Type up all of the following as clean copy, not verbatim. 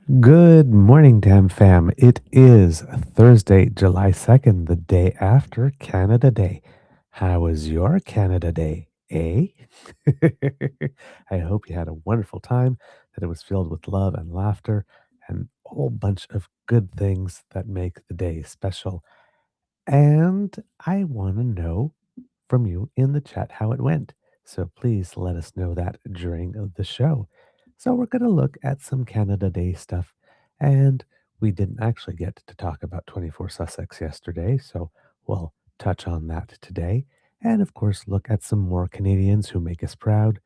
Good morning, DamFam. It is Thursday, July 2nd, the day after Canada Day. How was your Canada Day, eh? I hope you had a wonderful time, that it was filled with love and laughter and a whole bunch of good things that make the day special. And I want to know from you in the chat how it went. So please let us know that during the show. So we're going to look at some Canada Day stuff. And we didn't actually get to talk about 24 Sussex yesterday. So we'll touch on that today. And of course, look at some more Canadians who make us proud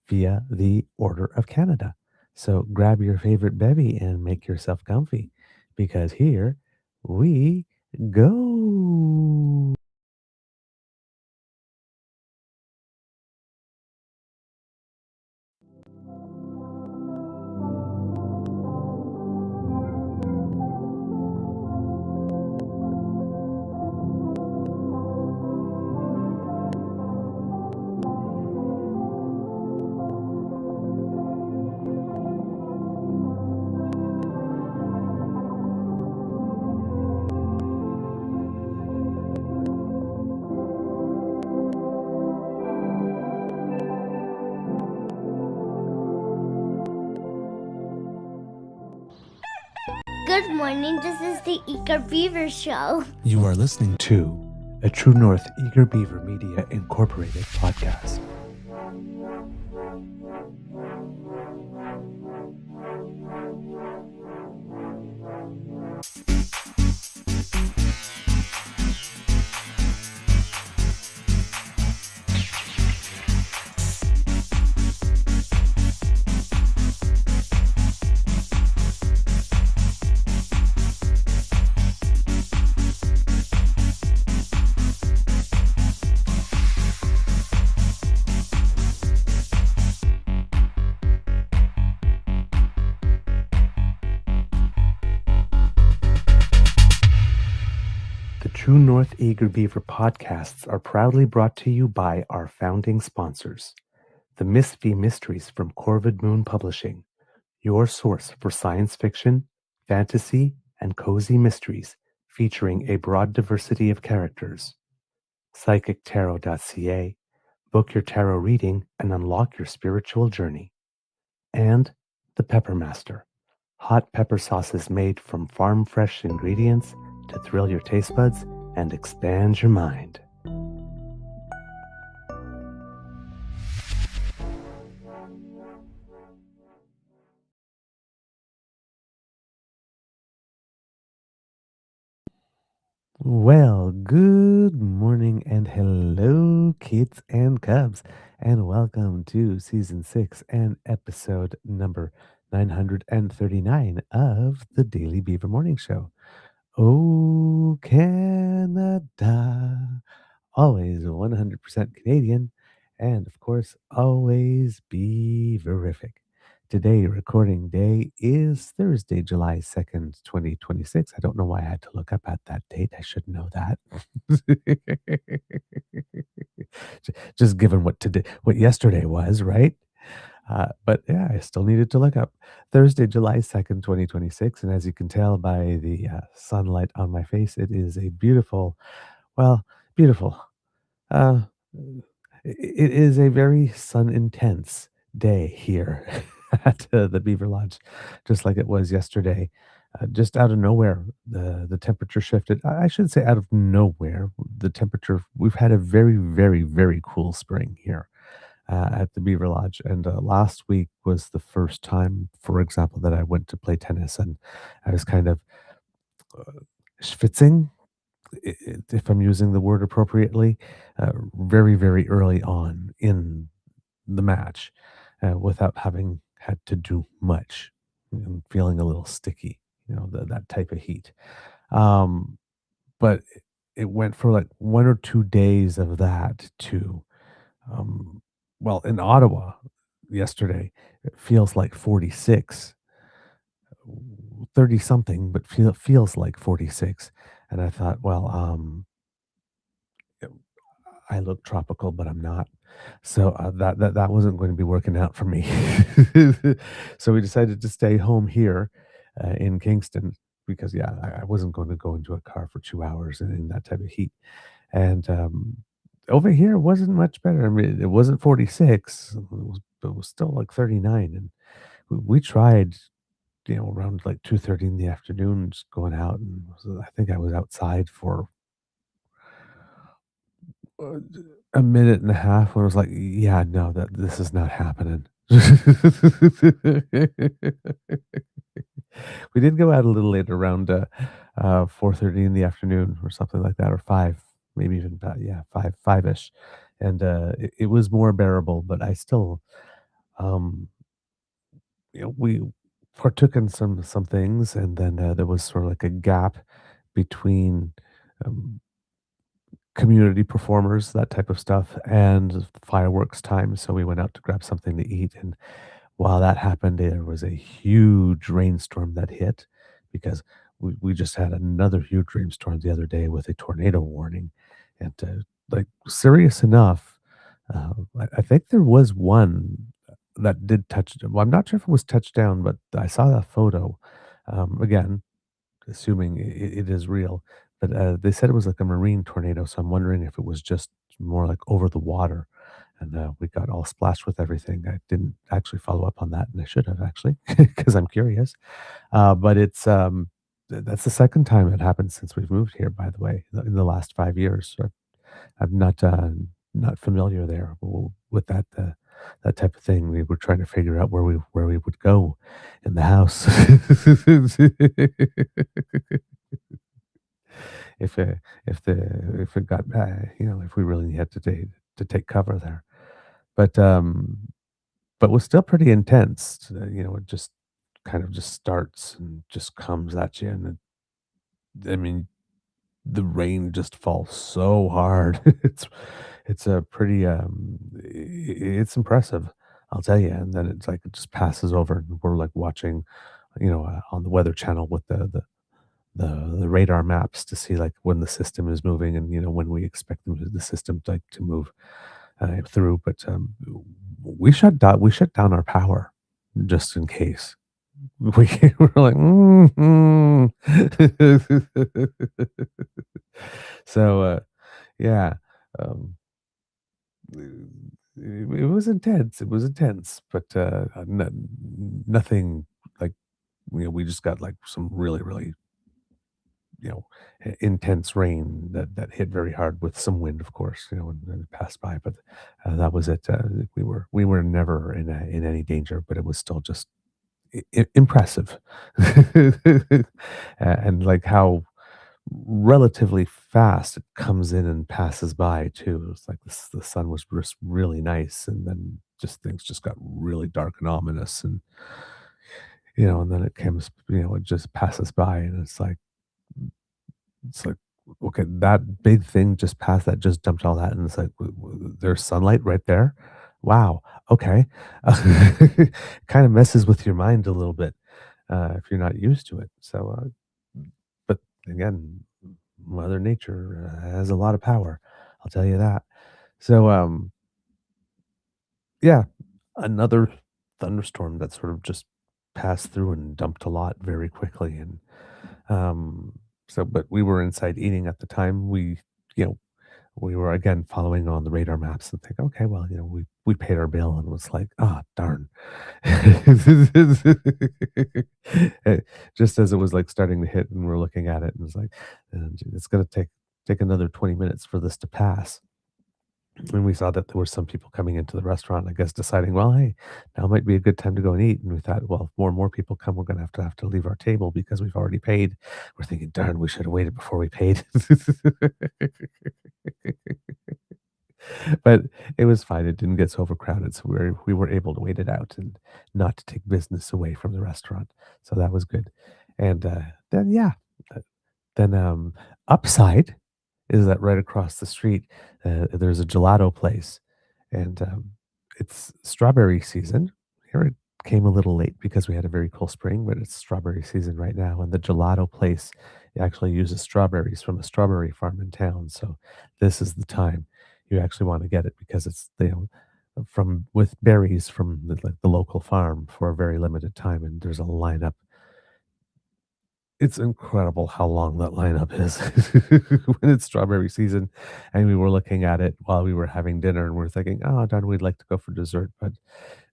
via the Order of Canada. So grab your favorite bevy and make yourself comfy because here we go. Good morning, this is the Eager Beaver Show. You are listening to a True North Eager Beaver Media Incorporated podcast. The True North Eager Beaver podcasts are proudly brought to you by our founding sponsors, the Miss V Mysteries from Corvid Moon Publishing, your source for science fiction, fantasy, and cozy mysteries featuring a broad diversity of characters. PsychicTarot.ca, book your tarot reading and unlock your spiritual journey. And the Pepper Master, hot pepper sauces made from farm fresh ingredients to thrill your taste buds and expand your mind. Well, good morning and hello, kids and cubs, and welcome to season 6 and episode number 939 of the Daily Beaver Morning Show. Oh, Canada, always 100% Canadian, and of course, always beaverific. Today, recording day is Thursday, July 2nd, 2026. I don't know why I had to look up at that date. I should know that. Just given what yesterday was, right? But yeah, I still needed to look up Thursday, July 2nd, 2026. And as you can tell by the sunlight on my face, it is a beautiful, well, beautiful. Uh, it is a very sun intense day here at the Beaver Lodge, just like it was yesterday. Just out of nowhere, the temperature shifted. I should say out of nowhere, the temperature. We've had a very, very, very cool spring here at the Beaver Lodge, and last week was the first time, for example, that I went to play tennis, and I was kind of schwitzing, if I'm using the word appropriately, very, very early on in the match, without having had to do much, and feeling a little sticky, that type of heat. Um, but it went for like 1 or 2 days of that to, um, well, in Ottawa yesterday, it feels like 46, 30 something, but feels like 46. And I thought, well, I look tropical, but I'm not. So that wasn't going to be working out for me. So we decided to stay home here, in Kingston because yeah, I wasn't going to go into a car for 2 hours in that type of heat. And over here, it wasn't much better. I mean, it wasn't 46, but it was still like 39. And we tried, around like 2:30 in the afternoon, just going out. And I think I was outside for uh, a minute and a half when I was like, yeah, no, that this is not happening. We did go out a little later, around 4:30 in the afternoon or something like that, or five, maybe even about, yeah, five-ish, and it was more bearable. But I still, um, we partook in some things, and then there was sort of like a gap between. Um, Community performers, that type of stuff, and fireworks time. So we went out to grab something to eat. And while that happened, there was a huge rainstorm that hit because we just had another huge rainstorm the other day with a tornado warning. And like, serious enough, I think there was one that did touch. Well, I'm not sure if it was touchdown, but I saw that photo. Again, assuming it is real. But they said it was like a marine tornado, so I'm wondering if it was just more like over the water, and we got all splashed with everything. I didn't actually follow up on that, and I should have actually, because I'm curious. But that's the second time it happened since we've moved here. By the way, in the last 5 years, so I'm not familiar there with that type of thing. We were trying to figure out where we would go in the house. if it if it got if we really had to take cover there. But but was still pretty intense. It just kind of just starts and just comes at you, and I mean, the rain just falls so hard. It's a pretty it's impressive, I'll tell you. And then it's like it just passes over, and we're like watching, on the Weather Channel with the radar maps to see like when the system is moving, and when we expect the system to move through. But we shut down our power just in case. We were like, so yeah, um, it was intense. It was intense, but nothing like, we just got like some really really you know, intense rain that hit very hard with some wind, of course, and it passed by. But that was it. We were never in any danger, but it was still just impressive, and like how relatively fast it comes in and passes by too. It's like the sun was just really nice, and then just things just got really dark and ominous, and then it comes, it just passes by, and it's like, okay, that big thing just passed, that just dumped all that, and it's like, there's sunlight right there? Wow, okay. Kinda messes with your mind a little bit, if you're not used to it. So, but again, Mother Nature has a lot of power, I'll tell you that. So, yeah, another thunderstorm that sort of just passed through and dumped a lot very quickly. And but we were inside eating at the time. You know, we were again following on the radar maps and think, okay, well, we paid our bill, and was like, ah, darn. Eh, just as it was like starting to hit, and we're looking at it, and it's like, and it's gonna take another 20 minutes for this to pass. And we saw that there were some people coming into the restaurant, I guess, deciding, well, hey, now might be a good time to go and eat. And we thought, well, if more and more people come, we're going to have to leave our table because we've already paid. We're thinking, darn, we should have waited before we paid. But it was fine. It didn't get so overcrowded, so we were able to wait it out and not to take business away from the restaurant. So that was good. And then yeah, uh, then upside is that right across the street, there's a gelato place, and it's strawberry season. Here it came a little late because we had a very cool spring, but it's strawberry season right now, and the gelato place actually uses strawberries from a strawberry farm in town. So this is the time you actually want to get it because it's, from with berries from like the local farm for a very limited time, and there's a lineup It's incredible how long that lineup is when it's strawberry season, and we were looking at it while we were having dinner, and we're thinking, "Oh, darn, we'd like to go for dessert, but,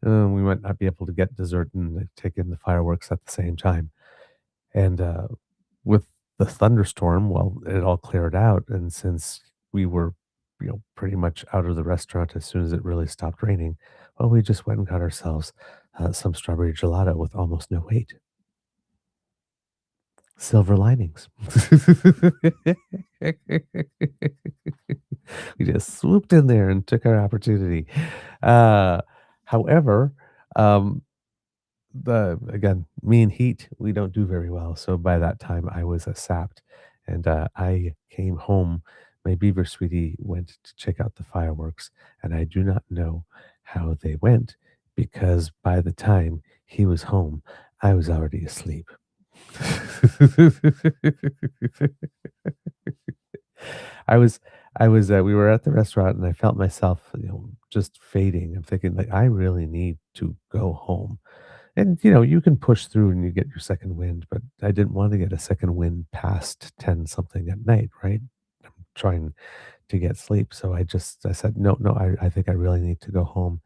we might not be able to get dessert and take in the fireworks at the same time." And, with the thunderstorm, well, it all cleared out, and since we were, pretty much out of the restaurant as soon as it really stopped raining, well, we just went and got ourselves, some strawberry gelato with almost no wait. Silver linings. We just swooped in there and took our opportunity. Uh, however, um, me and heat, we don't do very well. So by that time, I was sapped, and I came home. My beaver sweetie went to check out the fireworks, and I do not know how they went because by the time he was home, I was already asleep. I was we were at the restaurant and I felt myself, just fading. I'm thinking like I really need to go home. And you can push through and you get your second wind, but I didn't want to get a second wind past 10 something at night, right? I'm trying to get sleep. So I said, no, no, I think I really need to go home.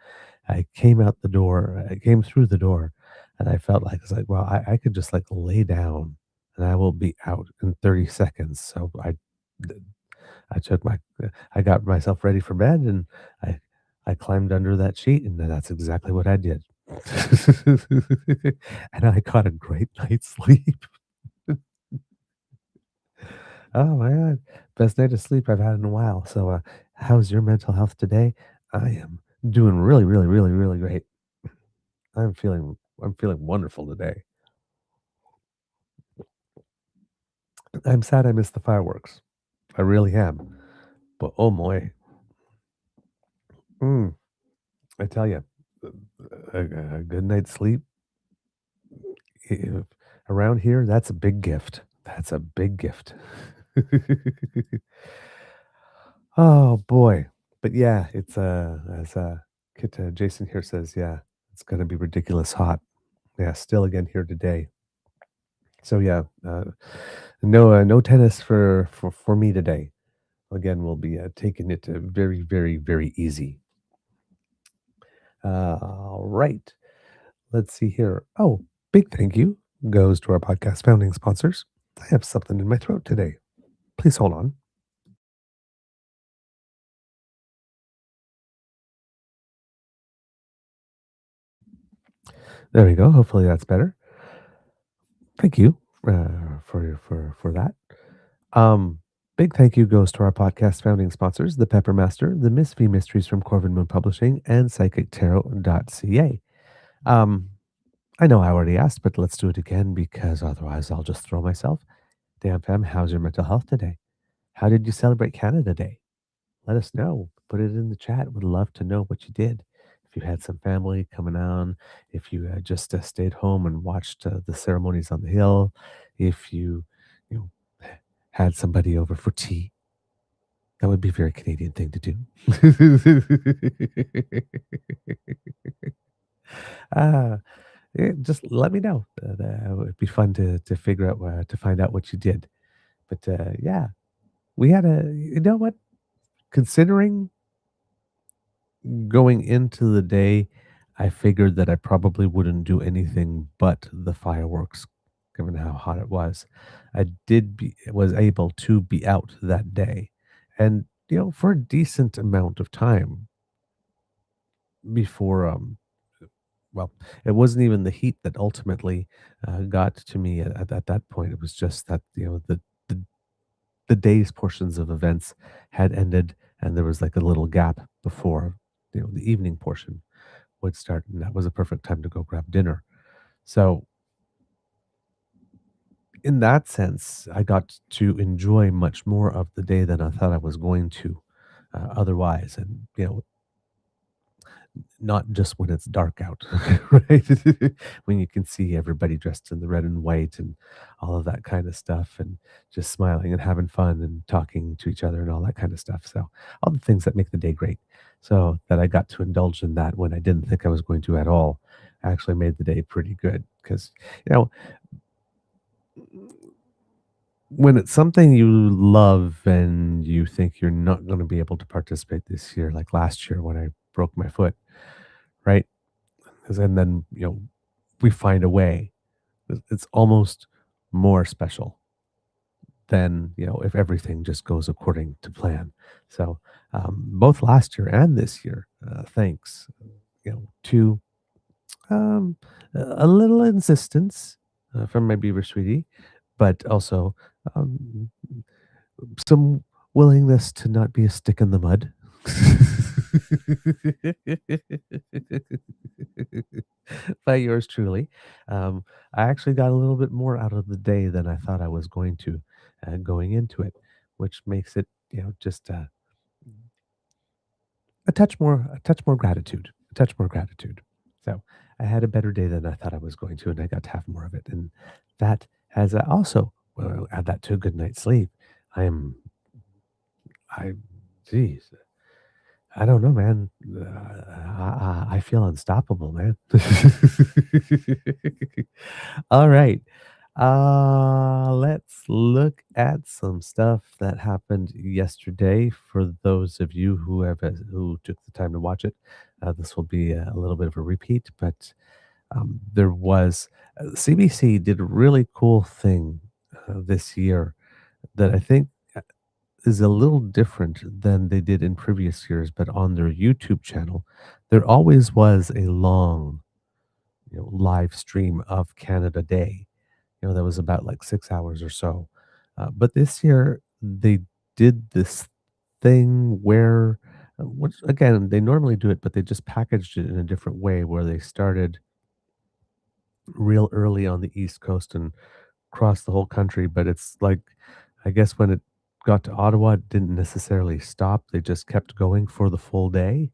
I came through the door and I felt like, it's like, well, I could just like lay down and I will be out in 30 seconds. So I took my, I got myself ready for bed and I, I climbed under that sheet and that's exactly what I did. And I got a great night's sleep. Oh my God. Best night of sleep I've had in a while. So, how's your mental health today? I am doing really, really, really, really great. I'm feeling wonderful today. I'm sad I missed the fireworks. I really am. But oh my, mm, I tell you, a good night's sleep i- around here, that's a big gift. That's a big gift. Oh boy. But yeah, it's as Kit Jason here says, yeah, it's gonna be ridiculous hot. Yeah, still again here today. So yeah, no tennis for me today. Again, we'll be taking it very, very, very easy. All right. Let's see here. Oh, big thank you goes to our podcast founding sponsors. I have something in my throat today. Please hold on. There we go. Hopefully that's better. Thank you for that. Big thank you goes to our podcast founding sponsors, the Pepper Master, the Miss V Mysteries from Corvin Moon Publishing, and PsychicTarot.ca. Um, I know I already asked, but let's do it again because otherwise I'll just throw myself. DamFam, how's your mental health today? How did you celebrate Canada Day? Let us know. Put it in the chat. Would love to know what you did. If you had some family coming on, if you just stayed home and watched the ceremonies on the hill, if you know, had somebody over for tea, that would be a very Canadian thing to do. Ah, just let me know. It'd be fun to figure out to find out what you did. But yeah, we had a. You know what? Considering going into the day, I figured that I probably wouldn't do anything but the fireworks, given how hot it was. Was able to be out that day, and for a decent amount of time before well, it wasn't even the heat that ultimately got to me at that point. It was just that the the day's portions of events had ended, and there was like a little gap before the evening portion would start, and that was a perfect time to go grab dinner. So, in that sense, I got to enjoy much more of the day than I thought I was going to otherwise. And, not just when it's dark out, right? When you can see everybody dressed in the red and white and all of that kind of stuff, and just smiling and having fun and talking to each other and all that kind of stuff. So, all the things that make the day great. So, that I got to indulge in that when I didn't think I was going to at all actually made the day pretty good because, you know, when it's something you love and you think you're not going to be able to participate this year, like last year when I broke my foot, right? 'Cause then, we find a way. It's almost more special than, if everything just goes according to plan. So, both last year and this year, thanks, to um, a little insistence from my beaver sweetie, but also um, some willingness to not be a stick in the mud. By yours truly. Um, I actually got a little bit more out of the day than I thought I was going to going into it, which makes it, just a touch more gratitude, a touch more gratitude. So I had a better day than I thought I was going to, and I got to have more of it. And that has also, well, add that to a good night's sleep. I am, I, geez, I don't know, man. I feel unstoppable, man. All right. Let's look at some stuff that happened yesterday. For those of you who took the time to watch it, this will be a little bit of a repeat, but there was CBC did a really cool thing this year that I think is a little different than they did in previous years, but on their YouTube channel, there always was a long, live stream of Canada Day. That was about like 6 hours or so. But this year they did this thing where, which again, they normally do it, but they just packaged it in a different way where they started real early on the East Coast and crossed the whole country. But it's like, I guess when it got to Ottawa, it didn't necessarily stop. They just kept going for the full day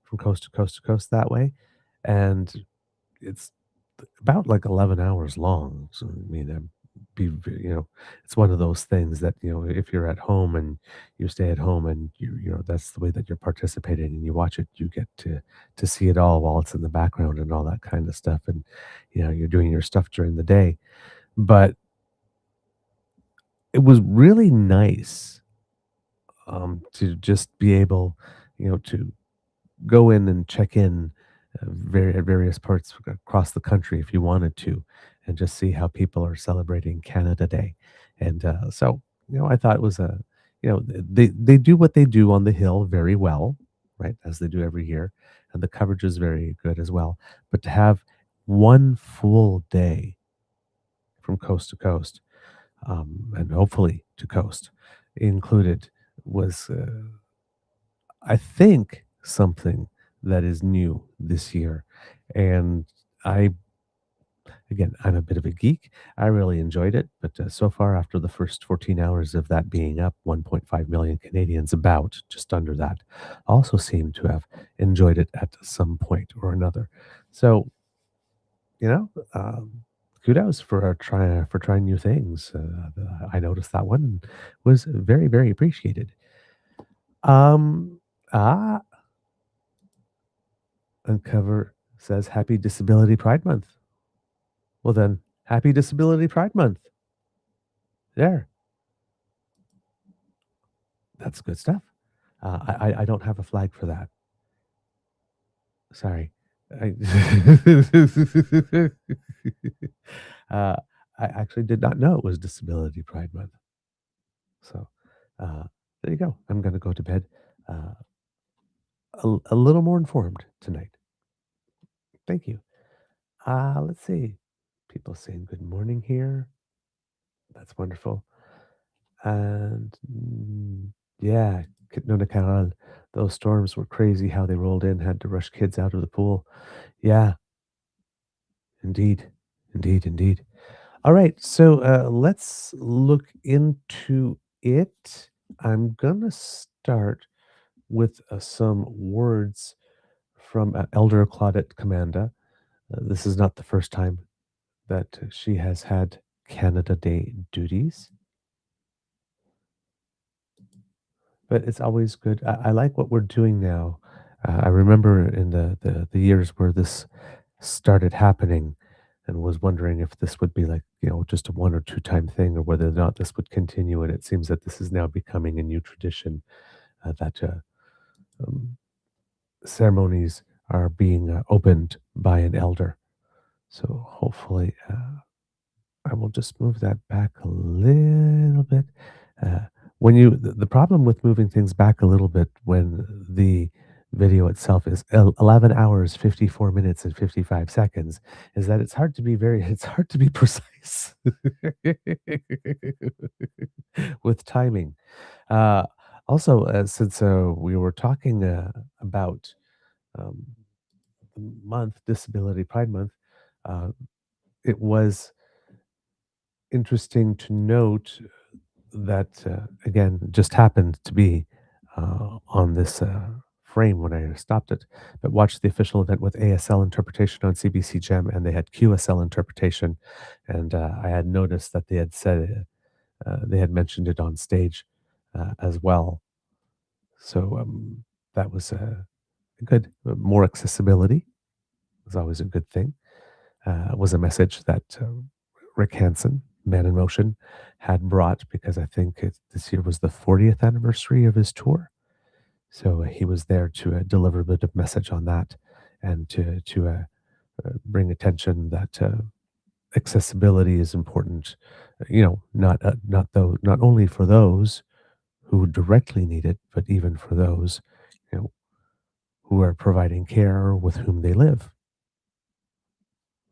from coast to coast to coast that way. And it's about like 11 hours long. So, I mean, it's one of those things that, if you're at home and you stay at home and that's the way that you're participating and you watch it, you get to see it all while it's in the background and all that kind of stuff. And, you're doing your stuff during the day. But it was really nice to just be able, to go in and check in at various parts across the country if you wanted to, and just see how people are celebrating Canada Day. And so, I thought it was they do what they do on the Hill very well, right, as they do every year, and the coverage is very good as well. But to have one full day from coast to coast, and hopefully to coast included, was I think something that is new this year. And I, again, I'm a bit of a geek. I really enjoyed it, but so far, after the first 14 hours of that being up, 1.5 million Canadians, about just under that, also seem to have enjoyed it at some point or another. So, you know, um, kudos for trying new things. I noticed that one was very, very appreciated. Um, ah, Uncover says Happy Disability Pride Month. Well, then, Happy Disability Pride Month. There, that's good stuff. I don't have a flag for that. Sorry. I, uh, I actually did not know it was Disability Pride Month. So uh, there you go. I'm going to go to bed uh, a little more informed tonight. Thank you. Let's see. People saying good morning here. That's wonderful. And yeah, Nona Carol, those storms were crazy how they rolled in, had to rush kids out of the pool. Yeah, indeed. Indeed, indeed. All right, so let's look into it. I'm going to start with some words from Elder Claudette Commanda. This is not the first time that she has had Canada Day duties, but it's always good. I like what we're doing now. I remember in the years where this started happening, and was wondering if this would be like, just a 1 or 2 time thing, or whether or not this would continue. And it seems that this is now becoming a new tradition, that um, ceremonies are being opened by an elder. So hopefully, I will just move that back a little bit. Uh, the problem with moving things back a little bit when the video itself is 11 hours, 54 minutes, and 55 seconds is that it's hard to be precise with timing. Uh, Also, since we were talking about um, the month, Disability Pride Month, uh, it was interesting to note that, again, just happened to be on this frame when I stopped it, but watched the official event with ASL interpretation on CBC Gem, and they had QSL interpretation. And I had noticed that they had mentioned it on stage as well. So that was good. More accessibility is always a good thing. Was a message that Rick Hansen, Man in Motion, had brought, because I think this year was the 40th anniversary of his tour. So he was there to deliver a bit of message on that, and to bring attention that accessibility is important. Not only for those who directly need it, but even for those you know who are providing care with whom they live.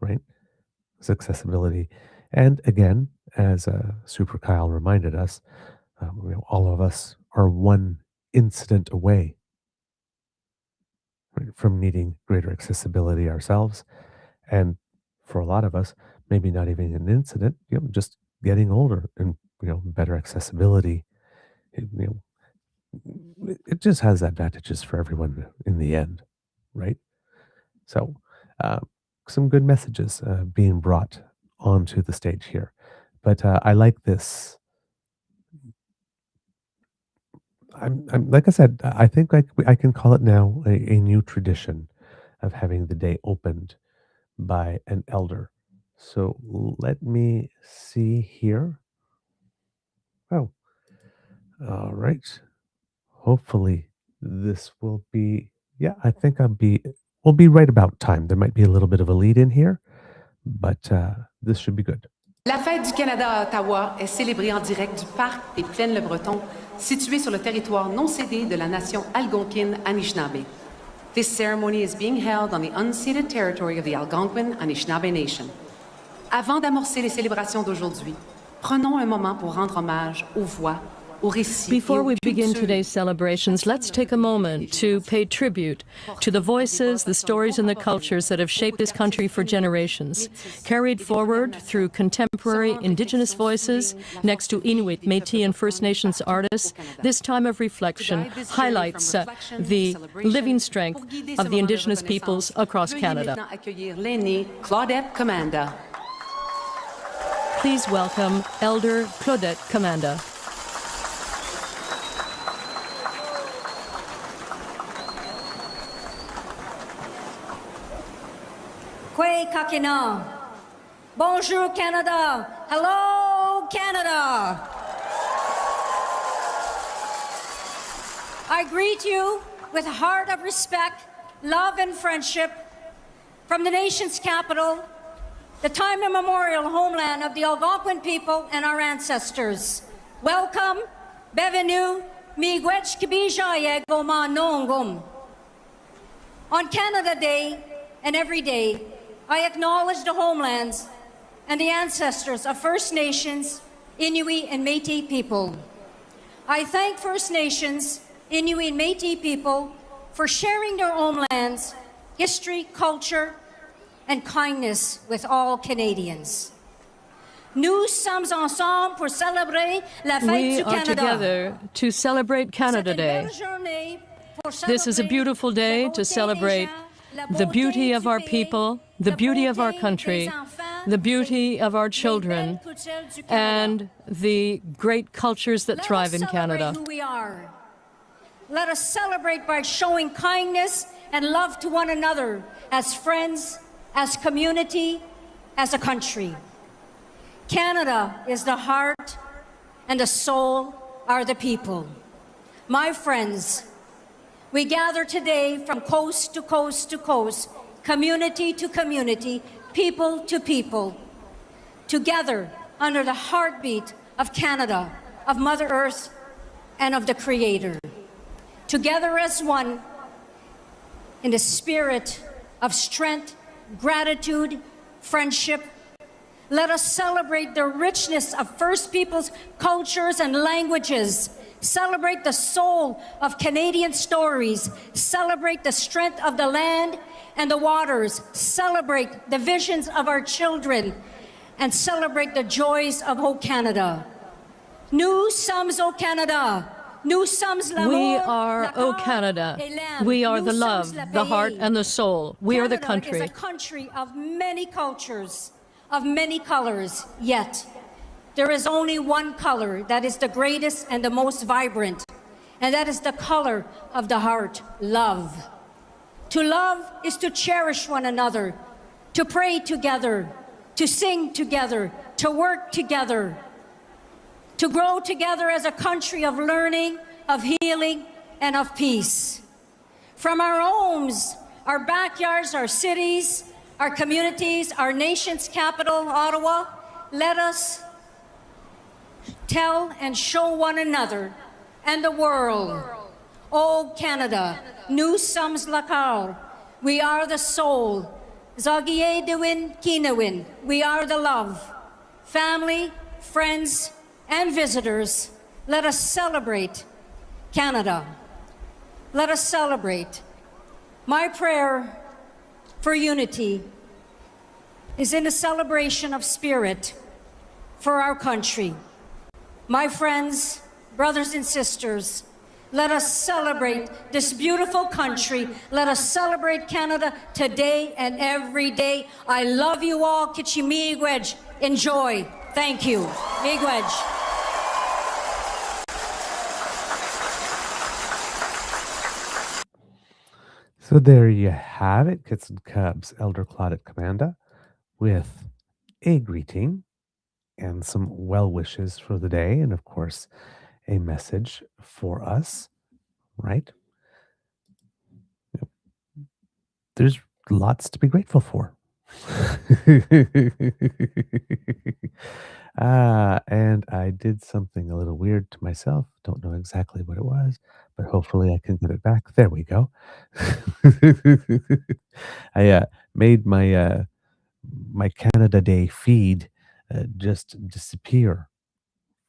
Right? It's accessibility, and again, as Super Kyle reminded us, all of us are one incident away, right, from needing greater accessibility ourselves. And for a lot of us, maybe not even an incident, just getting older and, better accessibility. It, you it just has advantages for everyone in the end, right? So, uh, some good messages being brought onto the stage here. But I like this. I'm like I said, I think I can call it now a new tradition of having the day opened by an elder. So let me see here. Oh, all right. Hopefully this will be, yeah, I think we'll be right about time. There might be a little bit of a lead in here, but this should be good. La Fête du Canada à Ottawa est célébrée en direct du parc des Plaines-le-Breton, situé sur le territoire non cédé de la nation algonquine Anishinaabe. This ceremony is being held on the unceded territory of the Algonquin Anishinaabe Nation. Avant d'amorcer les célébrations d'aujourd'hui, prenons un moment pour rendre hommage aux voix, aux récits. Before we begin today's celebrations, let's take a moment to pay tribute to the voices, the stories, and the cultures that have shaped this country for generations, carried forward through contemporary Indigenous voices next to Inuit, Métis, and First Nations artists. This time of reflection highlights the living strength of the Indigenous peoples across Canada. Please welcome Elder Claudette Commanda. Kwe kakina. Bonjour, Canada. Hello, Canada. I greet you with a heart of respect, love, and friendship from the nation's capital, the time immemorial homeland of the Algonquin people and our ancestors. Welcome, bienvenue, miigwech kibija goma nongum. On Canada Day and every day, I acknowledge the homelands and the ancestors of First Nations, Inuit, and Métis people. I thank First Nations, Inuit, and Métis people for sharing their homelands, history, culture, and kindness with all Canadians. Nous sommes ensemble pour célébrer la fête du Canada. We are together to celebrate Canada Day. This is a beautiful day to celebrate the beauty of our people, the beauty of our country, the beauty of our children, and the great cultures that thrive in Canada. Who we are. Let us celebrate by showing kindness and love to one another as friends, as community, as a country. Canada is the heart, and the soul are the people. My friends, we gather today from coast to coast to coast, community to community, people to people, together under the heartbeat of Canada, of Mother Earth, and of the Creator. Together as one, in the spirit of strength, gratitude, friendship, let us celebrate the richness of First Peoples cultures and languages. Celebrate the soul of Canadian stories. Celebrate the strength of the land and the waters. Celebrate the visions of our children. And celebrate the joys of O Canada. Nous sommes au Canada. Nous sommes l'amour. We are, O Canada. We are the love, the heart, and the soul. We are the country. Canada is a country of many cultures, of many colors, yet there is only one color that is the greatest and the most vibrant, and that is the color of the heart, love. To love is to cherish one another, to pray together, to sing together, to work together, to grow together as a country of learning, of healing, and of peace. From our homes, our backyards, our cities, our communities, our nation's capital, Ottawa, let us tell and show one another and the world, oh Canada, nous sommes la cœur, we are the soul, Zagiye Dewin Kinawin, we are the love. Family, friends, and visitors, let us celebrate Canada. Let us celebrate. My prayer for unity is in a celebration of spirit for our country. My friends, brothers and sisters, let us celebrate this beautiful country. Let us celebrate Canada today and every day. I love you all. Kichimigwej. Enjoy. Thank you. Miigwej. So there you have it, Kits and Cubs, Elder Claudette Commanda, with a greeting and some well wishes for the day, and of course, a message for us, right? There's lots to be grateful for. And I did something a little weird to myself. Don't know exactly what it was, but hopefully I can get it back. There we go. I made my Canada Day feed just disappear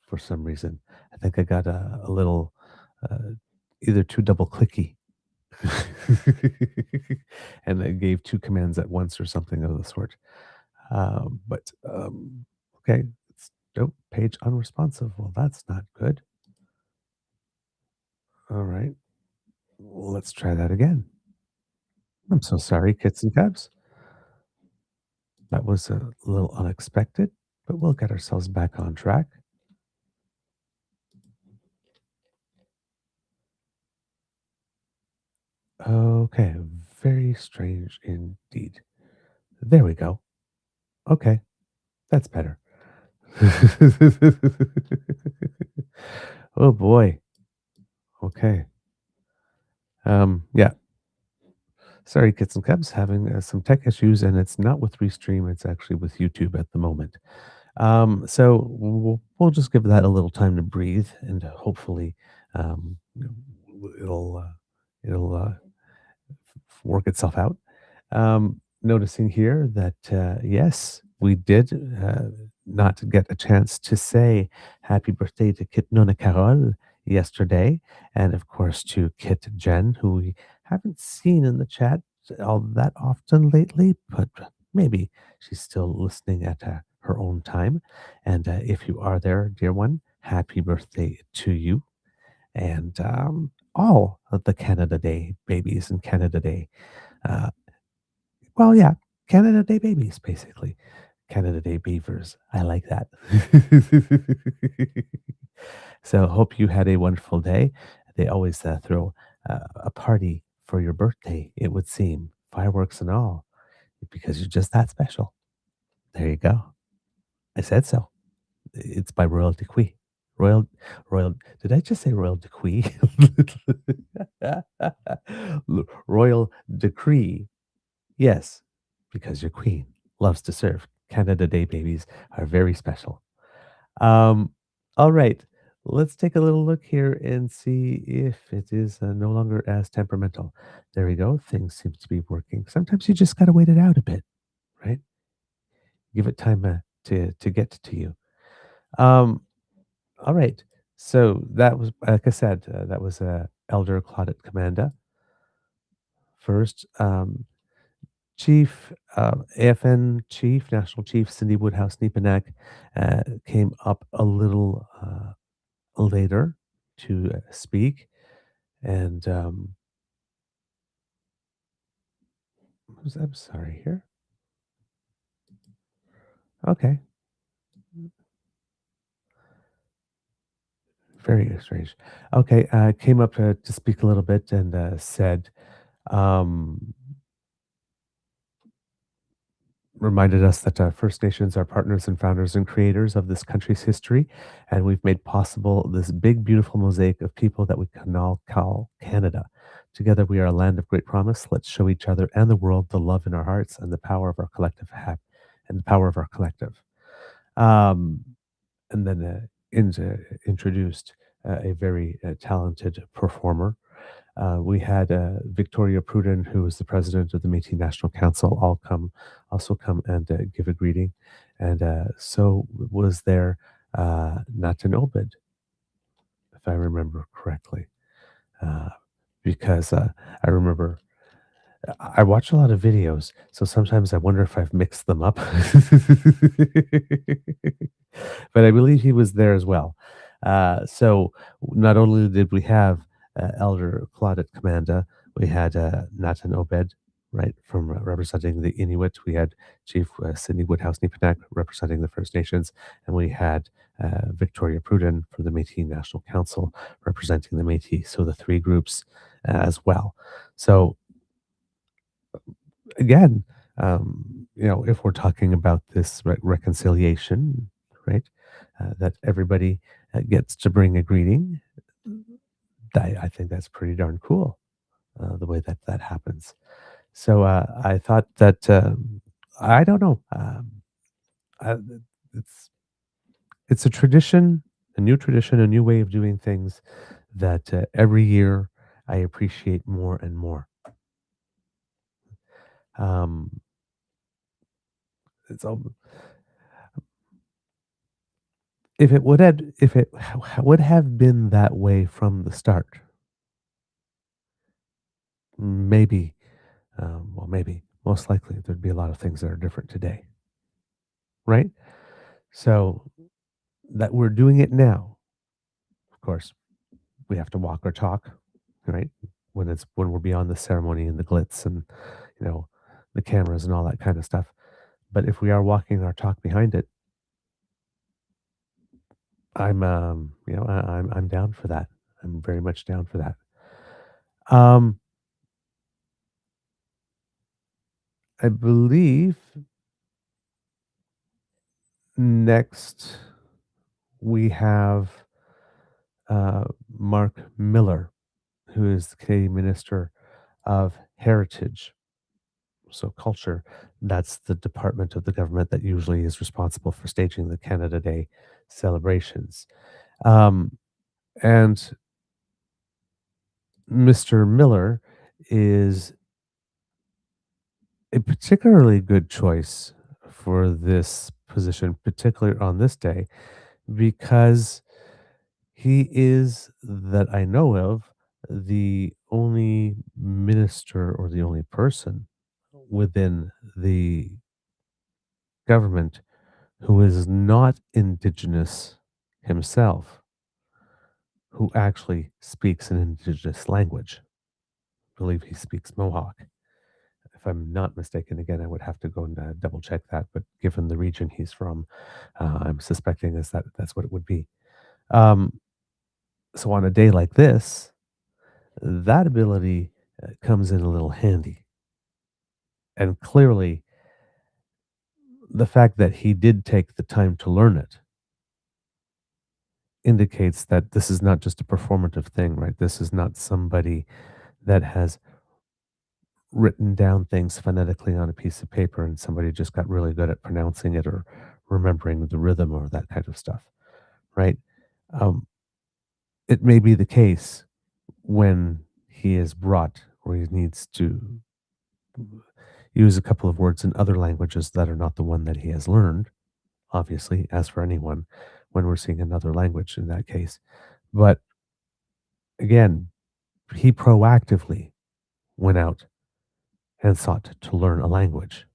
for some reason. I think I got a little either too double clicky and I gave two commands at once or something of the sort. Okay, oh, page unresponsive. Well, that's not good. All right, well, let's try that again. I'm so sorry, kits and cubs. That was a little unexpected, but we'll get ourselves back on track. Okay, very strange indeed. There we go. Okay, that's better. Oh boy. Okay. Yeah. Sorry, Kits and Cubs, having some tech issues, and it's not with Restream, it's actually with YouTube at the moment. So we'll just give that a little time to breathe, and hopefully it'll work itself out. Noticing here that, yes, we did not get a chance to say happy birthday to Kit Nona Carol yesterday, and of course to Kit Jen, who we haven't seen in the chat all that often lately, but maybe she's still listening at her own time. And if you are there, dear one, happy birthday to you. And all of the Canada Day babies and Canada Day. Well, yeah, Canada Day babies, basically. Canada Day beavers. I like that. So hope you had a wonderful day. They always throw a party for your birthday, it would seem, fireworks and all, because you're just that special. There you go. I said so. It's by Royal Decree. Royal, Royal. Did I just say Royal Decree? Royal Decree. Yes, because your queen loves to serve. Canada Day babies are very special. Um, all right, let's take a little look here and see if it is no longer as temperamental. There we go. Things seem to be working. Sometimes you just got to wait it out a bit, right? Give it time to get to you. Um, all right. So that was, like I said, that was Elder Claudette Commanda. First, Chief, AFN Chief, National Chief Cindy Woodhouse Nepanak came up a little later to speak. And I'm sorry here. Okay. Very strange. Okay. Came up to speak a little bit and said, um, reminded us that First Nations are partners and founders and creators of this country's history, and we've made possible this big, beautiful mosaic of people that we can all call Canada. Together, we are a land of great promise. Let's show each other and the world the love in our hearts and the power of our collective and the power of our collective. Um, and then introduced a very talented performer. We had Victoria Pruden, who is the president of the Métis National Council, also come and give a greeting, and so was there Nathan Obed, if I remember correctly, uh, because I remember I watch a lot of videos, so sometimes I wonder if I've mixed them up. But I believe he was there as well. So not only did we have Elder Claudette Commanda, we had Nathan Obed, right, from representing the Inuit. We had Chief Sidney Woodhouse Nepanak representing the First Nations, and we had Victoria Pruden from the Métis National Council representing the Métis. So the three groups as well. So again, if we're talking about this reconciliation, right, that everybody gets to bring a greeting, I think that's pretty darn cool, the way that that happens. So I thought that, I don't know, I, it's, it's a new way of doing things that every year I appreciate more and more. Um, it's all, if it would have been that way from the start, maybe, maybe, most likely there'd be a lot of things that are different today, right? So that we're doing it now, of course, we have to walk our talk, right? When we're beyond the ceremony and the glitz and you know the cameras and all that kind of stuff. But if we are walking our talk behind it, I'm down for that. I'm very much down for that. Um, I believe next we have Mark Miller, who is the Canadian Minister of Heritage. So, culture, that's the department of the government that usually is responsible for staging the Canada Day celebrations. Um, and Mr. Miller is a particularly good choice for this position, particularly on this day, because he is, that I know of, the only minister or the only person within the government who is not Indigenous himself, who actually speaks an Indigenous language. I believe he speaks Mohawk. If I'm not mistaken, again, I would have to go and double check that. But given the region he's from, I'm suspecting is that that's what it would be. Um, so on a day like this, that ability comes in a little handy. And clearly, the fact that he did take the time to learn it indicates that this is not just a performative thing, right? This is not somebody that has written down things phonetically on a piece of paper and somebody just got really good at pronouncing it or remembering the rhythm or that kind of stuff, right? Um, it may be the case when he is brought or he needs to use a couple of words in other languages that are not the one that he has learned, obviously, as for anyone, when we're seeing another language in that case. But again, he proactively went out and sought to learn a language.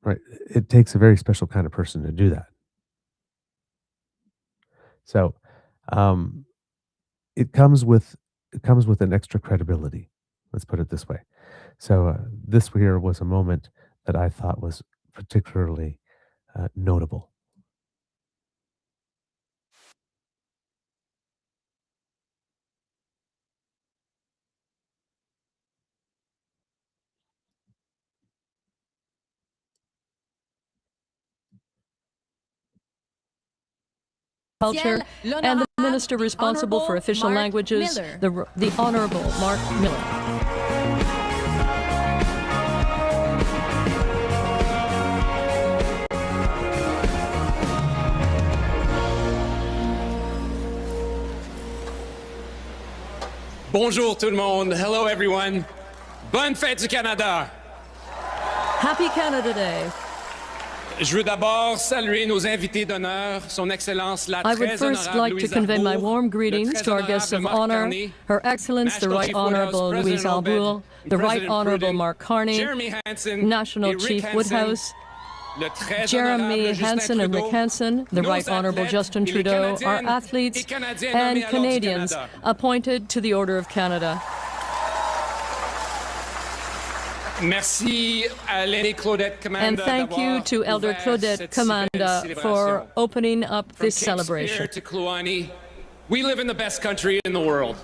Right? It takes a very special kind of person to do that. So, um, it comes with an extra credibility. Let's put it this way. So, this here was a moment that I thought was particularly notable. Culture, and the minister responsible for official languages, the Honorable Mark Miller. Bonjour tout le monde. Hello everyone. Bonne fête du Canada. Happy Canada Day. Je veux d'abord saluer nos invités d'honneur, son Excellence la I would très first honorable like to Louise convey my Arbour, warm le greetings très to our guests of honorable Marc honor, Carney, Her Excellence the National Right Chief Woodhouse Honorable Louise President Arbour, Obed, the Right President Honorable Pruden, Mark Carney, Jeremy Hansen, National et Rick Chief Hansen, Woodhouse, le très Jeremy honorable Justin Hansen and Rick Trudeau, Hansen, the nos Right Honorable athlètes Justin et les Trudeau, our Canadiennes athletes et Canadiens and nommés à l'Ordre du Canadians Canada. appointed to the Order of Canada. Merci à l'Aînée Claudette Commanda And thank you to Elder Claudette Commanda for opening up this celebration. To Kluani, we live in the best country in the world.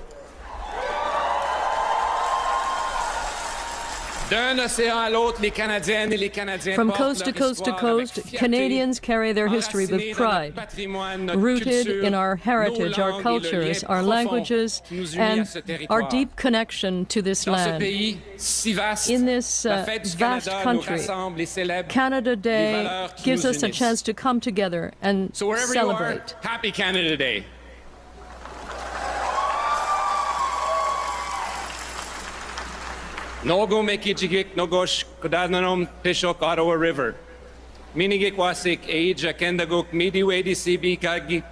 D'un océan à l'autre, les Canadiennes et les Canadiens From portent coast to leur coast to histoire coast, avec fierté, Canadians carry their history with enracinés dans notre pride, patrimoine, notre rooted culture, in our heritage, nos our langues et le cultures, lien our profond languages, qui nous unit and à ce our territoire. deep connection to this Dans ce land. pays si vaste, In this la fête du vast Canada nous country, rassemble et célèbre Canada les Day valeurs qui gives nous us a unissent. chance to come together and So wherever celebrate. you are, happy Canada Day. Nogo mekijigik nogosh kodananom pishok Ottawa River. Minigik wasik eija kendaguk midi wedi sibi kagi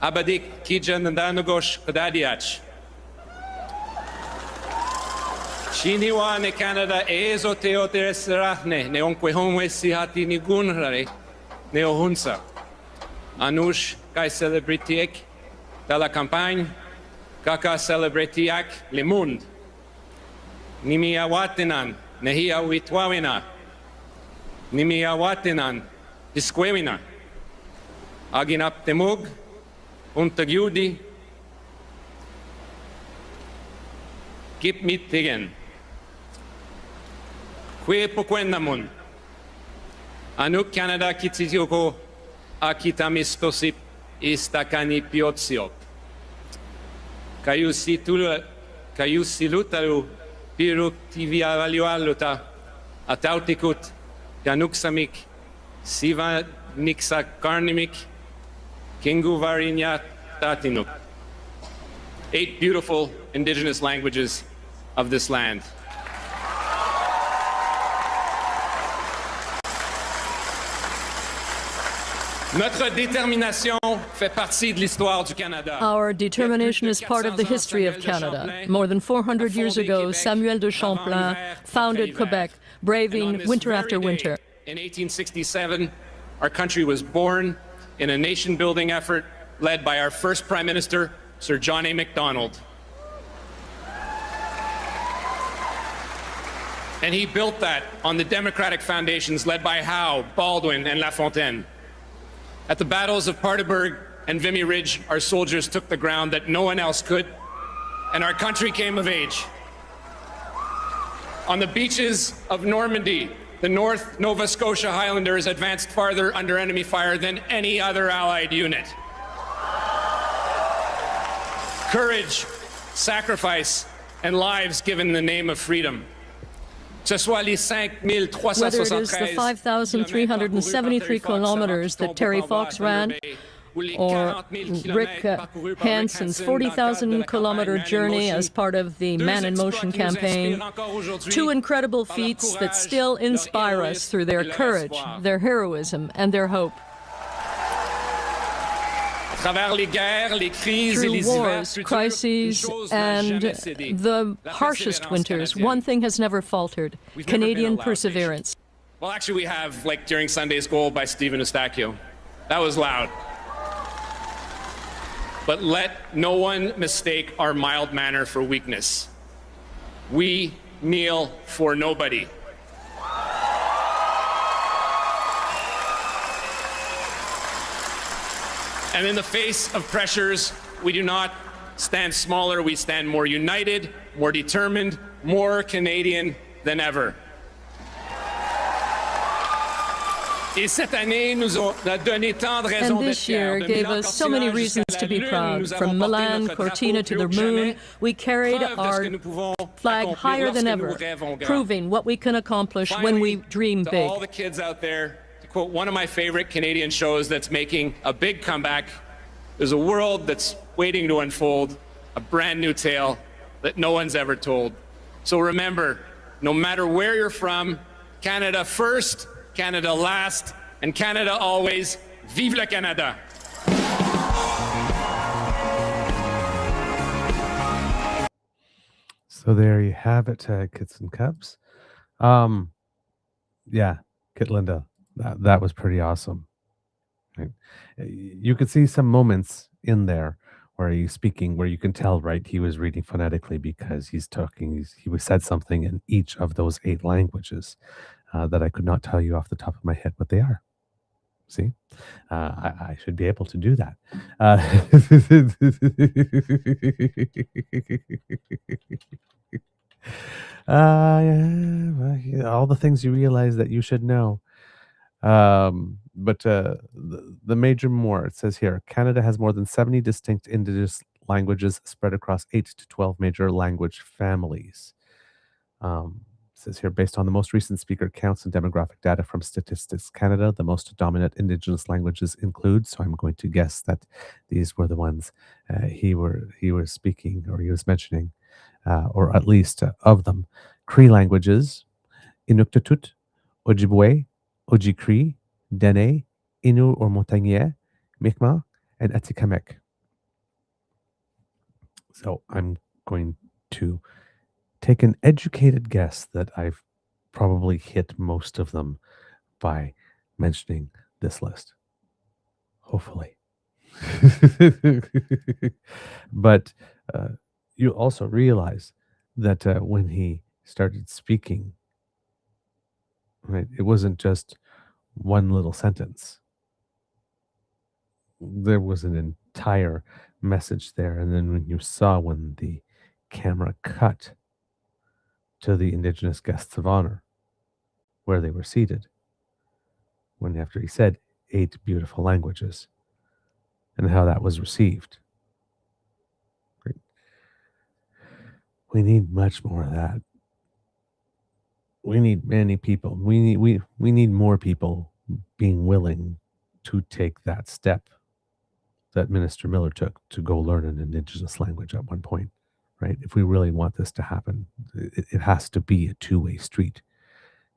abadik kija nandanogosh kodadiach. Shiniwa ne Canada ezo teotere serahne ne onkwe homwe sihati ni gunrare ne ohunsa. Anush kai celebritiek da la campagne kaka celebritiak le monde. Nimiawatinan, Nehia Witwawina, Nimiawatinan, Isquewina, Aginap Temug, Untagyudi, Kip Mitigen, Kwe Pokwendamun, Anuk Canada Kititioko, Akitamistosip, Istakani Piotsiok, Kayusilutaru, Piruk TV avalioaluta, atautikut, Ganuksamik, Siva Niksa Karnimik, Kingu Varinya Tatinuk. 8 beautiful indigenous languages of this land. Notre détermination fait partie de l'histoire du Canada. Our determination is part of the history of Canada. More than 400 years ago, Samuel de Champlain founded Quebec, braving winter after winter. In 1867, our country was born in a nation-building effort led by our first Prime Minister, Sir John A. Macdonald. And he built that on the democratic foundations led by Howe, Baldwin, and La Fontaine. At the battles of Paardeberg and Vimy Ridge, our soldiers took the ground that no one else could, and our country came of age. On the beaches of Normandy, the North Nova Scotia Highlanders advanced farther under enemy fire than any other Allied unit. Courage, sacrifice, and lives given in the name of freedom. Whether it is the 5,373 kilometers that Terry Fox ran, or Rick Hansen's 40,000-kilometer journey as part of the Man in Motion campaign, two incredible feats that still inspire us through their courage, their heroism, and their hope. Through wars, crises, and the harshest winters, one thing has never faltered: Canadian perseverance. Well, actually, we have, like during Sunday's goal by Stephen Eustachio. That was loud. But let no one mistake our mild manner for weakness. We kneel for nobody. And in the face of pressures, we do not stand smaller, we stand more united, more determined, more Canadian than ever. And this year gave us so many reasons to be proud. From Milan, Cortina to the moon, we carried our flag higher than ever, proving what we can accomplish when we dream big. To all the kids out there, to quote one of my favorite Canadian shows that's making a big comeback, there's a world that's waiting to unfold, a brand new tale that no one's ever told. So remember, no matter where you're from, Canada first, Canada last, and Canada always. Vive le Canada! So there you have it, Kits and Cubs. Yeah, Kit Linda, that was pretty awesome. Right? You could see some moments in there where he's speaking, where you can tell, right, he was reading phonetically because he said something in each of those 8 languages that I could not tell you off the top of my head what they are. See, I should be able to do that. Yeah, all the things you realize that you should know. But the major more, it says here, Canada has more than 70 distinct Indigenous languages spread across 8 to 12 major language families. It says here, based on the most recent speaker counts and demographic data from Statistics Canada, the most dominant Indigenous languages include, so I'm going to guess that these were the ones he was speaking, or he was mentioning, or at least of them: Cree languages, Inuktitut, Ojibwe, Ojibwe, Dene, Innu or Montagnais, Mi'kmaq, and Atikamekw. So I'm going to take an educated guess that I've probably hit most of them by mentioning this list. Hopefully. But you also realize that when he started speaking, right, it wasn't just one little sentence. There was an entire message there. And then when you saw when the camera cut to the Indigenous guests of honor, where they were seated, when after he said 8 beautiful languages, and how that was received. Great. We need much more of that. We need many people. We need more people being willing to take that step that Minister Miller took to go learn an Indigenous language at one point. Right? If we really want this to happen, it has to be a two-way street.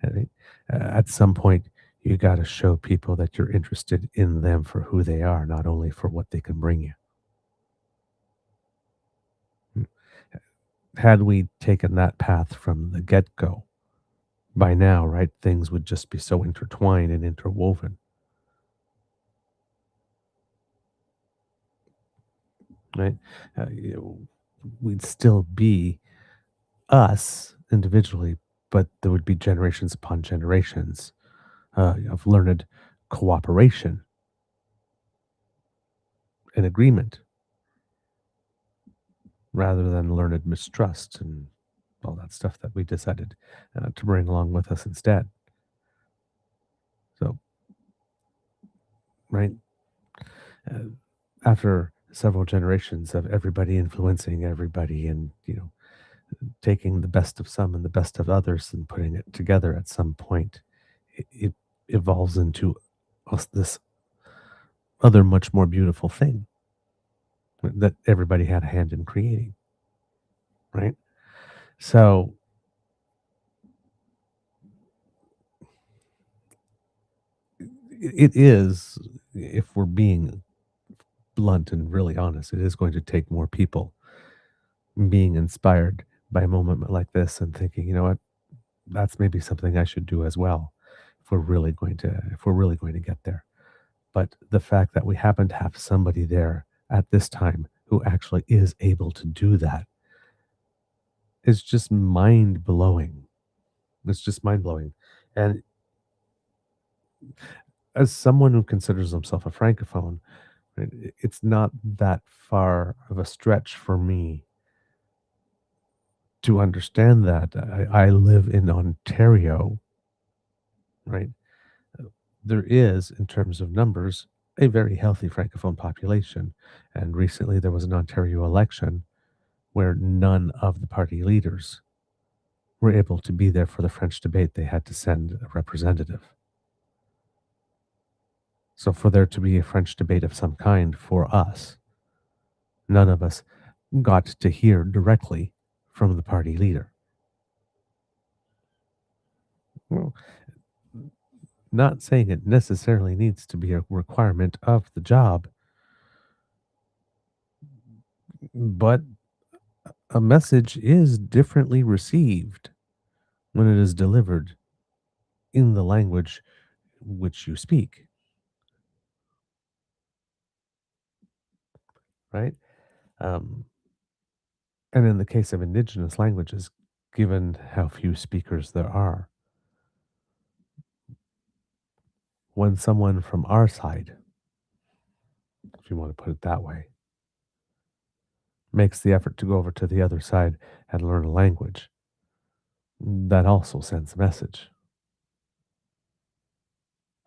Right? At some point, you got to show people that you're interested in them for who they are, not only for what they can bring you. Had we taken that path from the get-go, by now, right, things would just be so intertwined and interwoven. Right? We'd still be us individually, but there would be generations upon generations of learned cooperation and agreement, rather than learned mistrust and all that stuff that we decided to bring along with us instead. right? After several generations of everybody influencing everybody and, taking the best of some and the best of others and putting it together at some point, it evolves into this other much more beautiful thing that everybody had a hand in creating, right? So it is, if we're being blunt and really honest, it is going to take more people being inspired by a moment like this and thinking, you know what, that's maybe something I should do as well if we're really going to get there. But the fact that we happen to have somebody there at this time who actually is able to do that is just mind blowing. It's just mind blowing. And as someone who considers himself a francophone, right, it's not that far of a stretch for me to understand that. I live in Ontario, right? There is, in terms of numbers, a very healthy francophone population. And recently there was an Ontario election where none of the party leaders were able to be there for the French debate. They had to send a representative. So for there to be a French debate of some kind for us, none of us got to hear directly from the party leader. Well, not saying it necessarily needs to be a requirement of the job, but a message is differently received when it is delivered in the language which you speak, right? Um, and in the case of indigenous languages, given how few speakers there are, when someone from our side, if you want to put it that way, makes the effort to go over to the other side and learn a language, that also sends a message,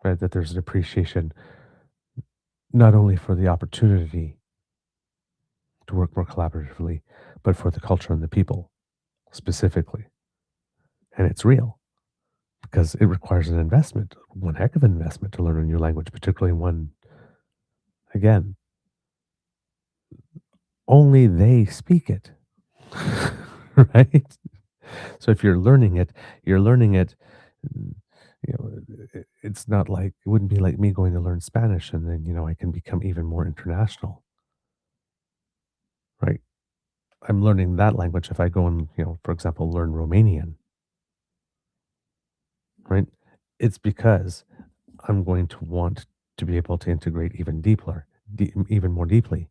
right? That there's an appreciation not only for the opportunity to work more collaboratively, but for the culture and the people specifically. And it's real because it requires an investment, one heck of an investment to learn a new language, particularly one, again, only they speak it, right? So if you're learning it, mm, it's not like, it wouldn't be like me going to learn Spanish and then, I can become even more international, right? I'm learning that language if I go and, for example, learn Romanian, right? It's because I'm going to want to be able to integrate even more deeply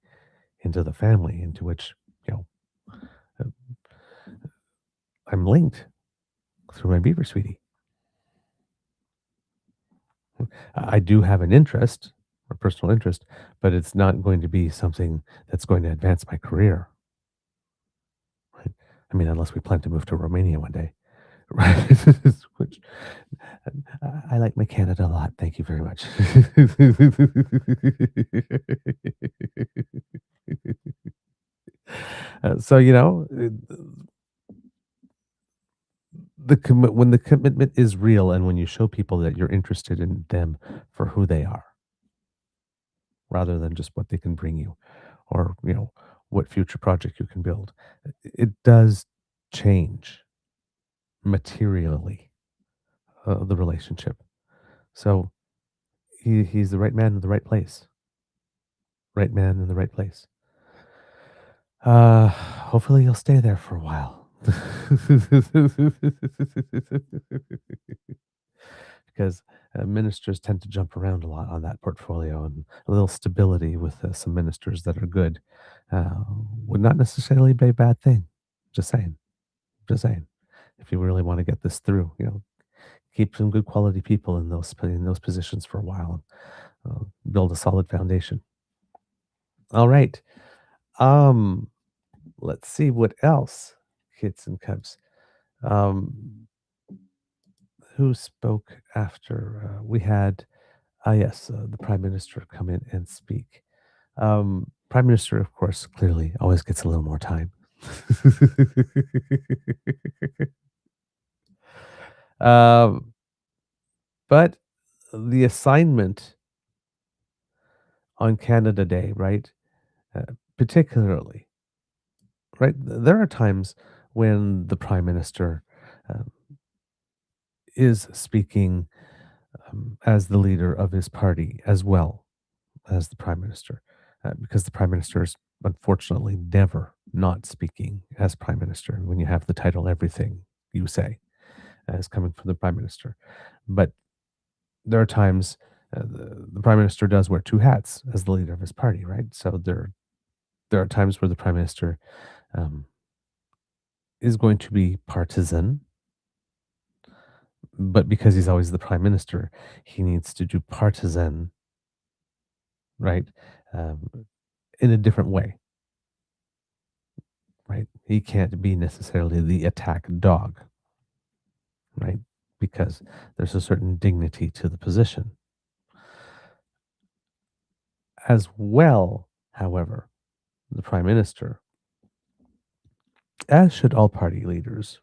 into the family into which, uh, I'm linked through my beaver sweetie. I do have an interest, a personal interest, but it's not going to be something that's going to advance my career, right? I mean, unless we plan to move to Romania one day, right? Which I like my Canada a lot. Thank you very much. So when the commitment is real, and when you show people that you're interested in them for who they are, rather than just what they can bring you, or what future project you can build, it does change materially the relationship. So he's the right man in the right place. Right man in the right place. Hopefully you'll stay there for a while. Because ministers tend to jump around a lot on that portfolio, and a little stability with some ministers that are good uh, would not necessarily be a bad thing. Just saying. Just saying. If you really want to get this through, keep some good quality people in those positions for a while, and build a solid foundation. All right. Um, let's see what else. Kids and Cubs. Who spoke after? We had Yes, the Prime Minister come in and speak. Prime Minister, of course, clearly always gets a little more time. um, but the assignment on Canada Day, right? Particularly, right? There are times when the Prime Minister um, is speaking as the leader of his party as well as the Prime Minister, because the Prime Minister is unfortunately never not speaking as Prime Minister when you have the title Everything You Say as coming from the Prime Minister. But there are times the Prime Minister does wear two hats as the leader of his party, right? So there are times where the Prime Minister um, is going to be partisan, but because he's always the Prime Minister, he needs to do partisan, right, um, in a different way, right? He can't be necessarily the attack dog, right? Because there's a certain dignity to the position. As well, however, the Prime Minister, as should all party leaders,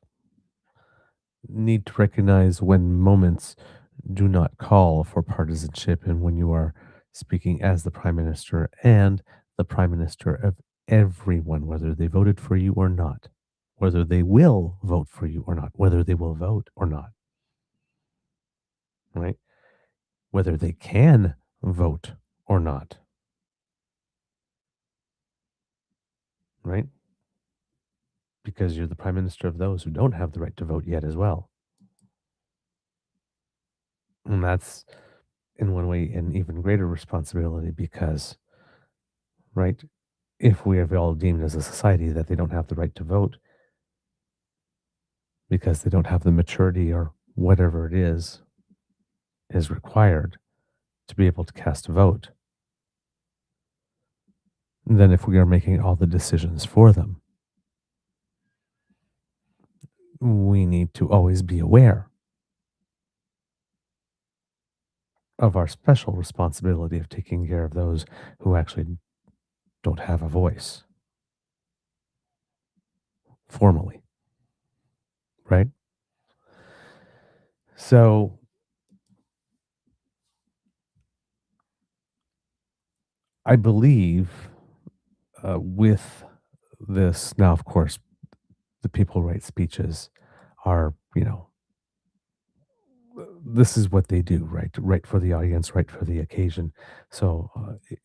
need to recognize when moments do not call for partisanship and when you are speaking as the Prime Minister and the Prime Minister of everyone, whether they voted for you or not, whether they will vote for you or not, whether they will vote or not, right? Whether they can vote or not, right? Because you're the Prime Minister of those who don't have the right to vote yet as well. And that's, in one way, an even greater responsibility because, right, if we have all deemed as a society that they don't have the right to vote because they don't have the maturity or whatever it is required to be able to cast a vote, then if we are making all the decisions for them, we need to always be aware of our special responsibility of taking care of those who actually don't have a voice formally, right? So I believe with this, now, of course, the people write speeches are, this is what they do, right? Right for the audience, right for the occasion. So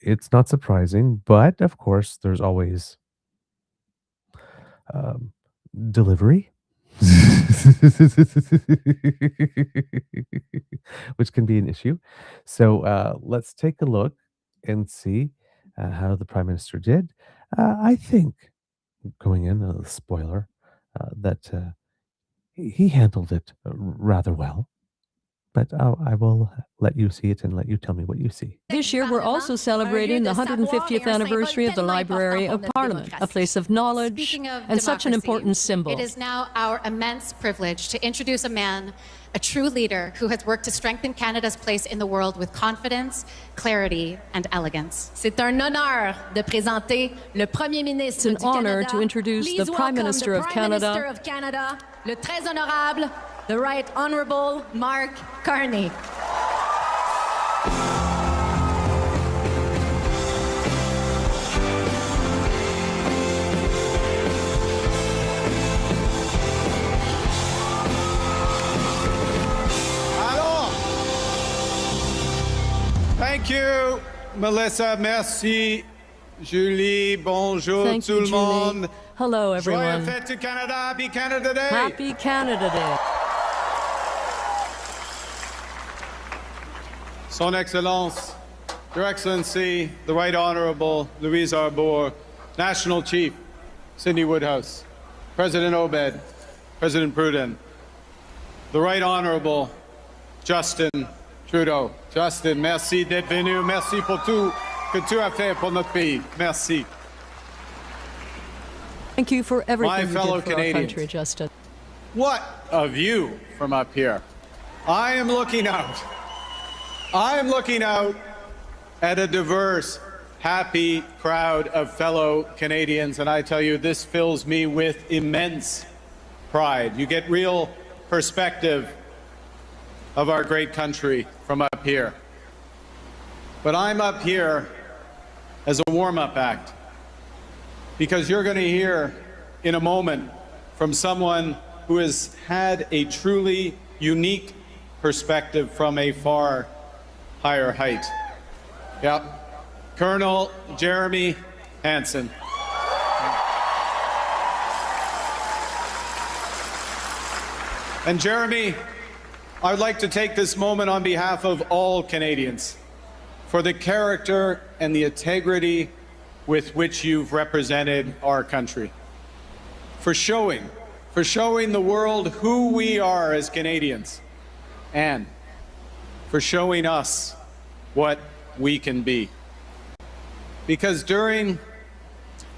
it's not surprising, but of course, there's always um, delivery, which can be an issue. So let's take a look and see how the Prime Minister did. I think, going in, a spoiler, that he handled it rather well. But I will let you see it and let you tell me what you see. This year, we're also celebrating the 150th anniversary of the Library of Parliament, a place of knowledge and such an important symbol. It is now our immense privilege to introduce a man, a true leader who has worked to strengthen Canada's place in the world with confidence, clarity, and elegance. C'est un honneur de présenter le Premier Ministre du Canada. It's an honor to introduce the Prime Minister of Canada, le très honorable, the Right Honorable Mark Carney. Alors, thank you, Melissa. Merci, Julie. Bonjour, Thank tout you, le Julie. monde. Hello, Joyeux everyone. fête du Canada. Happy Canada Day. Happy Canada Day. Son Excellence, Your Excellency, the Right Honorable Louise Arbour, National Chief Sidney Woodhouse, President Obed, President Pruden, the Right Honorable Justin Trudeau. Justin, merci d'être venu. Merci pour tout que tu as fait pour notre pays. Merci. Thank you for everything you fellow did for our Canadians. country, Justin. What a view from up here. I am looking out I'm looking out at a diverse, happy crowd of fellow Canadians, and I tell you, this fills me with immense pride. You get real perspective of our great country from up here. But I'm up here as a warm-up act, because you're going to hear in a moment from someone who has had a truly unique perspective from a far higher height. Yep. Colonel Jeremy Hansen. And Jeremy, I would like to take this moment on behalf of all Canadians for the character and the integrity with which you've represented our country. For showing the world who we are as Canadians, and for showing us what we can be. Because during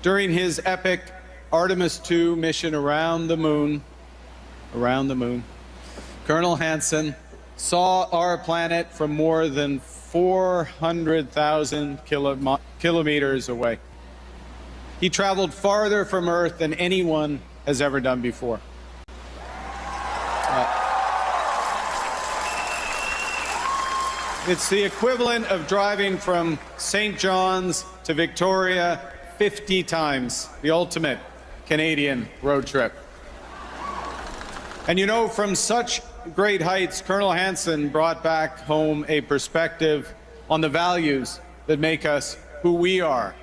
his epic Artemis II mission around the moon, Colonel Hansen saw our planet from more than 400,000 kilometers away. He traveled farther from Earth than anyone has ever done before. It's the equivalent of driving from St. John's to Victoria 50 times, the ultimate Canadian road trip. And you know, from such great heights, Colonel Hansen brought back home a perspective on the values that make us who we are,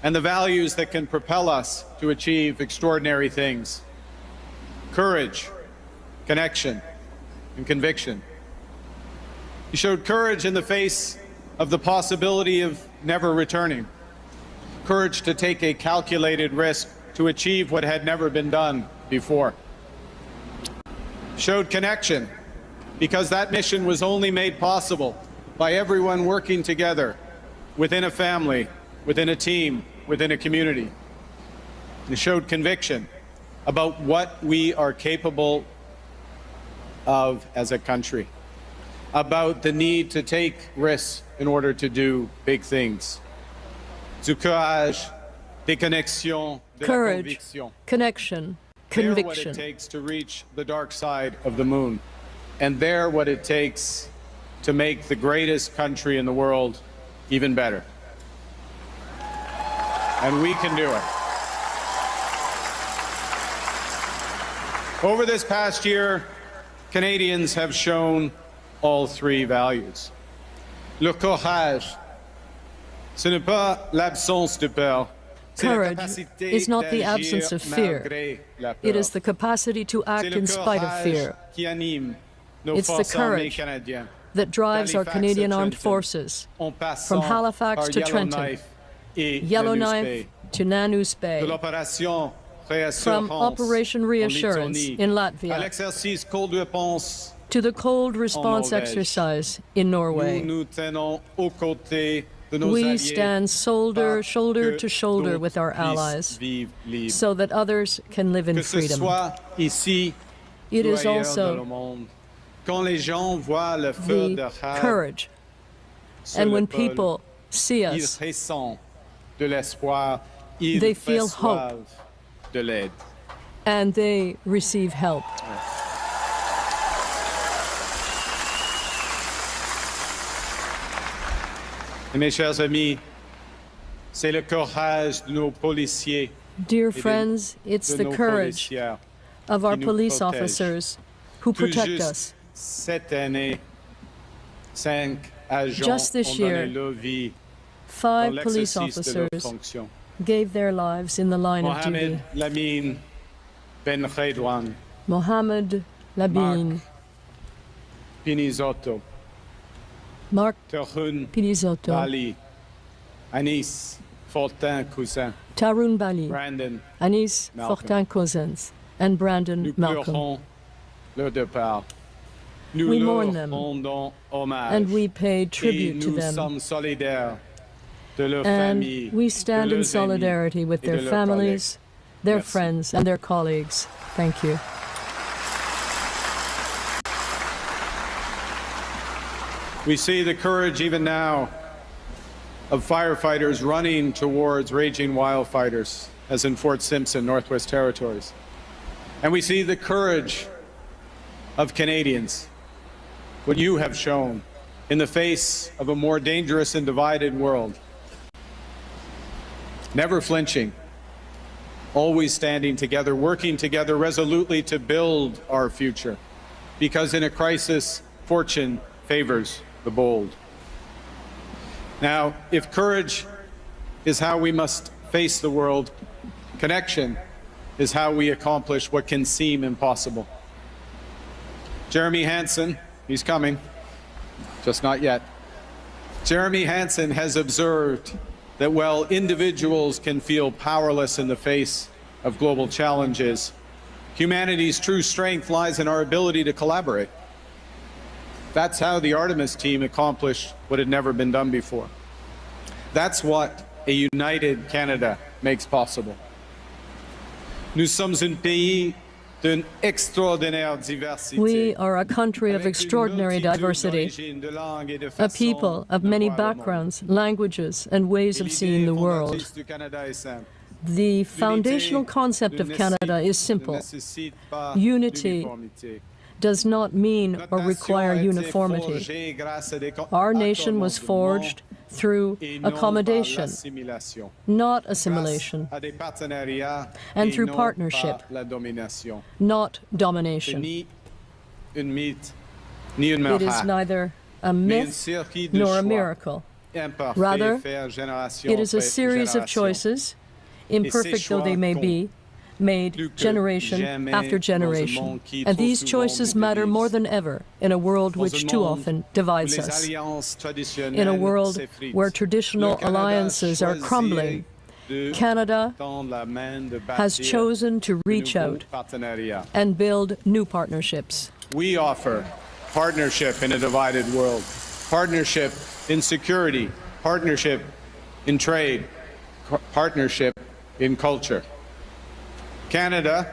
and the values that can propel us to achieve extraordinary things. Courage, connection, and conviction. He showed courage in the face of the possibility of never returning. Courage to take a calculated risk to achieve what had never been done before. Showed connection because that mission was only made possible by everyone working together within a family, within a team, within a community. It showed conviction about what we are capable of as a country, about the need to take risks in order to do big things. Du courage, des connexions, de la Courage, conviction. connection, They're what it conviction. takes to reach the dark side of the moon. And they're what it takes to make the greatest country in the world even better. And we can do it. Over this past year, Canadians have shown all three values. Le courage, ce n'est pas l'absence de peur. Courage is not the absence of fear. It is the capacity to act in spite of fear. It's the courage that drives our Canadian Armed Forces from Halifax to Trenton, Yellowknife to Nanu's Bay, from Operation Reassurance in Latvia to the cold response exercise in Norway. We stand shoulder to shoulder with our allies so that others can live in freedom. It is also the courage. And when people see us, they feel hope and they receive help. Mes chers amis, c'est le courage de nos policiers. Dear friends, it's the courage of our police officers who protect us. Cette année, 5 agents Just this ont donné year, leur vie 5 pour police l'exercice de leur officers fonction. gave their lives in the line of Mohamed duty. Lamine Ben Redouane, Mohamed Labine, Pinizotto, Mark Terhun Pilizotto, Bali, Anis Fortin-Cousin, Tarun Bali, Brandon. Anis Malcolm. Fortin-Cousins, and Brandon Nous Malcolm. pleurons leur départ. Nous We leur mourn them, rendons hommage. and we pay Et tribute to nous them. sommes solidaires de leur And famille, we de stand in leurs solidarity amis with et de their leurs families, their Merci. friends, and their colleagues. Thank you. We see the courage even now of firefighters running towards raging wildfires, as in Fort Simpson, Northwest Territories. And we see the courage of Canadians, what you have shown in the face of a more dangerous and divided world. Never flinching, always standing together, working together resolutely to build our future. Because in a crisis, fortune favors the bold. Now, if courage is how we must face the world, connection is how we accomplish what can seem impossible. Jeremy Hansen, he's coming, just not yet. Jeremy Hansen has observed that while individuals can feel powerless in the face of global challenges, humanity's true strength lies in our ability to collaborate. That's how the Artemis team accomplished what had never been done before. That's what a united Canada makes possible. Nous sommes un pays d'une extraordinaire diversité. We are a country of extraordinary diversity, a people of many backgrounds, languages, and ways of seeing the world. The foundational concept of Canada is simple. Unity does not mean or require uniformity. Our nation was forged through accommodation, not assimilation, and through partnership, not domination. It is neither a myth nor a miracle. Rather, it is a series of choices, imperfect though they may be, made generation after generation. And these choices matter more than ever in a world which too often divides us. In a world where traditional alliances are crumbling, Canada has chosen to reach out and build new partnerships. We offer partnership in a divided world, partnership in security, partnership in trade, partnership in culture. Canada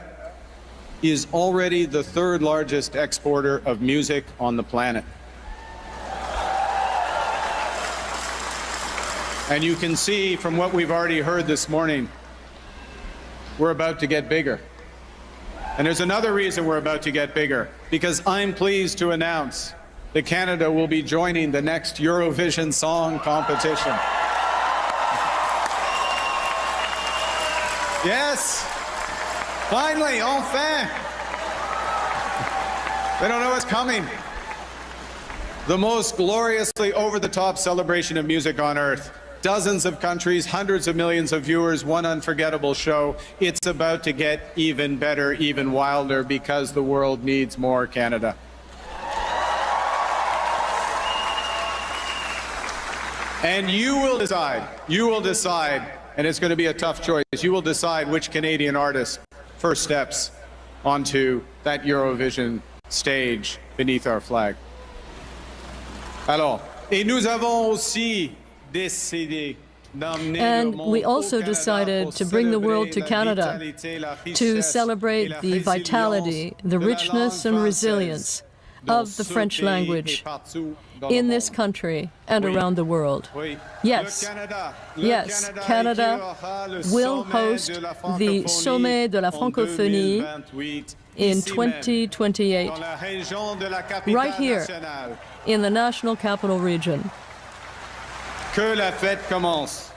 is already the third largest exporter of music on the planet. And you can see from what we've already heard this morning, we're about to get bigger. And there's another reason we're about to get bigger, because I'm pleased to announce that Canada will be joining the next Eurovision Song Competition. Yes! Finally, enfin! They don't know what's coming. The most gloriously over-the-top celebration of music on earth. Dozens of countries, hundreds of millions of viewers, one unforgettable show. It's about to get even better, even wilder, because the world needs more Canada. And you will decide, and it's going to be a tough choice, you will decide which Canadian artist first steps onto that Eurovision stage beneath our flag. Alors, et nous avons aussi décidé d'emmener le monde au Canada. And we also decided to bring the world to Canada to celebrate the vitality, the richness and resilience of the French language in this country and around the world. Yes, yes, Canada will host the Sommet de la Francophonie in 2028, right here in the National Capital Region. Que la fête commence.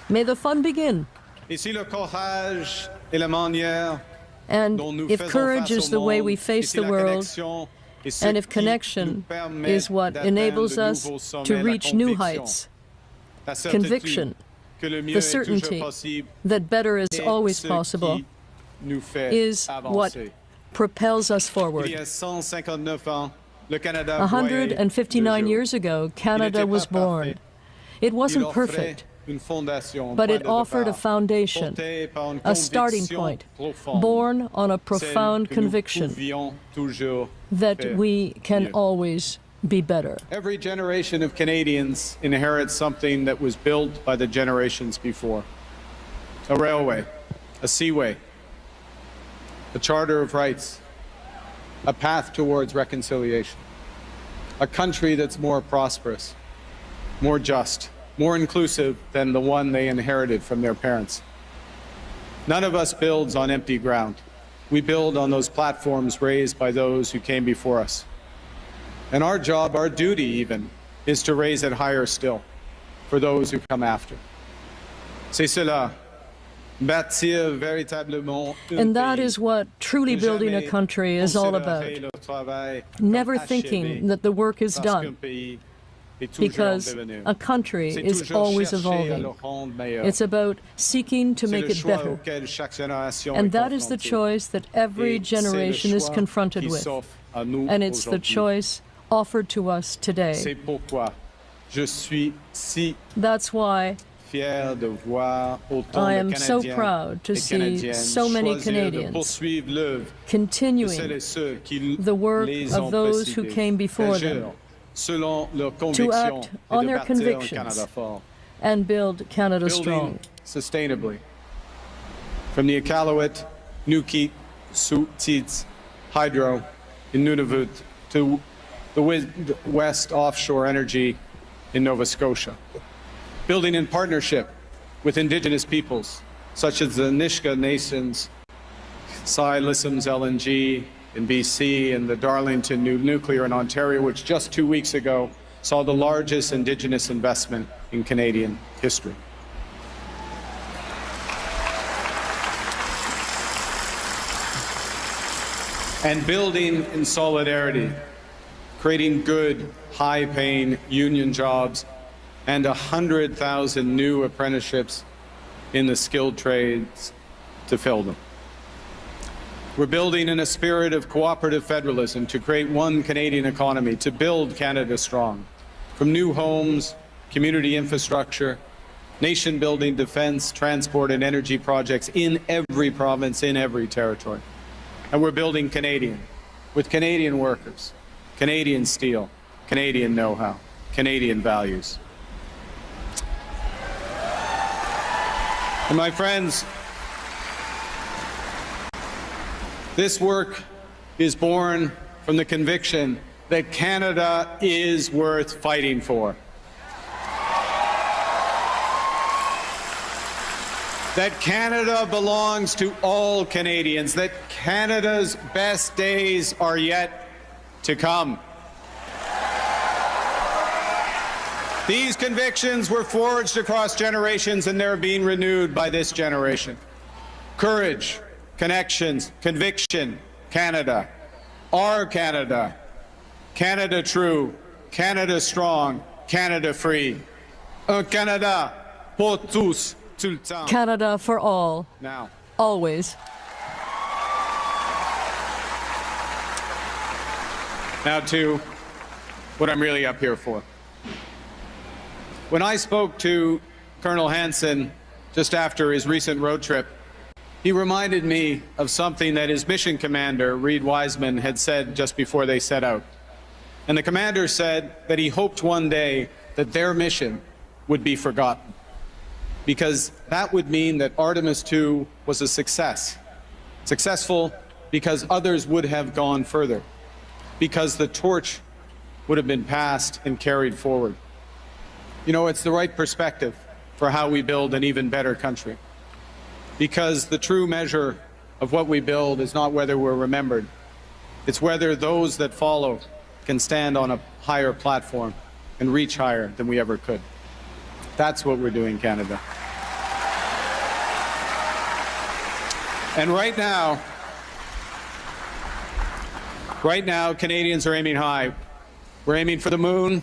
May the fun begin. Et si le courage est la manière And dont nous if faisons courage face is au the way monde, we et face si the la world, connexion est ce and if qui connection nous permet is what d'atteindre enables de us nouveaux sommets, to la reach new conviction, heights, la certitude conviction, que le mieux the est toujours certainty possible, that better is et always ce possible, qui nous fait is what avancer. propels us Il forward. y a 159 ans, le Canada 159 years ago, Canada was born. It wasn't perfect, but it offered a foundation, a starting point, born on a profound conviction that we can always be better. Every generation of Canadians inherits something that was built by the generations before. A railway, a seaway, a charter of rights, a path towards reconciliation. a country that's more prosperous, more just, more inclusive than the one they inherited from their parents. None of us builds on empty ground. We build on those platforms raised by those who came before us. And our job, our duty even, is to raise it higher still for those who come after. C'est cela. Bâtir véritablement un And that pays. is what truly building a country is all about. Never thinking that the work is done, because a country is always evolving. It's about seeking to make it better. And that is the choice that every generation is confronted with. And it's the choice offered to us today. That's why I am so proud to see so many Canadians continuing the work of those who came before them, to act on their convictions and build Canada strong. Sustainably. From the Iqaluit, Newquay, Suits, Hydro, in Nunavut, to the West Offshore Energy in Nova Scotia. Building in partnership with Indigenous peoples, such as the Nisga'a Nations, Ksi Lisims LNG in BC, and the Darlington New Nuclear in Ontario, which just 2 weeks ago saw the largest Indigenous investment in Canadian history. And building in solidarity, creating good, high-paying union jobs, and 100,000 new apprenticeships in the skilled trades to fill them. We're building in a spirit of cooperative federalism to create one Canadian economy, to build Canada strong. From new homes, community infrastructure, nation-building defense, transport, and energy projects in every province, in every territory. And we're building Canadian, with Canadian workers, Canadian steel, Canadian know-how, Canadian values. And my friends, this work is born from the conviction that Canada is worth fighting for. That Canada belongs to all Canadians, that Canada's best days are yet to come. These convictions were forged across generations, and they're being renewed by this generation. Courage, connections, conviction, Canada. Our Canada. Canada true, Canada strong, Canada free. Un Canada pour tous, tout le temps. Canada for all. Now. Always. Now to what I'm really up here for. When I spoke to Colonel Hansen just after his recent road trip, he reminded me of something that his mission commander, Reed Wiseman, had said just before they set out. And the commander said that he hoped one day that their mission would be forgotten, because that would mean that Artemis II was a success. Successful because others would have gone further, because the torch would have been passed and carried forward. You know, it's the right perspective for how we build an even better country. Because the true measure of what we build is not whether we're remembered. It's whether those that follow can stand on a higher platform and reach higher than we ever could. That's what we're doing, Canada. And right now, Canadians are aiming high. We're aiming for the moon,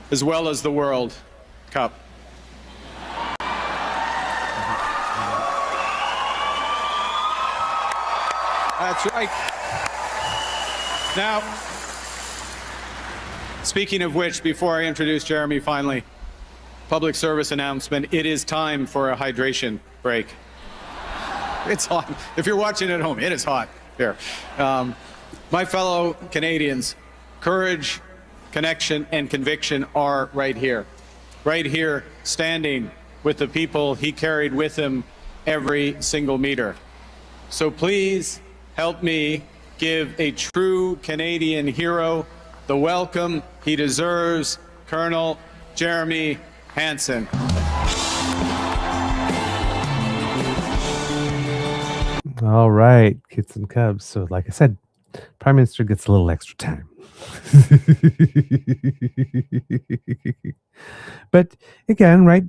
as well as the World Cup. That's right. Now, speaking of which, before I introduce Jeremy finally, public service announcement, it is time for a hydration break. It's hot. If you're watching at home, it is hot here. My fellow Canadians, courage, connection, and conviction are right here, standing with the people he carried with him every single meter. So please help me give a true Canadian hero the welcome he deserves, Colonel Jeremy Hansen. All right, kids and cubs. So, like I said, Prime Minister gets a little extra time. But again, right,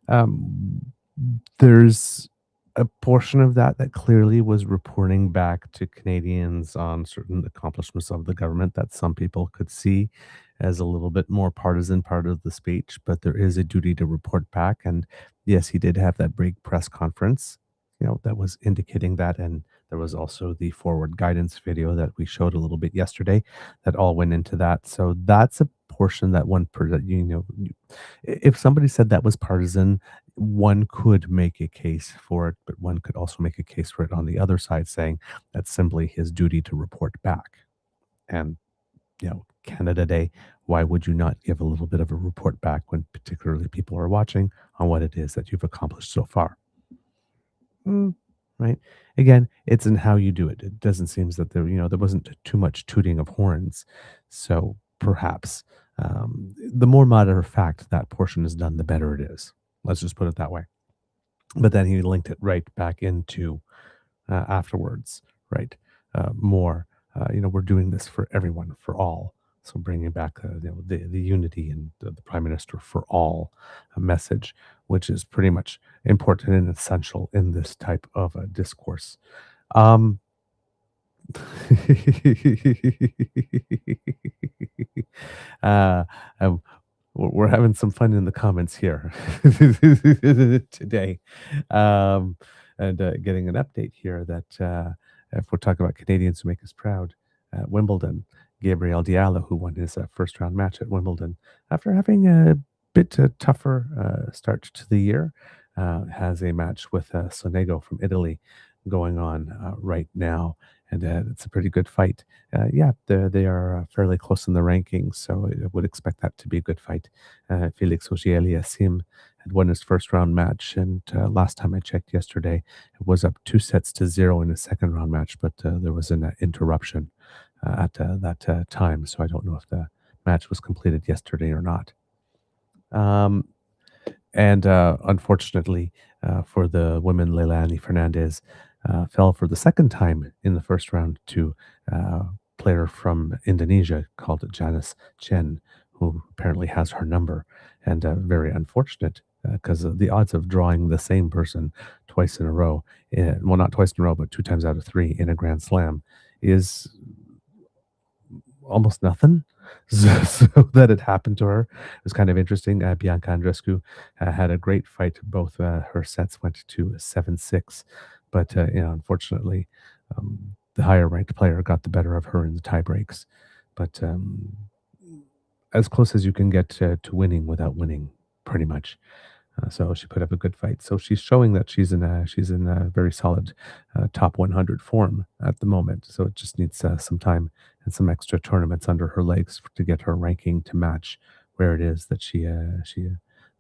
um, there's a portion of that clearly was reporting back to Canadians on certain accomplishments of the government that some people could see as a little bit more partisan part of the speech, but there is a duty to report back. And yes, he did have that big press conference, that was indicating that. And there was also the forward guidance video that we showed a little bit yesterday that all went into that. So that's a portion that if somebody said that was partisan, one could make a case for it, but one could also make a case for it on the other side, saying that's simply his duty to report back. And, Canada Day, why would you not give a little bit of a report back when particularly people are watching on what it is that you've accomplished so far? Right? Again, it's in how you do it. It doesn't seem that there wasn't too much tooting of horns. So perhaps the more matter of fact that portion is done, the better it is. Let's just put it that way. But then he linked it right back into afterwards, right? More, we're doing this for everyone, for all. So bringing back the unity and the Prime Minister for all message, which is pretty much important and essential in this type of discourse. Um, uh, um, we're having some fun in the comments here today, and getting an update here that if we're talking about Canadians who make us proud, Wimbledon, Gabriel Diallo, who won his first round match at Wimbledon after having a bit tougher start to the year, has a match with Sonego from Italy going on right now. And it's a pretty good fight. Yeah, they are fairly close in the rankings, so I would expect that to be a good fight. Felix Auger-Aliassime had won his first round match, and last time I checked yesterday, it was up 2-0 in a second round match, but there was an interruption at that time, so I don't know if the match was completed yesterday or not. And unfortunately for the women, Leilani Fernandez fell for the second time in the first round to a player from Indonesia called Janice Chen, who apparently has her number. And very unfortunate because the odds of drawing the same person twice in a row, well, not twice in a row, but 2 times out of 3 in a Grand Slam is almost nothing. So that it happened to her was kind of interesting. Bianca Andreescu had a great fight. Both her sets went to 7-6, but unfortunately, the higher ranked player got the better of her in the tie breaks. But as close as you can get to winning without winning, pretty much. So she put up a good fight. So she's showing that she's in a very solid top 100 form at the moment. So it just needs some time and some extra tournaments under her legs to get her ranking to match where it is that she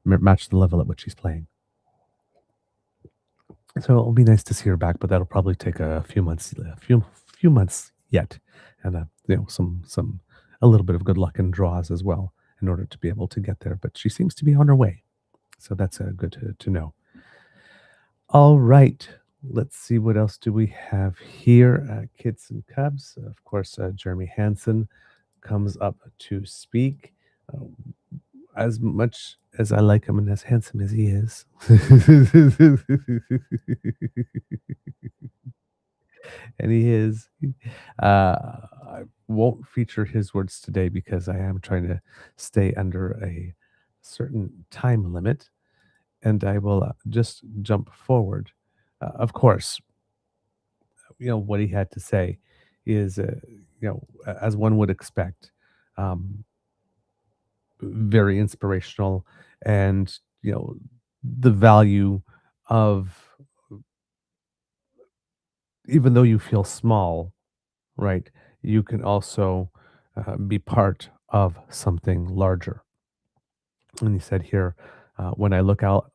match the level at which she's playing. So it'll be nice to see her back, but that'll probably take a few months yet, and a little bit of good luck and draws as well in order to be able to get there. But she seems to be on her way. So that's good to know. All right. Let's see, what else do we have here? Kids and Cubs. Of course, Jeremy Hansen comes up to speak. As much as I like him and as handsome as he is. And he is. I won't feature his words today because I am trying to stay under a certain time limit, and I will just jump forward. Of course, what he had to say is, as one would expect, very inspirational, and the value of, even though you feel small, right, you can also be part of something larger. And he said here, when I look out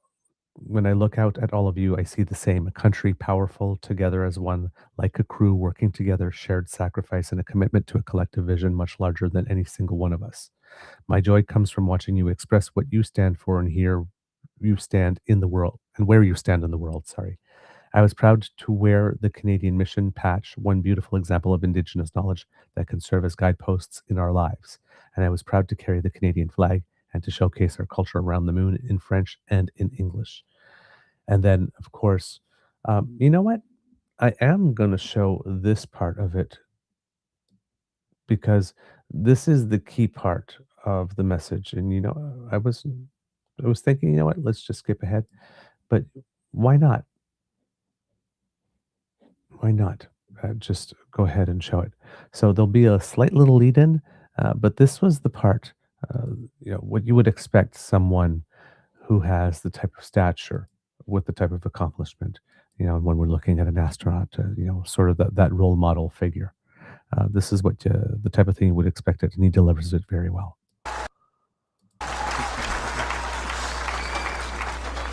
when I look out at all of you, I see the same: a country powerful together as one, like a crew working together, shared sacrifice, and a commitment to a collective vision much larger than any single one of us. My joy comes from watching you express what you stand for and here you stand in the world and where you stand in the world. Sorry. I was proud to wear the Canadian mission patch, one beautiful example of Indigenous knowledge that can serve as guideposts in our lives. And I was proud to carry the Canadian flag and to showcase our culture around the moon in French and in English. And then, of course, you know what? I am going to show this part of it because this is the key part of the message. And I was thinking, you know what? Let's just skip ahead. But why not? Why not? Just go ahead and show it. So there'll be a slight little lead in, but this was the part, uh, what you would expect someone who has the type of stature with the type of accomplishment, when we're looking at an astronaut, sort of that role model figure. This is what the type of thing you would expect it, and he delivers it very well.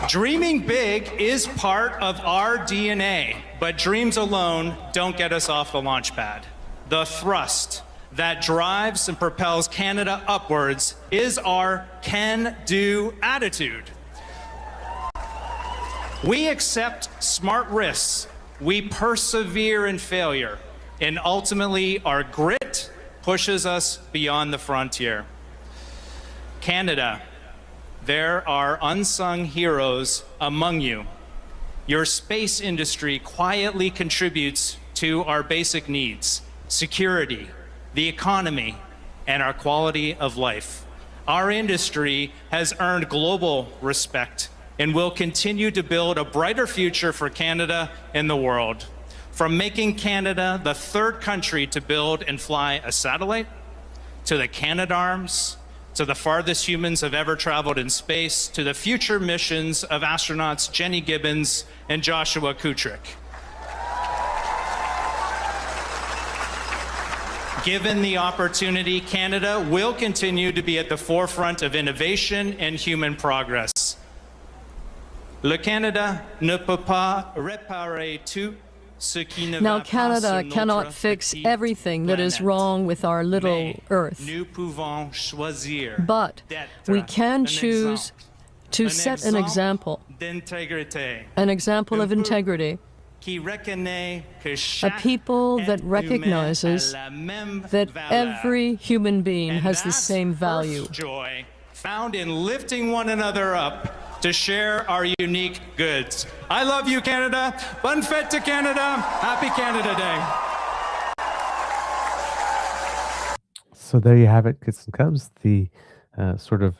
Dreaming big is part of our DNA, but dreams alone don't get us off the launch pad. The thrust that drives and propels Canada upwards is our can-do attitude. We accept smart risks, we persevere in failure, and ultimately our grit pushes us beyond the frontier. Canada, there are unsung heroes among you. Your space industry quietly contributes to our basic needs: security, the economy, and our quality of life. Our industry has earned global respect and will continue to build a brighter future for Canada and the world. From making Canada the third country to build and fly a satellite, to the Canadarms, to the farthest humans have ever traveled in space, to the future missions of astronauts Jenny Gibbons and Joshua Kutrick. Given the opportunity, Canada will continue to be at the forefront of innovation and human progress. Le Canada ne peut pas réparer tout. Now, Canada cannot fix everything that is wrong with our little Earth, but we can choose to set an example of integrity, a people that recognizes that every human being has the same value. Joy found in lifting one another up to share our unique goods. I love you, Canada. Bonne fête to Canada. Happy Canada Day. So there you have it, kids and cubs, the sort of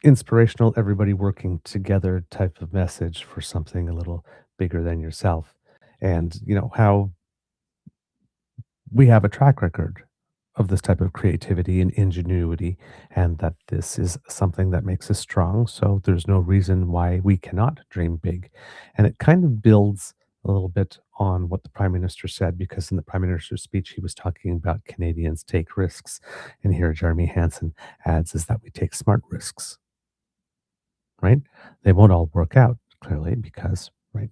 inspirational, everybody working together type of message for something a little bigger than yourself. And, how we have a track record of this type of creativity and ingenuity, and that this is something that makes us strong. So there's no reason why we cannot dream big. And it kind of builds a little bit on what the Prime Minister said, because in the Prime Minister's speech, he was talking about Canadians take risks. And here Jeremy Hansen adds is that we take smart risks, right? They won't all work out, clearly, because, right,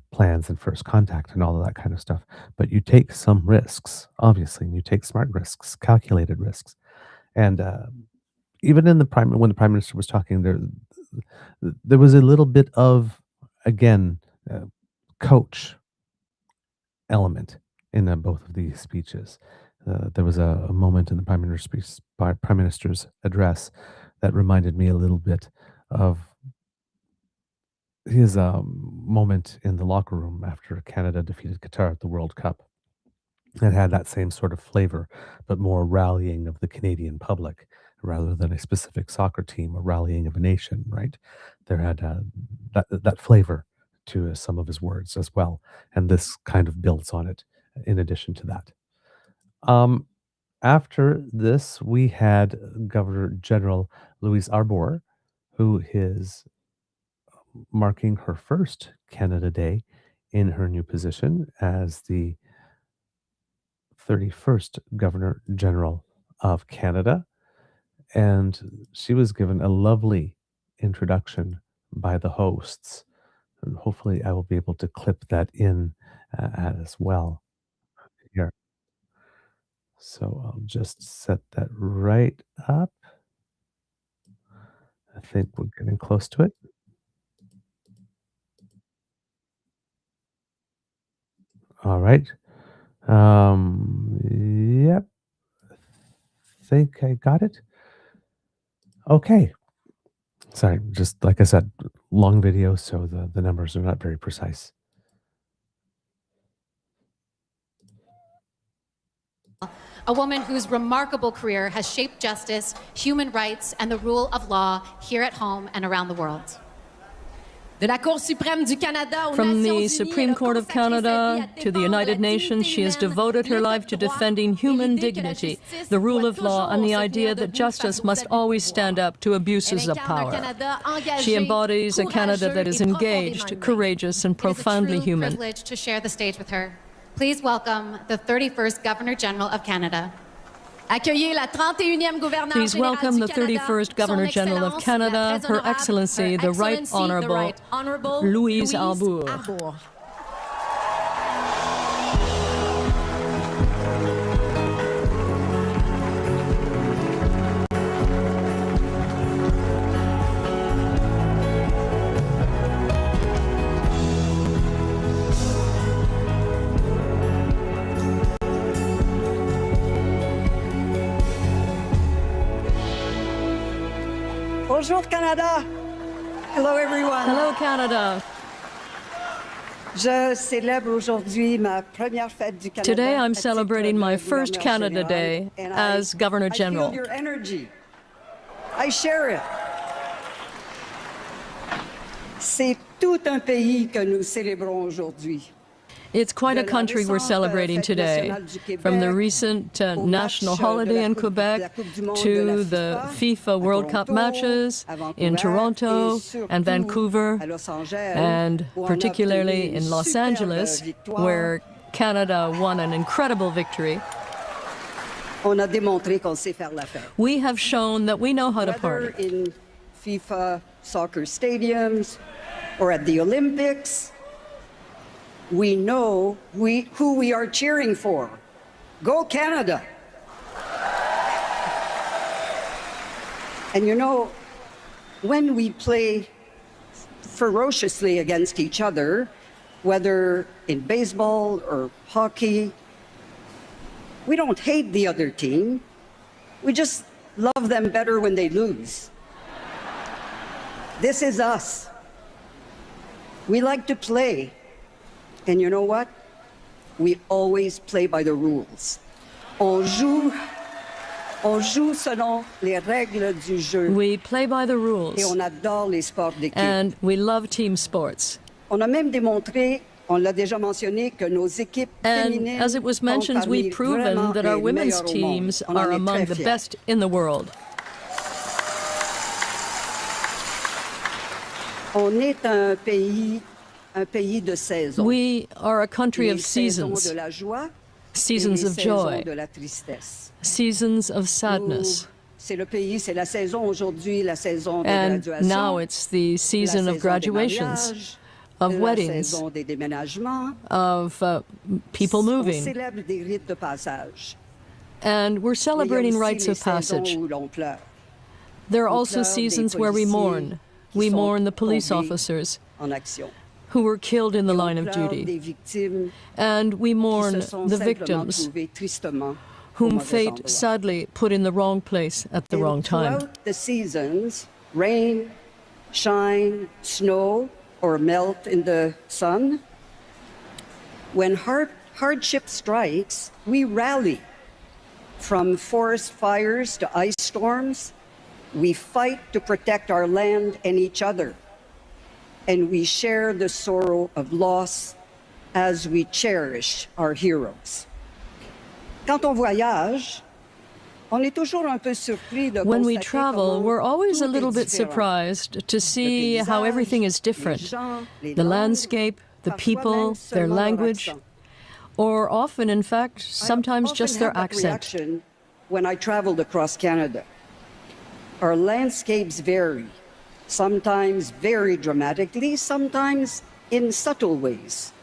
plans and first contact and all of that kind of stuff. But you take some risks, obviously, and you take smart risks, calculated risks. And even in when the Prime Minister was talking, there was a little bit of, again, coach element in both of these speeches. There was a moment in the Prime Minister's address that reminded me a little bit of his moment in the locker room after Canada defeated Qatar at the World Cup. It had that same sort of flavor, but more rallying of the Canadian public rather than a specific soccer team, a rallying of a nation, right? There had that flavor to some of his words as well. And this kind of builds on it in addition to that. After this, we had Governor General Louise Arbour, who is marking her first Canada Day in her new position as the 31st Governor General of Canada. And she was given a lovely introduction by the hosts. And hopefully I will be able to clip that in as well here. So I'll just set that right up. I think we're getting close to it. All right. Yep. Think I got it. Okay. Sorry, just like I said, long video, so the numbers are not very precise. A woman whose remarkable career has shaped justice, human rights, and the rule of law here at home and around the world. De la Cour suprême du Canada aux From Nations the Unies, Supreme elle a Court of consacré sa vie Canada à to the défendre United la Nations, dignité she has humaine, devoted her l'état life de to droit, defending et human l'idée que la dignity, justice the rule doit of law, and the toujours se idea tenir that debout justice face aux must abus de always pouvoir. stand up to abuses Elle of incarne un power. Canada engagé, She embodies a Canada that is courageux et engaged, profondément humain. courageous, and It is a profoundly true human. privilege to share the stage with her. Please welcome the 31st Governor General of Canada. Accueillez la 31e gouverneure Please générale welcome du the Canada, 31st Governor Son General of Excellence, Canada, la très Her honorable, Excellency, the Right Honorable Louise Arbour. Arbour. Bonjour Canada. Hello everyone. Hello, Canada. Je célèbre aujourd'hui ma première fête du Canada. Today I'm à titre celebrating de my first gouverneur Canada général, Day and as Governor I General. feel your energy. I share it. C'est tout un pays que nous célébrons aujourd'hui. It's quite a country we're celebrating today. From the recent national holiday in Quebec to the FIFA World Cup matches in Toronto and Vancouver, and particularly in Los Angeles, where Canada won an incredible victory. On a démontré qu'on sait faire la fête. We have shown that we know how to Whether party. in FIFA soccer stadiums or at the Olympics, we know who we are cheering for. Go Canada! And you know, when we play ferociously against each other, whether in baseball or hockey, we don't hate the other team. We just love them better when they lose. This is us. We like to play. And you know what? We always play by the rules. On joue selon les règles du jeu. We play by the Et rules, on adore les sports d'équipe. and we love team sports. On a même démontré, on l'a déjà mentionné, que nos équipes And féminines as it was sont mentioned, parmi we've proven vraiment that our les women's meilleures au monde. teams On en are est among très the fiers. best in the world. On est un pays de saisons. We are a country Les of saisons seasons, de la joie seasons et les of saisons joy, de la tristesse. seasons of sadness. C'est le pays, c'est la saison aujourd'hui, la saison de And graduation. now it's the season la of saison des graduations, mariages, of la weddings, saison des déménagements. of people On moving. célèbre des rites de passage. And we're Mais il y a celebrating aussi rites les of saisons passage. où l'on pleure. There are On also pleure seasons des where we policiers mourn. qui We sont mourn the police tombés officers en action. who were killed in the Et on line of pleure duty. des victimes And we qui mourn se sont the simplement victims trouvées tristement au whom mauvais fate endroit. sadly put in the wrong place at the And wrong time. throughout the seasons, rain, shine, snow, or melt in the sun, when hardship strikes, we rally. From forest fires to ice storms, we fight to protect our land and each other. And we share the sorrow of loss as we cherish our heroes. Quand on voyage, on est toujours un peu surpris de When we constater travel, comment we're always a tout little est bit différent. surprised to see Le how paysage, everything is les different. gens, les The langues, landscape, the parfois people, même their seulement leur language, accent. or often, in fact, sometimes I just often their have that accent. reaction when I traveled across Canada. Our landscapes vary, sometimes very dramatically, sometimes in subtle ways,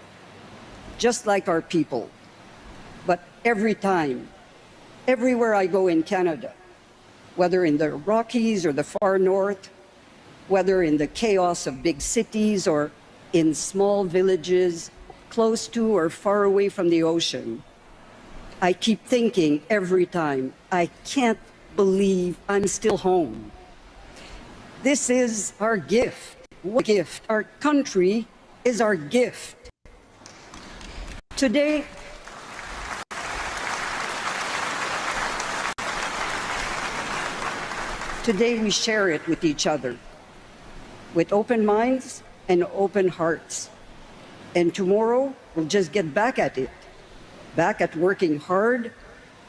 just like our people. But every time, everywhere I go in Canada, whether in the Rockies or the far north, whether in the chaos of big cities or in small villages close to or far away from the ocean, I keep thinking every time, I can't believe I'm still home. This is our gift. What gift? Our country is our gift. Today, we share it with each other, with open minds and open hearts. And tomorrow, we'll just get back at it, back at working hard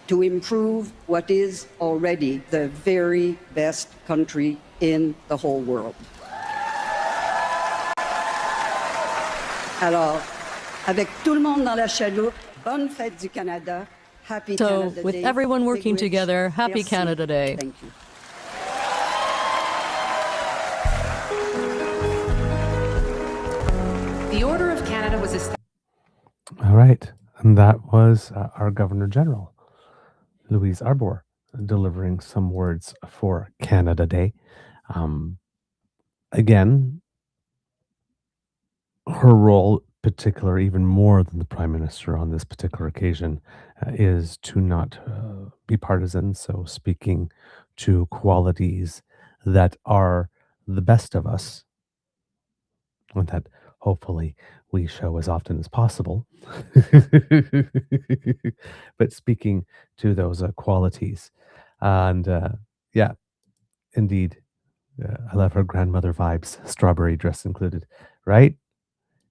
to improve what is already the very best country in the whole world. Alors, avec tout le monde dans la chaloupe, bonne fête du Canada, happy Canada Day. So, with everyone working together, happy Merci. Canada Day. Thank you. The Order of Canada was established. All right. And that was our Governor General, Louise Arbour, delivering some words for Canada Day. Again, her role, particular, even more than the Prime Minister on this particular occasion, is to not be partisan. So speaking to qualities that are the best of us, and that hopefully we show as often as possible. But speaking to those qualities. And yeah, indeed, I love her grandmother vibes, strawberry dress included, right?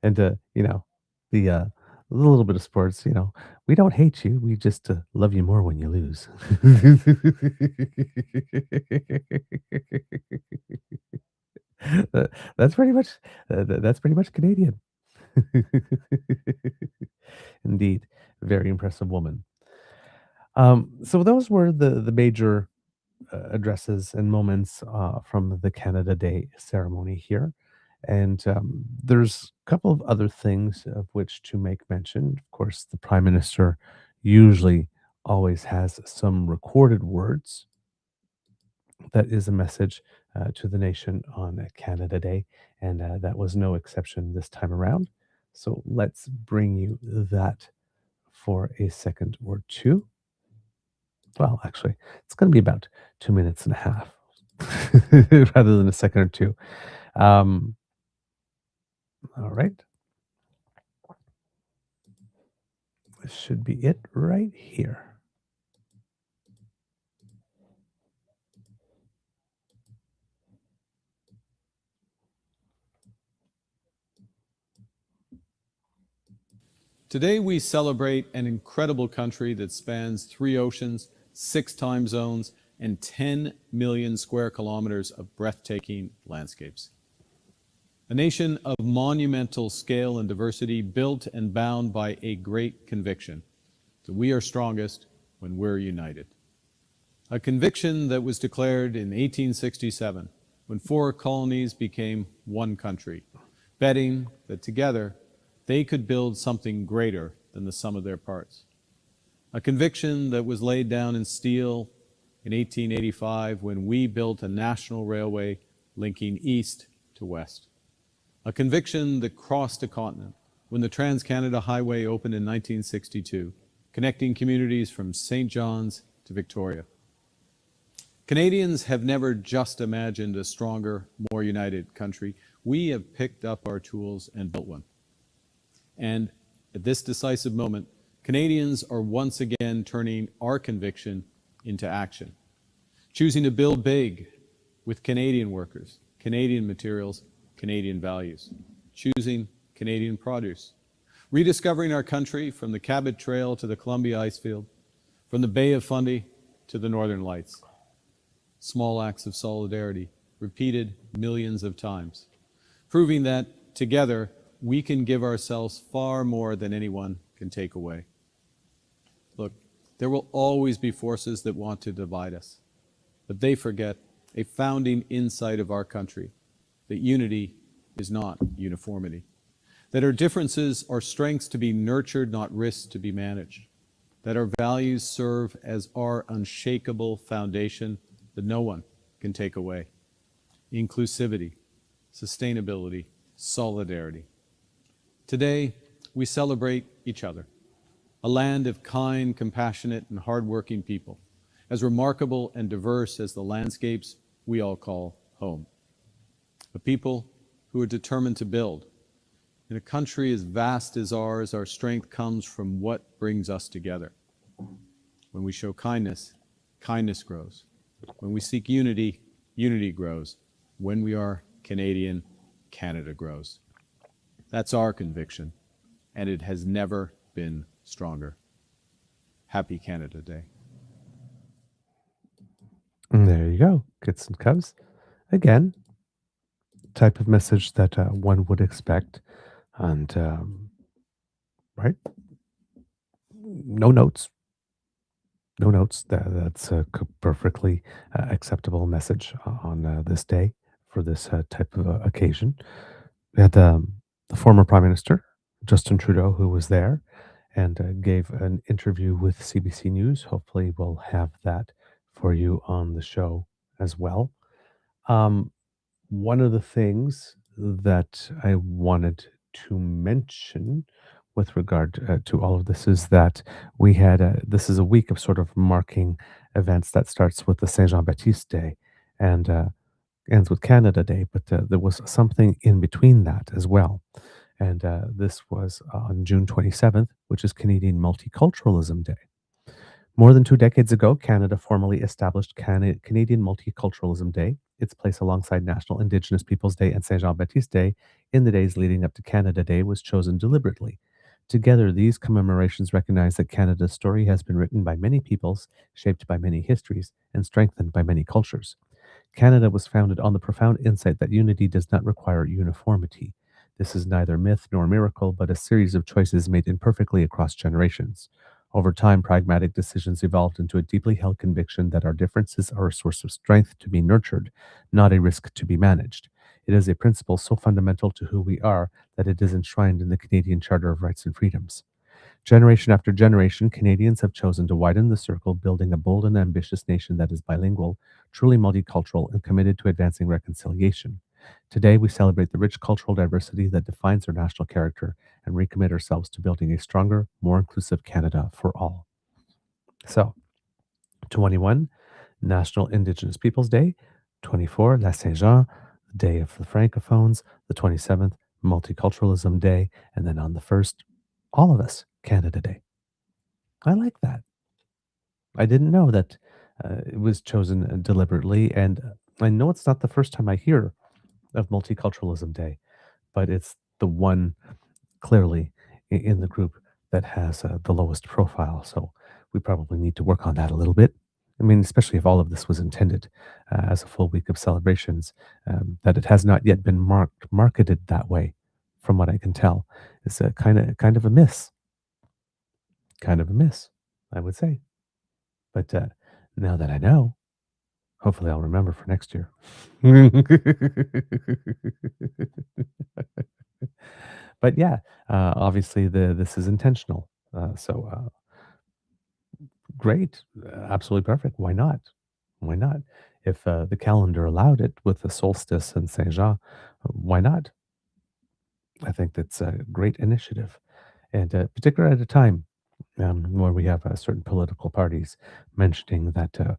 And, you know, the little bit of sports, you know, we don't hate you. We just love you more when you lose. That's pretty much Canadian. Indeed, very impressive woman. So those were the major addresses and moments from the Canada Day ceremony here. And there's a couple of other things of which to make mention. Of course, the Prime Minister usually always has some recorded words. That is a message to the nation on Canada Day, and that was no exception this time around. So let's bring you that for a second or two. Well, actually, it's going to be about 2 minutes and a half rather than a second or two. All right. This should be it right here. Today we celebrate an incredible country that spans 3 oceans, 6 time zones, and 10 million square kilometers of breathtaking landscapes. A nation of monumental scale and diversity, built and bound by a great conviction that we are strongest when we're united. A conviction that was declared in 1867 when 4 colonies became one country, betting that together they could build something greater than the sum of their parts. A conviction that was laid down in steel in 1885 when we built a national railway linking east to west. A conviction that crossed a continent when the Trans-Canada Highway opened in 1962, connecting communities from St. John's to Victoria. Canadians have never just imagined a stronger, more united country. We have picked up our tools and built one. And at this decisive moment, Canadians are once again turning our conviction into action, choosing to build big with Canadian workers, Canadian materials, Canadian values, choosing Canadian produce, rediscovering our country from the Cabot Trail to the Columbia Icefield, from the Bay of Fundy to the Northern Lights. Small acts of solidarity, repeated millions of times, proving that together we can give ourselves far more than anyone can take away. Look, there will always be forces that want to divide us, but they forget a founding insight of our country, that unity is not uniformity, that our differences are strengths to be nurtured, not risks to be managed, that our values serve as our unshakable foundation that no one can take away. Inclusivity, sustainability, solidarity. Today, we celebrate each other, a land of kind, compassionate, and hardworking people, as remarkable and diverse as the landscapes we all call home. A people who are determined to build. In a country as vast as ours, our strength comes from what brings us together. When we show kindness, kindness grows. When we seek unity, unity grows. When we are Canadian, Canada grows. That's our conviction, and it has never been stronger. Happy Canada Day. And there you go, kits and cubs. Again, type of message that one would expect. And, right? No notes. No notes. That's a perfectly acceptable message on this day for this type of occasion. We had the former Prime Minister, Justin Trudeau, who was there and gave an interview with CBC News. Hopefully, we'll have that for you on the show as well. One of the things that I wanted to mention with regard to all of this is that we had this is a week of sort of marking events that starts with the Saint Jean Baptiste Day and ends with Canada Day, but there was something in between that as well. And this was on June 27th, which is Canadian Multiculturalism Day. More than 2 decades ago, Canada formally established Canadian Multiculturalism Day, its place alongside National Indigenous Peoples Day and Saint Jean Baptiste Day in the days leading up to Canada Day was chosen deliberately. Together, these commemorations recognize that Canada's story has been written by many peoples, shaped by many histories, and strengthened by many cultures. Canada was founded on the profound insight that unity does not require uniformity. This is neither myth nor miracle, but a series of choices made imperfectly across generations. Over time, pragmatic decisions evolved into a deeply held conviction that our differences are a source of strength to be nurtured, not a risk to be managed. It is a principle so fundamental to who we are that it is enshrined in the Canadian Charter of Rights and Freedoms. Generation after generation, Canadians have chosen to widen the circle, building a bold and ambitious nation that is bilingual, truly multicultural, and committed to advancing reconciliation. Today, we celebrate the rich cultural diversity that defines our national character and recommit ourselves to building a stronger, more inclusive Canada for all. So, 21, National Indigenous Peoples Day. 24, La Saint Jean, the Day of the Francophones. The 27th, Multiculturalism Day. And then on the 1st, all of us, Canada Day. I like that. I didn't know that it was chosen deliberately. And I know it's not the first time I hear of Multiculturalism Day, but it's the one clearly in the group that has the lowest profile. So we probably need to work on that a little bit. I mean, especially if all of this was intended as a full week of celebrations, that it has not yet been marketed that way, from what I can tell, is a kind of a miss. Kind of a miss, I would say. But now that I know, hopefully I'll remember for next year. But yeah, obviously this is intentional. So great, absolutely perfect. Why not? Why not? If the calendar allowed it with the solstice and Saint Jean, why not? I think that's a great initiative, and particularly at a time where we have certain political parties mentioning that,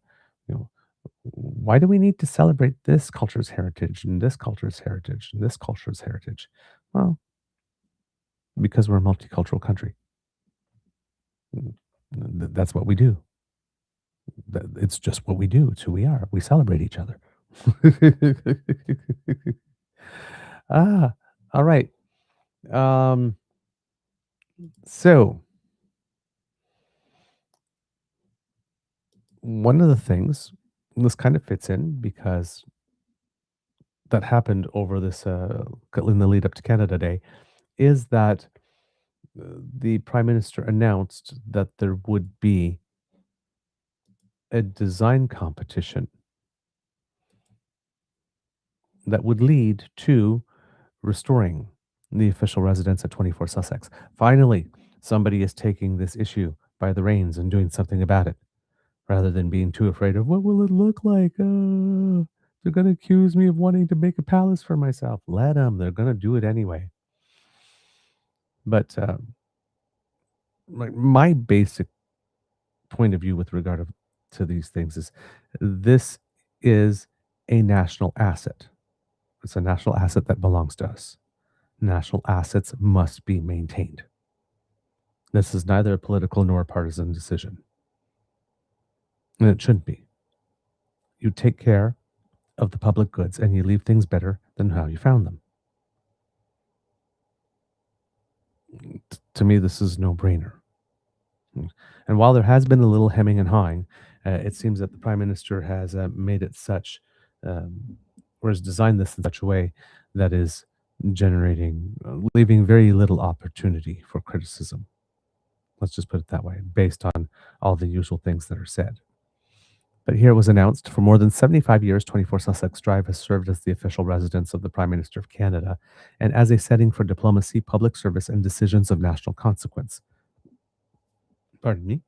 why do we need to celebrate this culture's heritage and this culture's heritage and this culture's heritage? Well, because we're a multicultural country. That's what we do. It's just what we do. It's who we are. We celebrate each other. All right. So one of the things, this kind of fits in because that happened over this in the lead up to Canada Day, is that the Prime Minister announced that there would be a design competition that would lead to restoring the official residence at 24 Sussex. Finally, somebody is taking this issue by the reins and doing something about it, rather than being too afraid of what will it look like. They're going to accuse me of wanting to make a palace for myself. Let them. They're going to do it anyway. But my basic point of view with regard to these things is this is a national asset. It's a national asset that belongs to us. National assets must be maintained. This is neither a political nor a partisan decision. And it shouldn't be. You take care of the public goods and you leave things better than how you found them. To me, this is a no-brainer. And while there has been a little hemming and hawing, it seems that the Prime Minister has made it such, or has designed this in such a way that is leaving very little opportunity for criticism. Let's just put it that way, based on all the usual things that are said. But here it was announced, for more than 75 years, 24 Sussex Drive has served as the official residence of the Prime Minister of Canada and as a setting for diplomacy, public service, and decisions of national consequence. Pardon me.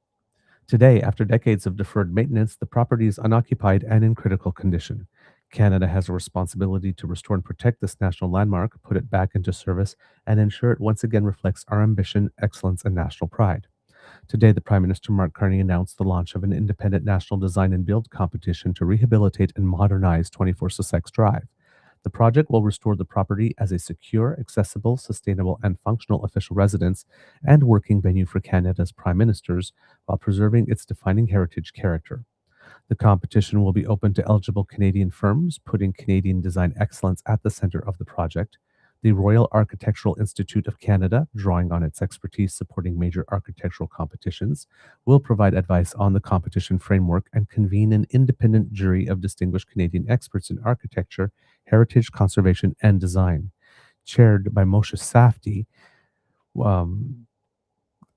Today, after decades of deferred maintenance, the property is unoccupied and in critical condition. Canada has a responsibility to restore and protect this national landmark, put it back into service, and ensure it once again reflects our ambition, excellence, and national pride. Today, the Prime Minister Mark Carney announced the launch of an independent national design and build competition to rehabilitate and modernize 24 Sussex Drive. The project will restore the property as a secure, accessible, sustainable, and functional official residence and working venue for Canada's prime ministers while preserving its defining heritage character. The competition will be open to eligible Canadian firms, putting Canadian design excellence at the center of the project. The Royal Architectural Institute of Canada, drawing on its expertise supporting major architectural competitions, will provide advice on the competition framework and convene an independent jury of distinguished Canadian experts in architecture, heritage conservation, and design. Chaired by Moshe Safdie, I'm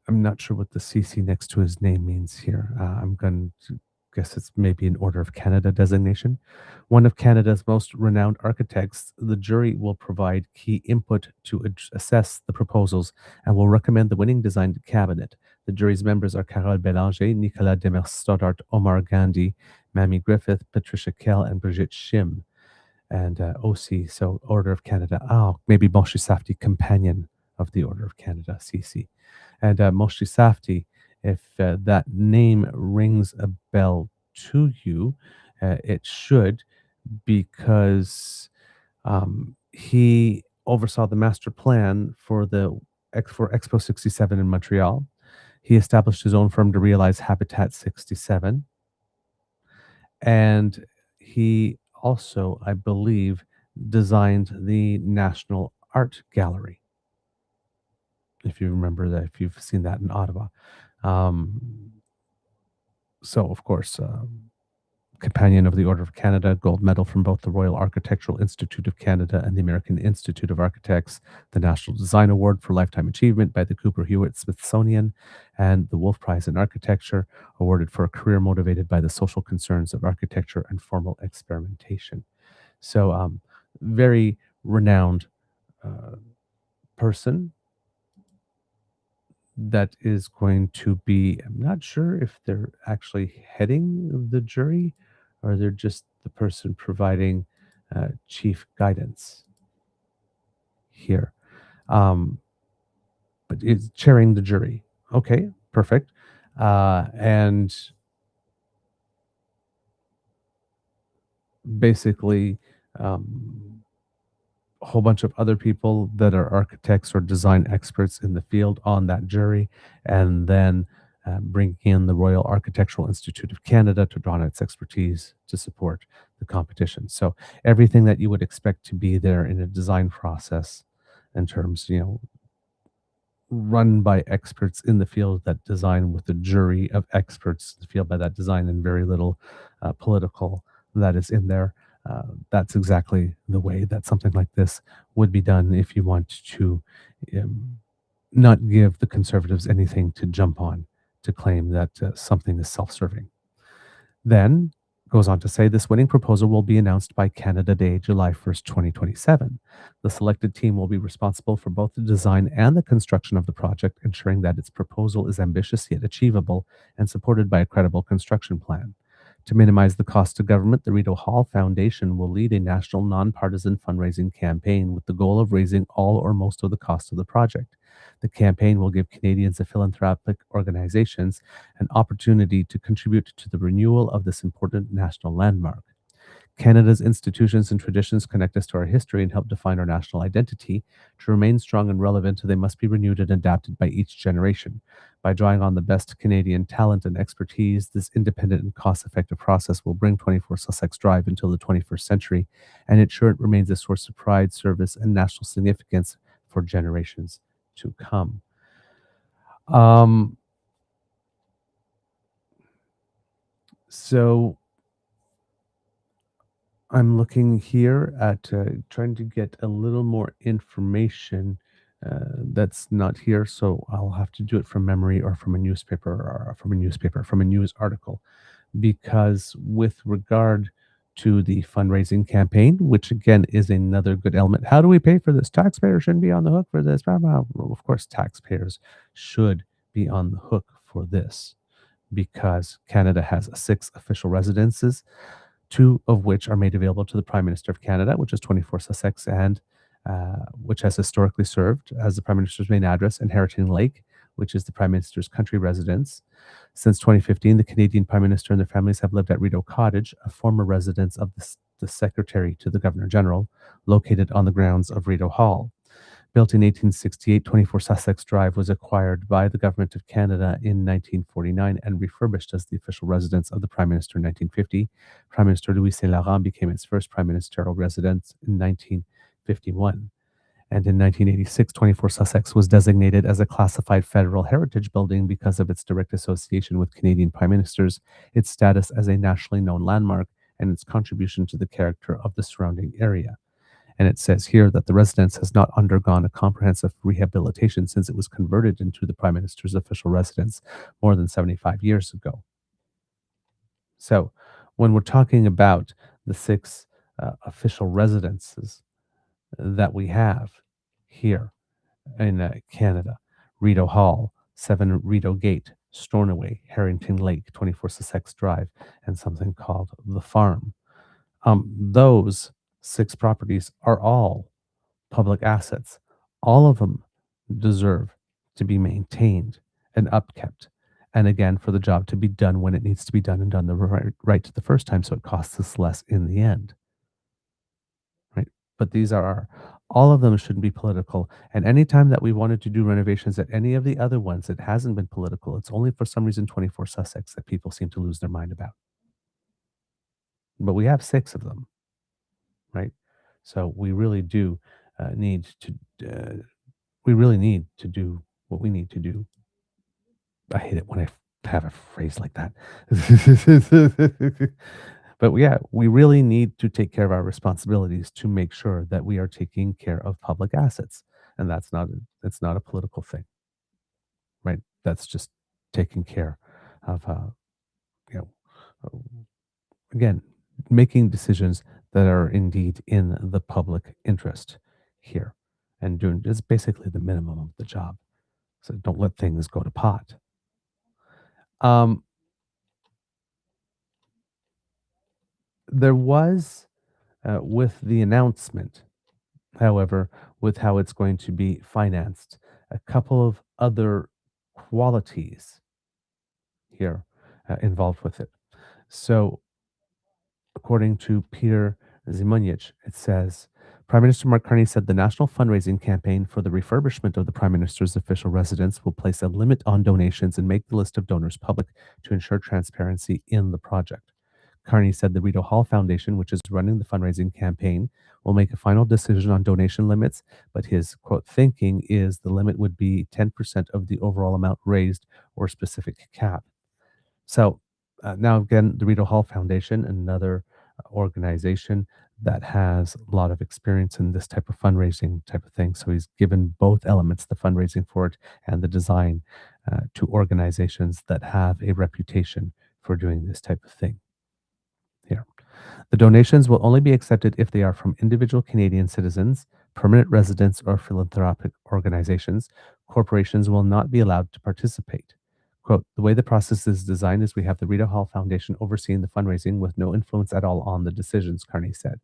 not sure what the CC next to his name means here. I'm going to guess it's maybe an Order of Canada designation. One of Canada's most renowned architects, the jury will provide key input to assess the proposals and will recommend the winning design to cabinet. The jury's members are Carole Bélanger, Nicolas Demers-Stoddart, Omar Gandhi, Mamie Griffith, Patricia Kell, and Brigitte Shim. And OC, so Order of Canada. Maybe Moshe Safdie, companion of the Order of Canada, CC. And Moshe Safdie, if that name rings a bell to you, it should, because he oversaw the master plan for Expo 67 in Montreal. He established his own firm to realize Habitat 67. And he also, I believe, designed the National Art Gallery. If you remember that, if you've seen that in Ottawa. So, of course, companion of the Order of Canada, gold medal from both the Royal Architectural Institute of Canada and the American Institute of Architects, the National Design Award for Lifetime Achievement by the Cooper Hewitt Smithsonian, and the Wolf Prize in Architecture, awarded for a career motivated by the social concerns of architecture and formal experimentation. So, very renowned person that is going to be, I'm not sure if they're actually heading the jury or they're just the person providing chief guidance here. But it's chairing the jury. Okay, perfect. And basically, a whole bunch of other people that are architects or design experts in the field on that jury, and then bringing in the Royal Architectural Institute of Canada to draw on its expertise to support the competition. So everything that you would expect to be there in a design process in terms, run by experts in the field that design with a jury of experts in the field by that design, and very little political that is in there. That's exactly the way that something like this would be done if you want to not give the Conservatives anything to jump on to claim that something is self-serving. Then Goes on to say this winning proposal will be announced by Canada Day, July 1st, 2027. The selected team will be responsible for both the design and the construction of the project, ensuring that its proposal is ambitious yet achievable and supported by a credible construction plan. To minimize the cost to government, the Rideau Hall Foundation will lead a national nonpartisan fundraising campaign with the goal of raising all or most of the cost of the project. The campaign will give Canadians and philanthropic organizations an opportunity to contribute to the renewal of this important national landmark. Canada's institutions and traditions connect us to our history and help define our national identity. To remain strong and relevant, they must be renewed and adapted by each generation. By drawing on the best Canadian talent and expertise, this independent and cost-effective process will bring 24 Sussex Drive until the 21st century and ensure it remains a source of pride, service, and national significance for generations to come. So I'm looking here at trying to get a little more information that's not here, so I'll have to do it from memory or from a newspaper or from a news article. Because with regard to the fundraising campaign, which again is another good element, how do we pay for this? Taxpayers shouldn't be on the hook for this. Well, of course, taxpayers should be on the hook for this because Canada has 6 official residences, 2 of which are made available to the Prime Minister of Canada, which is 24 Sussex, and which has historically served as the Prime Minister's main address, and Harrington Lake, which is the Prime Minister's country residence. Since 2015, the Canadian Prime Minister and their families have lived at Rideau Cottage, a former residence of the Secretary to the Governor General, located on the grounds of Rideau Hall. Built in 1868, 24 Sussex Drive was acquired by the Government of Canada in 1949 and refurbished as the official residence of the Prime Minister in 1950. Prime Minister Louis Saint Laurent became its first prime ministerial residence in 1951. And in 1986, 24 Sussex was designated as a classified federal heritage building because of its direct association with Canadian prime ministers, its status as a nationally known landmark, and its contribution to the character of the surrounding area. And it says here that the residence has not undergone a comprehensive rehabilitation since it was converted into the Prime Minister's official residence more than 75 years ago. So when we're talking about the 6 official residences that we have here in Canada, Rideau Hall, 7 Rideau Gate, Stornoway, Harrington Lake, 24 Sussex Drive, and something called The Farm. Those 6 properties are all public assets. All of them deserve to be maintained and upkept. And again, for the job to be done when it needs to be done and done the right the first time, so it costs us less in the end. Right? But these are all of them shouldn't be political. And anytime that we wanted to do renovations at any of the other ones, it hasn't been political. It's only for some reason 24 Sussex that people seem to lose their mind about. But we have 6 of them. Right? So we really do need to do what we need to do. I hate it when I have a phrase like that. But yeah, we really need to take care of our responsibilities to make sure that we are taking care of public assets. And that's not a political thing. Right? That's just taking care of again, making decisions that are indeed in the public interest here and doing is basically the minimum of the job. So don't let things go to pot. There was, with the announcement, however, with how it's going to be financed, a couple of other qualities here involved with it. So according to Peter Zimonjic, it says, Prime Minister Mark Carney said the national fundraising campaign for the refurbishment of the Prime Minister's official residence will place a limit on donations and make the list of donors public to ensure transparency in the project. Carney said the Rideau Hall Foundation, which is running the fundraising campaign, will make a final decision on donation limits, but his, quote, thinking is the limit would be 10% of the overall amount raised or specific cap. So now again, the Rideau Hall Foundation, another organization that has a lot of experience in this type of fundraising type of thing. So he's given both elements, the fundraising for it and the design, to organizations that have a reputation for doing this type of thing The donations will only be accepted if they are from individual Canadian citizens, permanent residents, or philanthropic organizations. Corporations will not be allowed to participate. Quote, the way the process is designed is we have the Rita Hall Foundation overseeing the fundraising with no influence at all on the decisions, Carney said.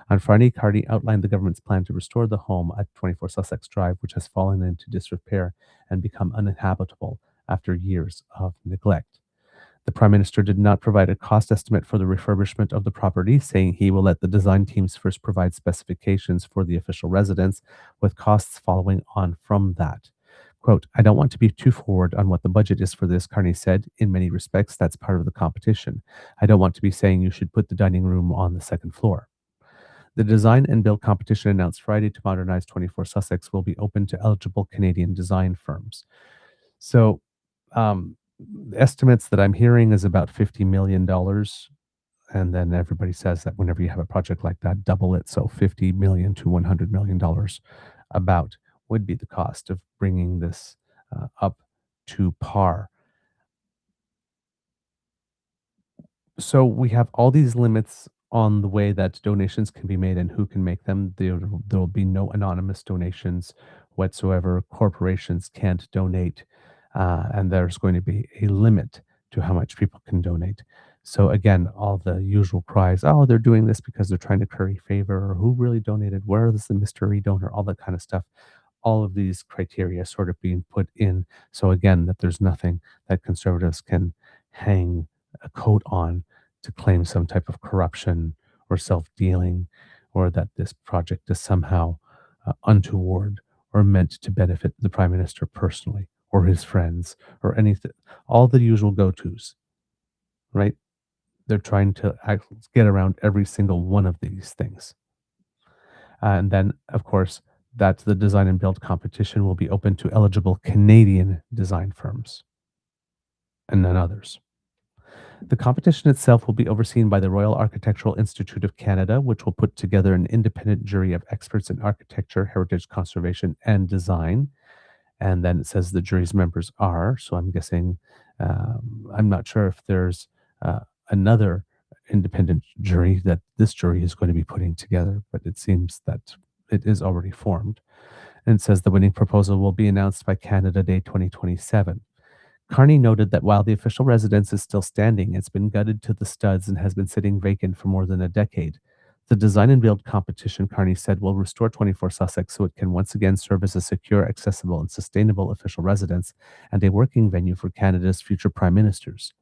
On Friday, Carney outlined the government's plan to restore the home at 24 Sussex Drive, which has fallen into disrepair and become uninhabitable after years of neglect. The Prime Minister did not provide a cost estimate for the refurbishment of the property, saying he will let the design teams first provide specifications for the official residence, with costs following on from that. Quote, I don't want to be too forward on what the budget is for this, Carney said. In many respects, that's part of the competition. I don't want to be saying you should put the dining room on the second floor. The design and build competition announced Friday to modernize 24 Sussex will be open to eligible Canadian design firms. So, the estimates that I'm hearing is about $50 million. And then everybody says that whenever you have a project like that, double it. So $50 million to $100 million about would be the cost of bringing this up to par. So we have all these limits on the way that donations can be made and who can make them. There will be no anonymous donations whatsoever. Corporations can't donate, and there's going to be a limit to how much people can donate. So again, all the usual cries, oh, they're doing this because they're trying to curry favor, or who really donated, where is the mystery donor, all that kind of stuff. All of these criteria sort of being put in. So again, that there's nothing that conservatives can hang a coat on to claim some type of corruption or self-dealing, or that this project is somehow untoward or meant to benefit the Prime Minister personally or his friends or anything. All the usual go-tos, right? They're trying to get around every single one of these things. And then, of course, that the design and build competition will be open to eligible Canadian design firms and none others. The competition itself will be overseen by the Royal Architectural Institute of Canada, which will put together an independent jury of experts in architecture, heritage conservation, and design. And then it says the jury's members are, so I'm guessing, I'm not sure if there's another independent jury that this jury is going to be putting together, but it seems that it is already formed. And it says the winning proposal will be announced by Canada Day 2027. Carney noted that while the official residence is still standing, it's been gutted to the studs and has been sitting vacant for more than a decade. The design and build competition, Carney said, will restore 24 Sussex so it can once again serve as a secure, accessible, and sustainable official residence and a working venue for Canada's future prime ministers.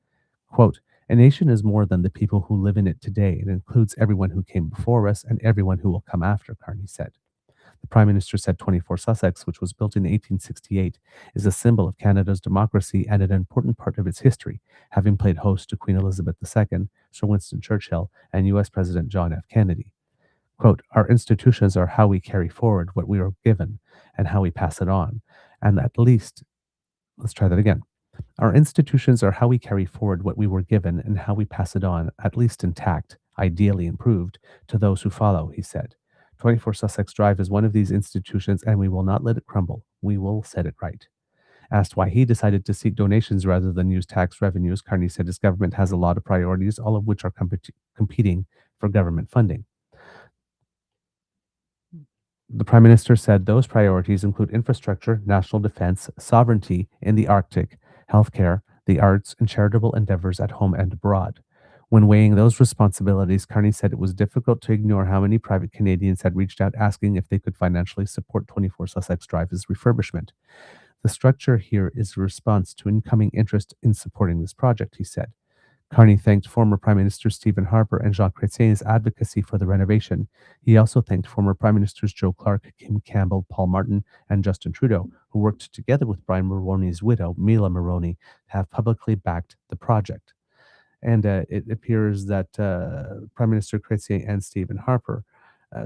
Quote, a nation is more than the people who live in it today. It includes everyone who came before us and everyone who will come after, Carney said. The Prime Minister said 24 Sussex, which was built in 1868, is a symbol of Canada's democracy and an important part of its history, having played host to Queen Elizabeth II, Sir Winston Churchill, and U.S. President John F. Kennedy. Quote, our institutions are how we carry forward what we are given and how we pass it on. And at least, let's try that again. Our institutions are how we carry forward what we were given and how we pass it on, at least intact, ideally improved, to those who follow, he said. 24 Sussex Drive is one of these institutions, and we will not let it crumble. We will set it right. Asked why he decided to seek donations rather than use tax revenues, Carney said his government has a lot of priorities, all of which are competing for government funding. The Prime Minister said those priorities include infrastructure, national defense, sovereignty in the Arctic, healthcare, the arts, and charitable endeavors at home and abroad. When weighing those responsibilities, Carney said it was difficult to ignore how many private Canadians had reached out asking if they could financially support 24 Sussex Drive's refurbishment. The structure here is a response to incoming interest in supporting this project, he said. Carney thanked former Prime Minister Stephen Harper and Jacques Chrétien's advocacy for the renovation. He also thanked former Prime Ministers Joe Clark, Kim Campbell, Paul Martin, and Justin Trudeau, who worked together with Brian Mulroney's widow, Mila Mulroney, to have publicly backed the project. And it appears that Prime Minister Chrétien and Stephen Harper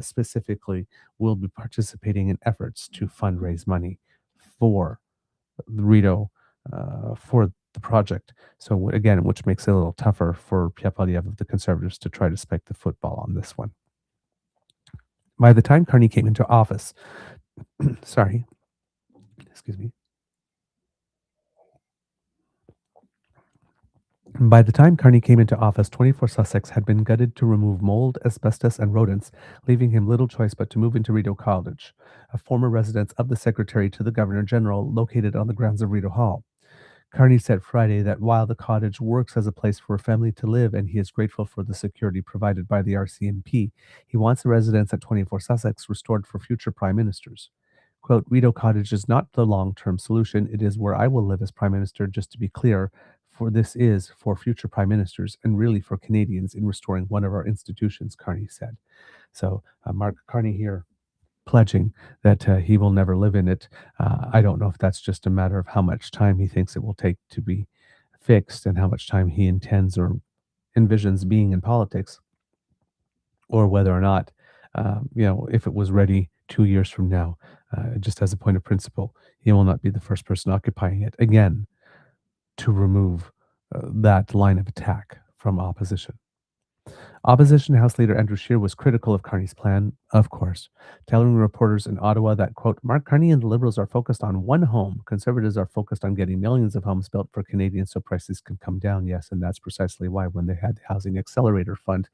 specifically will be participating in efforts to fundraise money for the Rideau, for the project. So again, which makes it a little tougher for Pierre Poilievre of the Conservatives to try to spike the football on this one. By the time Carney came into office, sorry, excuse me. By the time Carney came into office, 24 Sussex had been gutted to remove mold, asbestos, and rodents, leaving him little choice but to move into Rideau College, a former residence of the Secretary to the Governor General located on the grounds of Rideau Hall. Carney said Friday that while the cottage works as a place for a family to live and he is grateful for the security provided by the RCMP, he wants the residence at 24 Sussex restored for future prime ministers. Quote, Rideau Cottage is not the long-term solution. It is where I will live as prime minister, just to be clear, for this is for future prime ministers and really for Canadians in restoring one of our institutions, Carney said. So Mark Carney here pledging that he will never live in it. I don't know if that's just a matter of how much time he thinks it will take to be fixed and how much time he intends or envisions being in politics, or whether or not, if it was ready 2 years from now, just as a point of principle, he will not be the first person occupying it again to remove that line of attack from opposition. Opposition House Leader Andrew Scheer was critical of Carney's plan, of course, telling reporters in Ottawa that, quote, Mark Carney and the Liberals are focused on one home. Conservatives are focused on getting millions of homes built for Canadians so prices can come down. Yes, and that's precisely why when they had the Housing Accelerator Fund,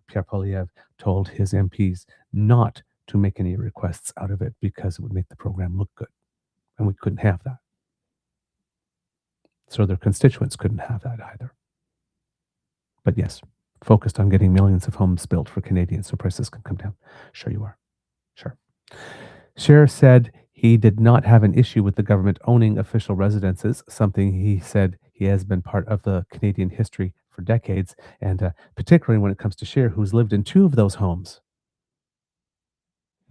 Pierre Poilievre told his MPs not to make any requests out of it because it would make the program look good. And we couldn't have that. So their constituents couldn't have that either. But yes, focused on getting millions of homes built for Canadians so prices can come down. Sure you are. Sure. Scheer said he did not have an issue with the government owning official residences, something he said he has been part of the Canadian history for decades, and particularly when it comes to Scheer, who's lived in 2 of those homes.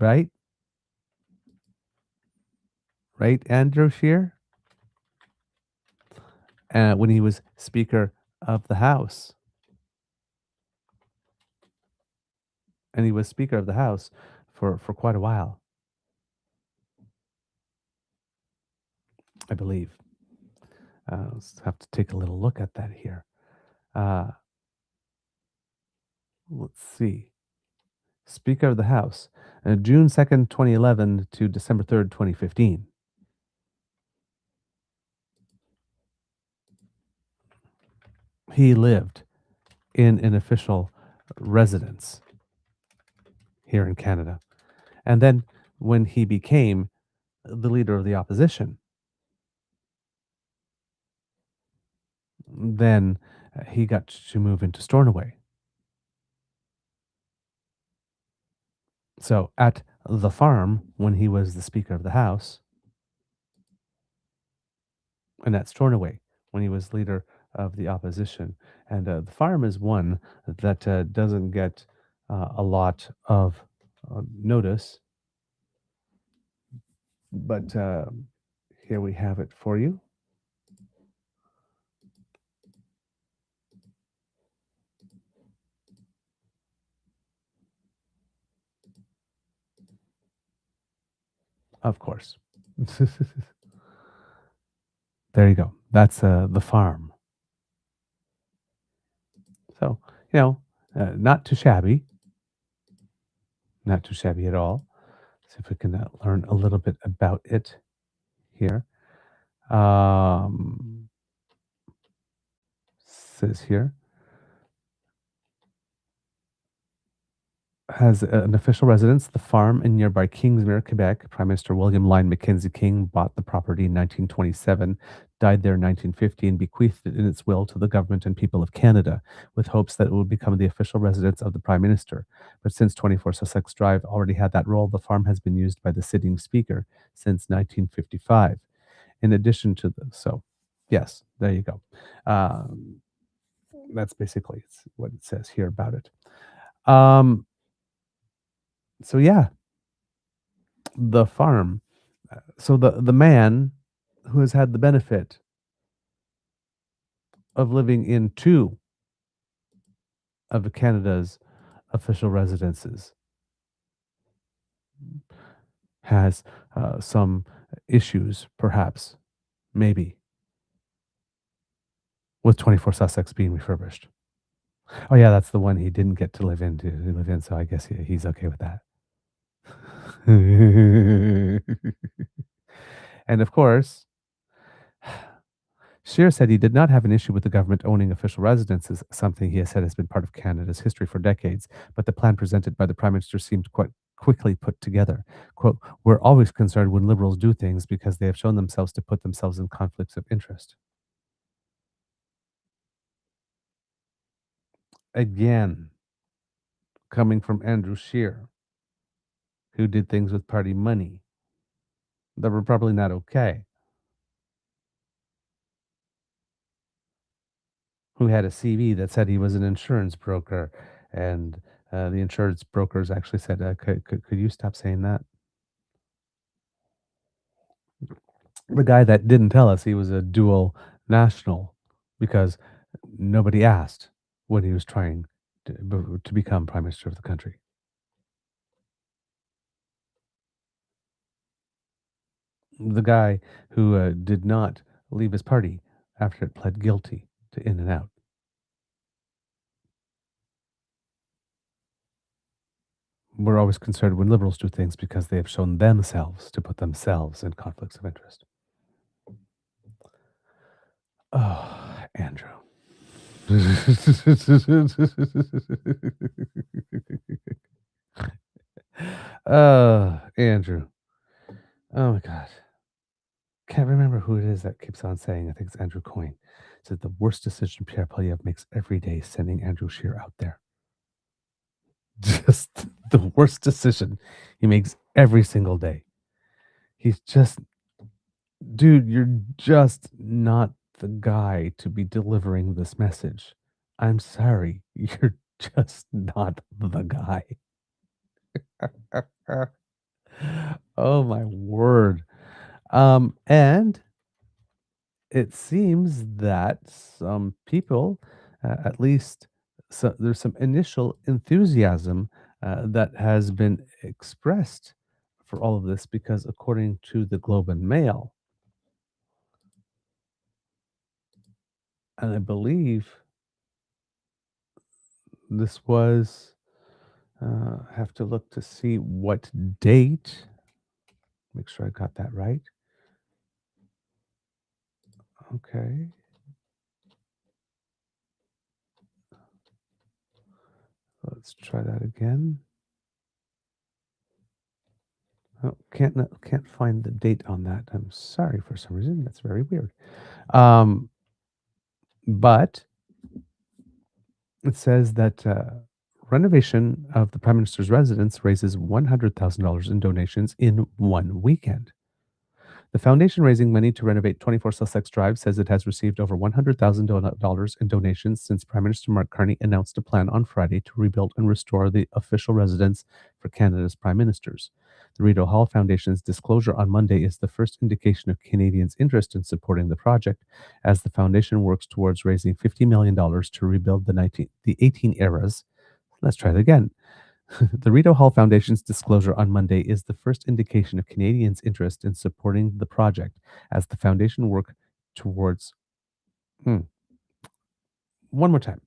Right? Right, Andrew Scheer? When he was Speaker of the House. And he was Speaker of the House for quite a while, I believe. Let's have to take a little look at that here. Let's see. Speaker of the House, June 2nd, 2011 to December 3rd, 2015. He lived in an official residence here in Canada. And then when he became the leader of the opposition, then he got to move into Stornoway. So at the farm, when he was the Speaker of the House, and at Stornoway, when he was leader of the opposition. And the farm is one that doesn't get a lot of notice, but here we have it for you. Of course. There you go. That's the farm. So, not too shabby. Not too shabby at all. See if we can learn a little bit about it here. Says here, has an official residence, the farm in nearby Kingsmere, Quebec. Prime Minister William Lyon Mackenzie King bought the property in 1927, died there in 1950, and bequeathed it in its will to the government and people of Canada, with hopes that it would become the official residence of the Prime Minister. But since 24 Sussex Drive already had that role, the farm has been used by the sitting Speaker since 1955. In addition to so, yes, there you go. That's basically what it says here about it. So yeah, the farm. So the man who has had the benefit of living in 2 of Canada's official residences has some issues, perhaps, maybe, with 24 Sussex being refurbished. Oh yeah, that's the one he didn't get to live in, so I guess he's okay with that. And of course, Scheer said he did not have an issue with the government owning official residences, something he has said has been part of Canada's history for decades, but the plan presented by the Prime Minister seemed quite quickly put together. Quote, "We're always concerned when Liberals do things because they have shown themselves to put themselves in conflicts of interest." Again, coming from Andrew Scheer, who did things with party money that were probably not okay, who had a CV that said he was an insurance broker, and the insurance brokers actually said, could you stop saying that? The guy that didn't tell us he was a dual national because nobody asked when he was trying to become prime minister of the country. The guy who did not leave his party after it pled guilty to in and out. We're always concerned when Liberals do things because they have shown themselves to put themselves in conflicts of interest. Oh, Andrew. Andrew. Oh my God. Can't remember who it is that keeps on saying. I think it's Andrew Coyne. Said the worst decision Pierre Poilievre makes every day, sending Andrew Scheer out there. Just the worst decision he makes every single day. He's just, dude, you're just not the guy to be delivering this message. I'm sorry. You're just not the guy. Oh my word. And it seems that some people, at least there's some initial enthusiasm that has been expressed for all of this because according to the Globe and Mail, and I believe this was, have to look to see what date, make sure I got that right. Okay. Let's try that again. Oh, can't find the date on that. I'm sorry for some reason. That's very weird. But it says that renovation of the Prime Minister's residence raises $100,000 in donations in one weekend. The foundation raising money to renovate 24 Sussex Drive says it has received over $100,000 in donations since Prime Minister Mark Carney announced a plan on Friday to rebuild and restore the official residence for Canada's prime ministers. The Rideau Hall Foundation's disclosure on Monday is the first indication of Canadians' interest in supporting the project, as the foundation works towards raising $50 million to rebuild the 18 eras. Let's try that again. The Rideau Hall Foundation's disclosure on Monday is the first indication of Canadians' interest in supporting the project as the foundation work towards. One more time.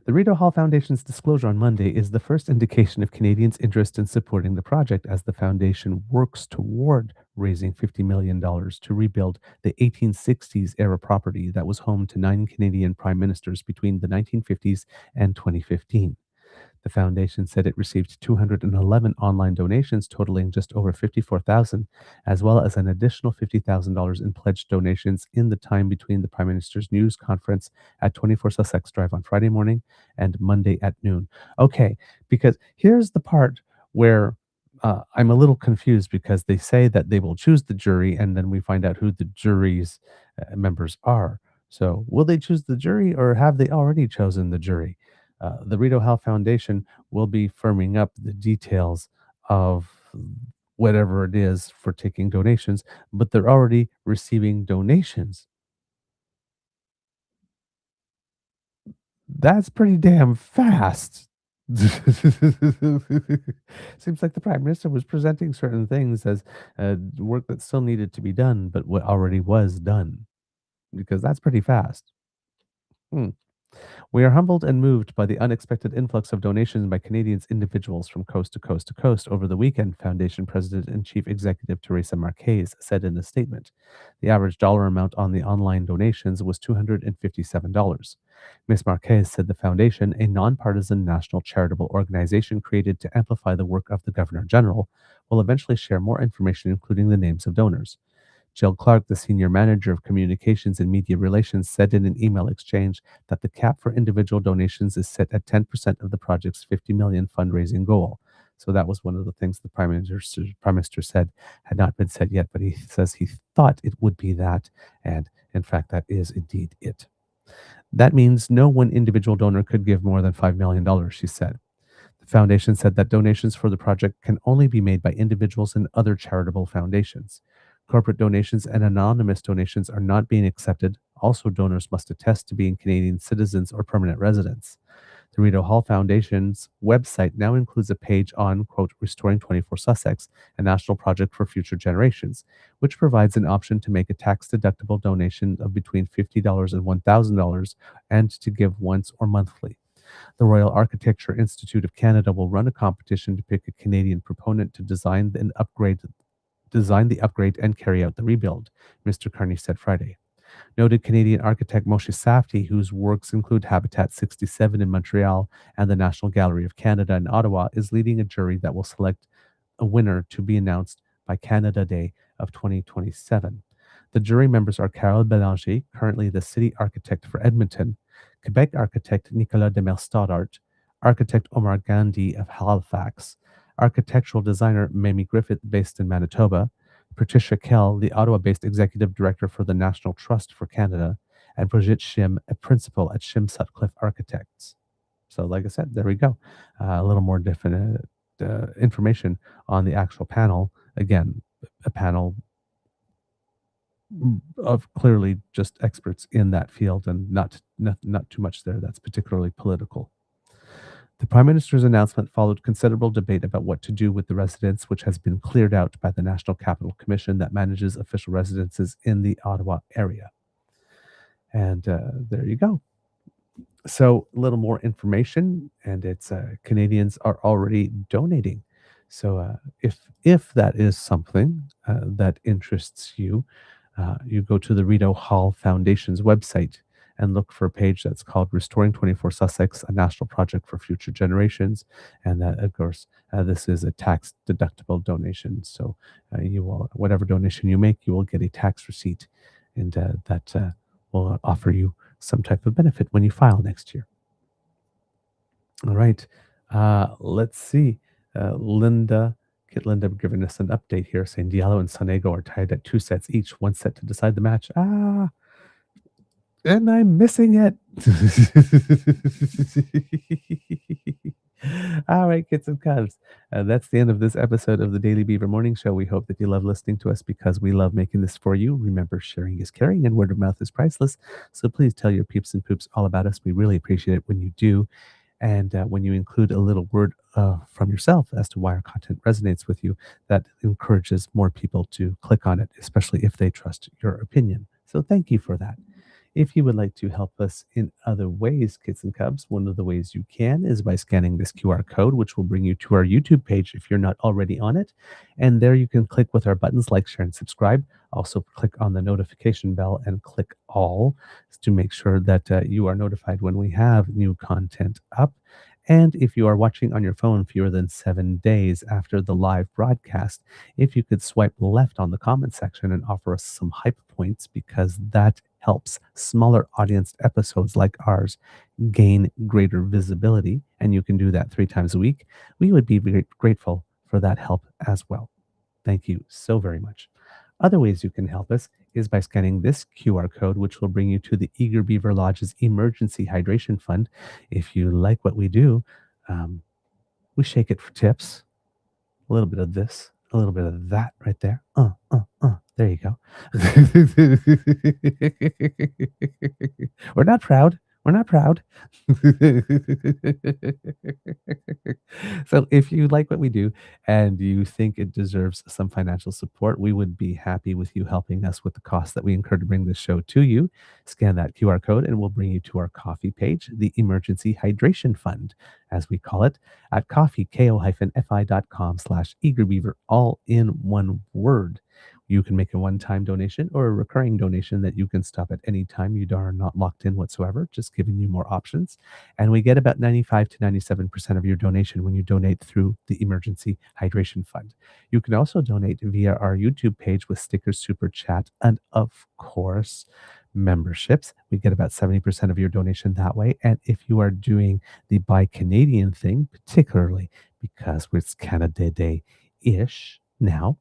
The Rideau Hall Foundation's disclosure on Monday is the first indication of Canadians' interest in supporting the project as the foundation works toward raising $50 million to rebuild the 1860s era property that was home to 9 Canadian prime ministers between the 1950s and 2015. The foundation said it received 211 online donations totaling just over $54,000, as well as an additional $50,000 in pledged donations in the time between the Prime Minister's news conference at 24 Sussex Drive on Friday morning and Monday at noon. Okay, because here's the part where I'm a little confused because they say that they will choose the jury and then we find out who the jury's members are. So will they choose the jury or have they already chosen the jury? The Rideau Hall Foundation will be firming up the details of whatever it is for taking donations, but they're already receiving donations. That's pretty damn fast. Seems like the Prime Minister was presenting certain things as work that still needed to be done, but what already was done, because that's pretty fast. We are humbled and moved by the unexpected influx of donations by Canadians individuals from coast to coast to coast over the weekend, Foundation President and Chief Executive Teresa Marquez said in a statement. The average dollar amount on the online donations was $257. Ms. Marquez said the Foundation, a nonpartisan national charitable organization created to amplify the work of the Governor General, will eventually share more information, including the names of donors. Jill Clark, the Senior Manager of Communications and Media Relations, said in an email exchange that the cap for individual donations is set at 10% of the project's $50 million fundraising goal. So that was one of the things the Prime Minister said had not been said yet, but he says he thought it would be that, and in fact, that is indeed it. That means no one individual donor could give more than $5 million, she said. The foundation said that donations for the project can only be made by individuals and other charitable foundations. Corporate donations and anonymous donations are not being accepted. Also, donors must attest to being Canadian citizens or permanent residents. The Rideau Hall Foundation's website now includes a page on, quote, Restoring 24 Sussex, a national project for future generations, which provides an option to make a tax-deductible donation of between $50 and $1,000 and to give once or monthly. The Royal Architecture Institute of Canada will run a competition to pick a Canadian proponent to design the upgrade and carry out the rebuild, Mr. Carney said Friday. Noted Canadian architect Moshe Safdie, whose works include Habitat 67 in Montreal and the National Gallery of Canada in Ottawa, is leading a jury that will select a winner to be announced by Canada Day of 2027. The jury members are Carole Bélanger, currently the city architect for Edmonton, Quebec architect Nicolas Demers-Stoddart, architect Omar Gandhi of Halifax, architectural designer Mamie Griffith, based in Manitoba, Patricia Kell, the Ottawa-based executive director for the National Trust for Canada, and Brigitte Schim, a principal at Schim Sutcliffe Architects. So, like I said, there we go. A little more definite information on the actual panel. Again, a panel of clearly just experts in that field, and not too much there that's particularly political. The Prime Minister's announcement followed considerable debate about what to do with the residence, which has been cleared out by the National Capital Commission that manages official residences in the Ottawa area. And there you go. So a little more information, and it's Canadians are already donating. So if that is something that interests you, you go to the Rideau Hall Foundation's website and look for a page that's called Restoring 24 Sussex, a national project for future generations. And of course, this is a tax-deductible donation. So you will, whatever donation you make, you will get a tax receipt, and that will offer you some type of benefit when you file next year. All right, let's see. Linda giving us an update here, saying Diallo and Sonego are tied at 2 sets each, 1 set to decide the match. And I'm missing it. All right, kids and cubs. That's the end of this episode of the Daily Beaver Morning Show. We hope that you love listening to us because we love making this for you. Remember, sharing is caring and word of mouth is priceless. So please tell your peeps and poops all about us. We really appreciate it when you do. And when you include a little word from yourself as to why our content resonates with you, that encourages more people to click on it, especially if they trust your opinion. So thank you for that. If you would like to help us in other ways, kids and cubs, one of the ways you can is by scanning this QR code, which will bring you to our YouTube page if you're not already on it. And there you can click with our buttons like, share, and subscribe. Also click on the notification bell and click all to make sure that you are notified when we have new content up. And if you are watching on your phone fewer than 7 days after the live broadcast, if you could swipe left on the comment section and offer us some hype points, because that helps smaller audience episodes like ours gain greater visibility, and you can do that 3 times a week, we would be very grateful for that help as well. Thank you so very much. Other ways you can help us is by scanning this QR code, which will bring you to the Eager Beaver Lodge's Emergency Hydration Fund. If you like what we do, we shake it for tips. A little bit of this, a little bit of that right there. There you go. We're not proud. We're not proud. So if you like what we do and you think it deserves some financial support, we would be happy with you helping us with the costs that we incur to bring this show to you. Scan that QR code and we'll bring you to our coffee page, the Emergency Hydration Fund, as we call it, at ko-fi.com/eagerbeaver, all in one word. You can make a one-time donation or a recurring donation that you can stop at any time. You are not locked in whatsoever, just giving you more options. And we get about 95 to 97% of your donation when you donate through the Emergency Hydration Fund. You can also donate via our YouTube page with stickers, super chat, and of course, memberships. We get about 70% of your donation that way. And if you are doing the Buy Canadian thing, particularly because it's Canada Day-ish now,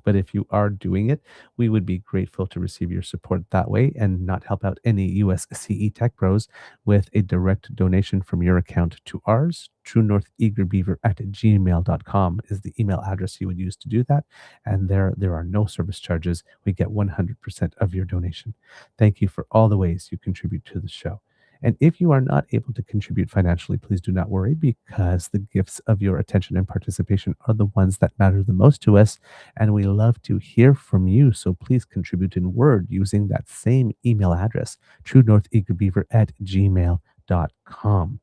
but if you are doing it, we would be grateful to receive your support that way and not help out any US CE Tech Pros with a direct donation from your account to ours. truenortheagerbeaver@gmail.com is the email address you would use to do that. And there are no service charges. We get 100% of your donation. Thank you for all the ways you contribute to the show. And if you are not able to contribute financially, please do not worry, because the gifts of your attention and participation are the ones that matter the most to us. And we love to hear from you. So please contribute in word using that same email address, truenortheagerbeaver@gmail.com.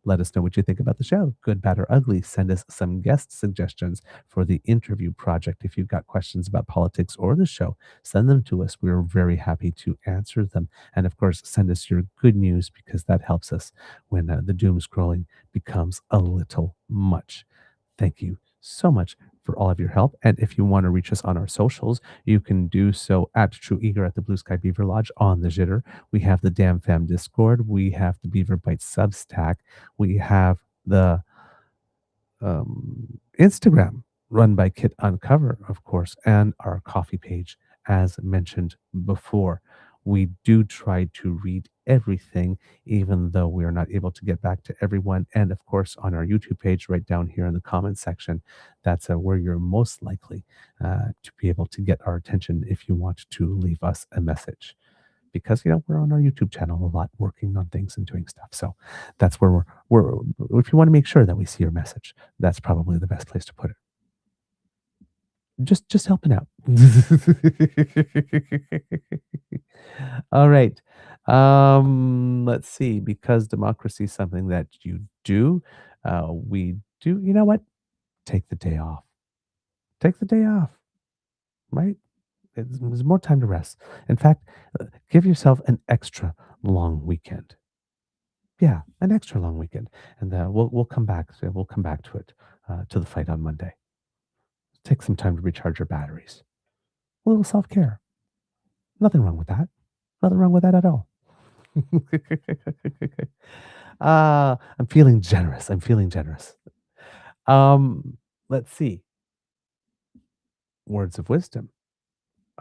Let us know what you think about the show, good, bad, or ugly. Send us some guest suggestions for the interview project. If you've got questions about politics or the show, send them to us. We're very happy to answer them. And of course, send us your good news, because that helps us when the doom scrolling becomes a little much. Thank you so much for all of your help. And if you want to reach us on our socials, you can do so at True Eager at the Blue Sky Beaver Lodge on the Jitter. We have the DamFam Discord. We have the Beaver Bite Substack. We have the Instagram run by Kit Uncover, of course, and our coffee page, as mentioned before. We do try to read everything, even though we are not able to get back to everyone. And of course, on our YouTube page, right down here in the comments section, that's where you're most likely to be able to get our attention if you want to leave us a message. Because, we're on our YouTube channel a lot, working on things and doing stuff. So that's where we're if you want to make sure that we see your message, that's probably the best place to put it. Just helping out. All right. Let's see. Because democracy is something that you do, we do. You know what? Take the day off. Take the day off. Right? There's more time to rest. In fact, give yourself an extra long weekend. Yeah, an extra long weekend, and we'll come back. We'll come back to it, to the fight on Monday. Take some time to recharge your batteries. A little self-care. Nothing wrong with that. Nothing wrong with that at all. I'm feeling generous. I'm feeling generous. Let's see. Words of wisdom.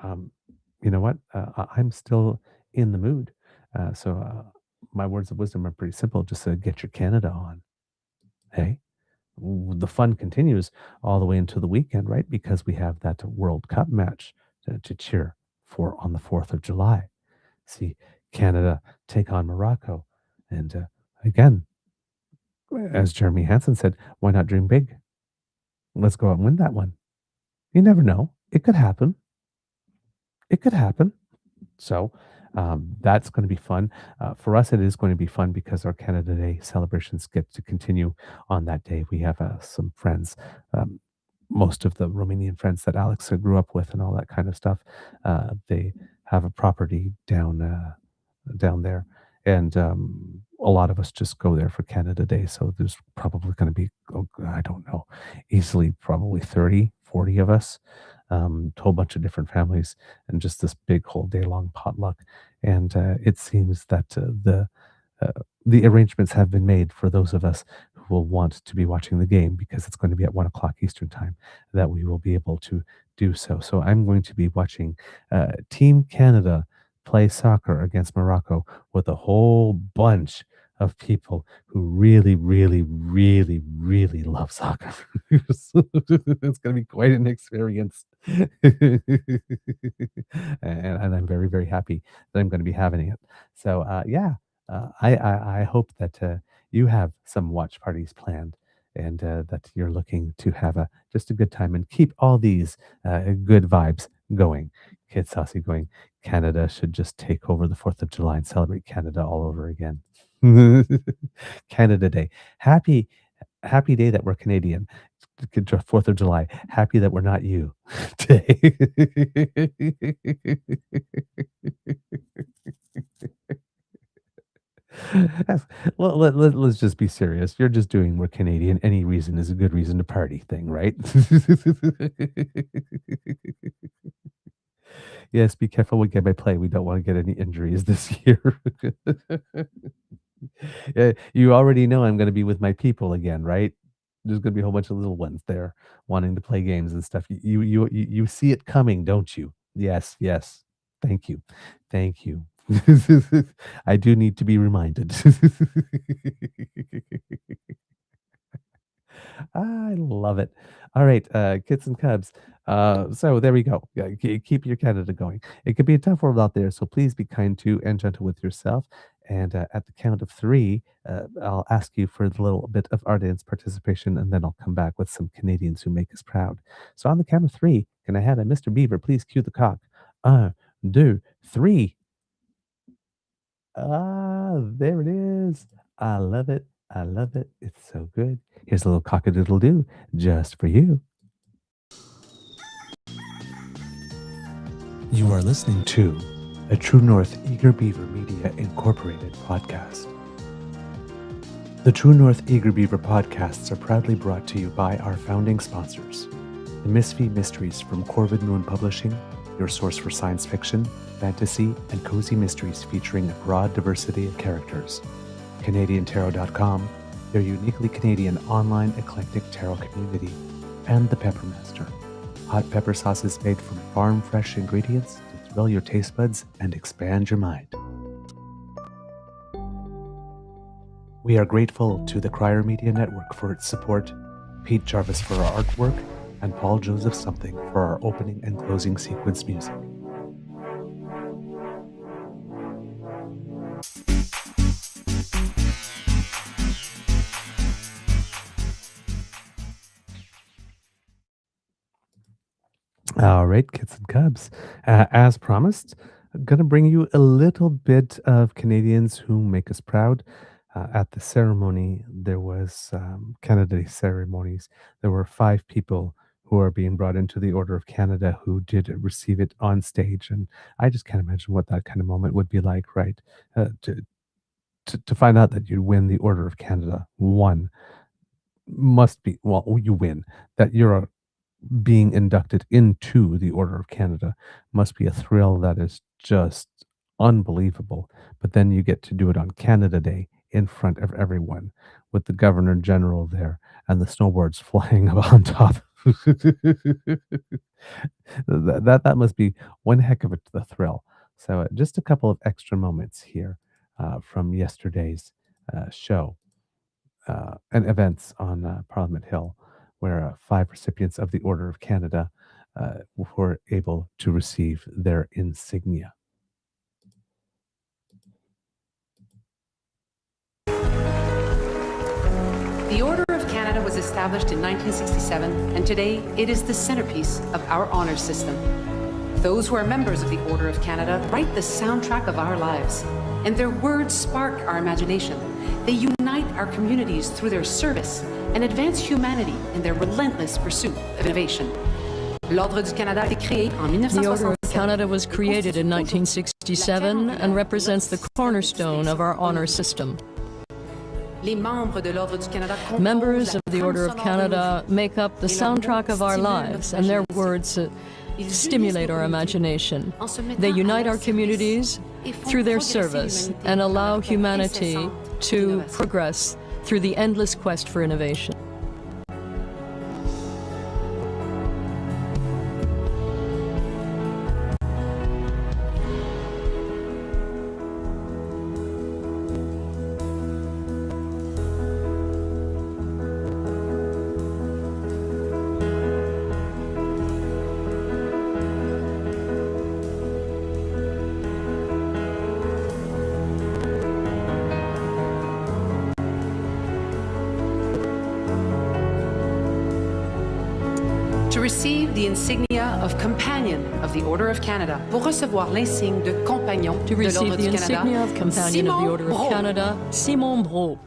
You know what? I'm still in the mood. So my words of wisdom are pretty simple. Just get your Canada on. Hey? The fun continues all the way into the weekend, right? Because we have that World Cup match to cheer for on the 4th of July. See Canada take on Morocco. And again, as Jeremy Hansen said, why not dream big? Let's go out and win that one. You never know. It could happen. It could happen. So that's going to be fun. For us, it is going to be fun because our Canada Day celebrations get to continue on that day. We have some friends, most of the Romanian friends that Alex grew up with and all that kind of stuff. They have a property down there. And a lot of us just go there for Canada Day. So there's probably going to be, I don't know, easily probably 30, 40 of us. A whole bunch of different families, and just this big whole day long potluck. And it seems that the arrangements have been made for those of us who will want to be watching the game, because it's going to be at 1 o'clock Eastern time, that we will be able to do so. So I'm going to be watching Team Canada play soccer against Morocco with a whole bunch of people who really, really, really, really love soccer. It's going to be quite an experience. and I'm very, very happy that I'm going to be having it. So, I hope that you have some watch parties planned and that you're looking to have just a good time and keep all these good vibes going. Kid Saucy going, Canada should just take over the 4th of July and celebrate Canada all over again. Canada Day. Happy day that we're Canadian. 4th of July. Happy that we're not you day. That's- let's just be serious. You're just doing we're Canadian. Any reason is a good reason to party thing, right? Yes, be careful what game I play. We don't want to get any injuries this year. You already know I'm going to be with my people again, right? There's going to be a whole bunch of little ones there wanting to play games and stuff. You see it coming, don't you? Yes, yes. Thank you. Thank you. I do need to be reminded. I love it. All right, kits and cubs. So there we go. Yeah, keep your Canada going. It could be a tough world out there, so please be kind to and gentle with yourself. And at the count of three, I'll ask you for a little bit of audience participation, and then I'll come back with some Canadians who make us proud. So on the count of three, can I have a Mr. Beaver please cue the cock? 1, 2, 3. There it is. I love it. I love it. It's so good. Here's a little cock-a-doodle-doo just for you. You are listening to a True North Eager Beaver Media Incorporated podcast. The True North Eager Beaver podcasts are proudly brought to you by our founding sponsors, the Misfit Mysteries from Corvid Moon Publishing, your source for science fiction, fantasy, and cozy mysteries featuring a broad diversity of characters. CanadianTarot.com, your uniquely Canadian online eclectic tarot community, and The Peppermaster, hot pepper sauces made from farm-fresh ingredients to thrill your taste buds and expand your mind. We are grateful to the Crier Media Network for its support, Pete Jarvis for our artwork, and Paul Joseph Something for our opening and closing sequence music. All right, kids and cubs. As promised, I'm going to bring you a little bit of Canadians who make us proud. At the ceremony, there was Canada Day ceremonies. There were 5 people who are being brought into the Order of Canada who did receive it on stage. And I just can't imagine what that kind of moment would be like, right? To find out that you win the Order of Canada, one must be, well, you win, that you're being inducted into the Order of Canada must be a thrill that is just unbelievable. But then you get to do it on Canada Day in front of everyone with the Governor General there and the snowboards flying on top. that must be one heck of a thrill. So just a couple of extra moments here from yesterday's show and events on Parliament Hill, where 5 recipients of the Order of Canada were able to receive their insignia. The Order of Canada was established in 1967, and today it is the centerpiece of our honor system. Those who are members of the Order of Canada write the soundtrack of our lives, and their words spark our imagination. They unite our communities through their service and advance humanity in their relentless pursuit of innovation. L'Ordre du Canada a été créé en 1967. The Order of Canada was created in 1967 and represents the cornerstone of our honor system. Members of the Order of Canada make up the soundtrack of our lives, and their words stimulate our imagination. They unite our communities through their service and allow humanity to progress through the endless quest for innovation. To receive the insignia of Companion of the Order of Canada, pour recevoir l'insigne de Compagnon To de receive l'Ordre the du Canada, insignia of Companion of the Order of Brault. Canada, Simon Brault.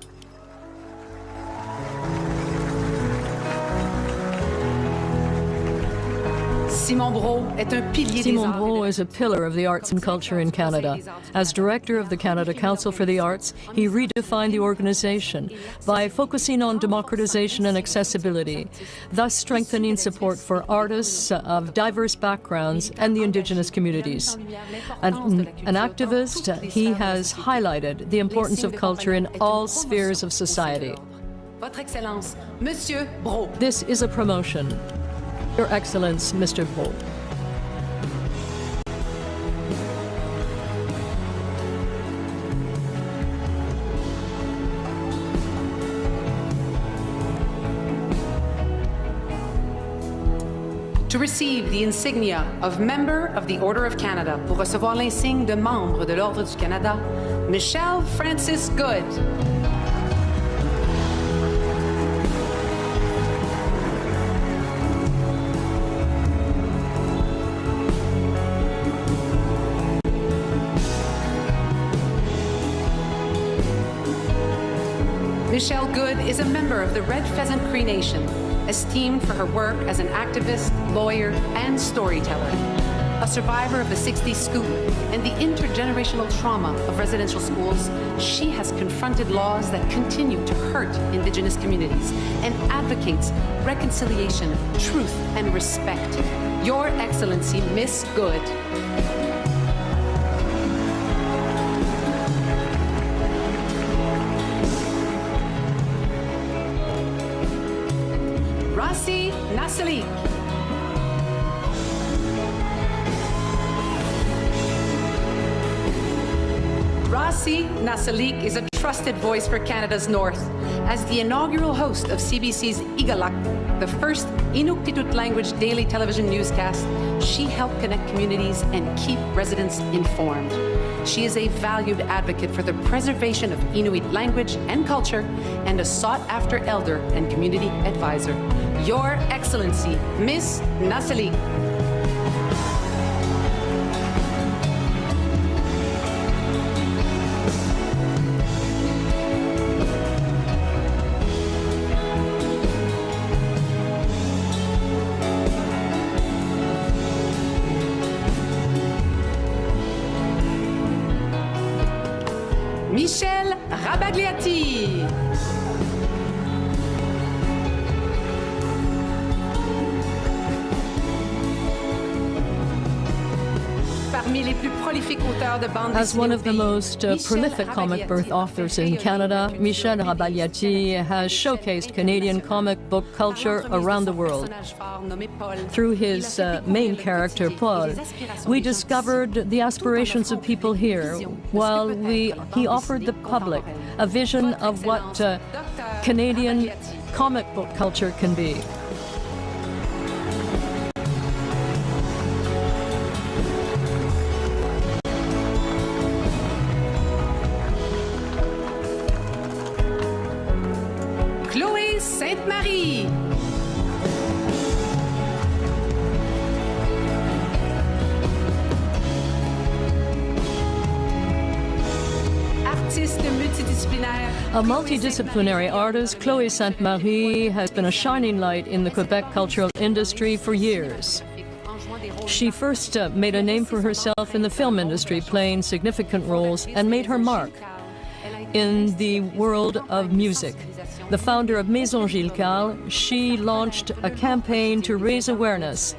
Simon Brault est un pilier des Simon arts. Brault is a pillar of the arts and culture in Canada. As director of the Canada Council for the Arts, he redefined the organization by focusing on democratization and accessibility, thus strengthening support for artists of diverse backgrounds and the Indigenous communities. An activist, he has highlighted the importance of culture in all spheres of society. Votre Excellence, Monsieur Brault. This is a promotion. Your Excellence, Mr. Brault. To receive the insignia of Member of the Order of Canada, pour recevoir l'insigne de Membre de l'Ordre du Canada, Michelle Francis Good. Michelle Good is a member of the Red Pheasant Cree Nation, esteemed for her work as an activist, lawyer, and storyteller. A survivor of the 60s scoop and the intergenerational trauma of residential schools, she has confronted laws that continue to hurt Indigenous communities and advocates reconciliation, truth, and respect. Your Excellency, Miss Good. Rossi Nasalik. Rossi Nasalik is a trusted voice for Canada's North. As the inaugural host of CBC's Igalak, the first Inuktitut language daily television newscast, she helped connect communities and keep residents informed. She is a valued advocate for the preservation of Inuit language and culture and a sought-after elder and community advisor. Your Excellency, Miss Nasalik. Michel Rabagliati. Parmi les plus prolifiques auteurs de bande As one of the most prolific comic book authors in Canada, Michel Rabagliati has showcased Canadian comic book culture around the world. Through his main character, Paul, we discovered the aspirations of people here, while he offered the public a vision of what Canadian comic book culture can be. Chloé Sainte-Marie. Artiste multidisciplinaire. A multidisciplinary artist, Chloé Sainte-Marie has been a shining light in the Quebec cultural industry for years. She first made a name for herself in the film industry, playing significant roles, and made her mark in the world of music. The founder of Maison Gilles Carle, she launched a campaign to raise awareness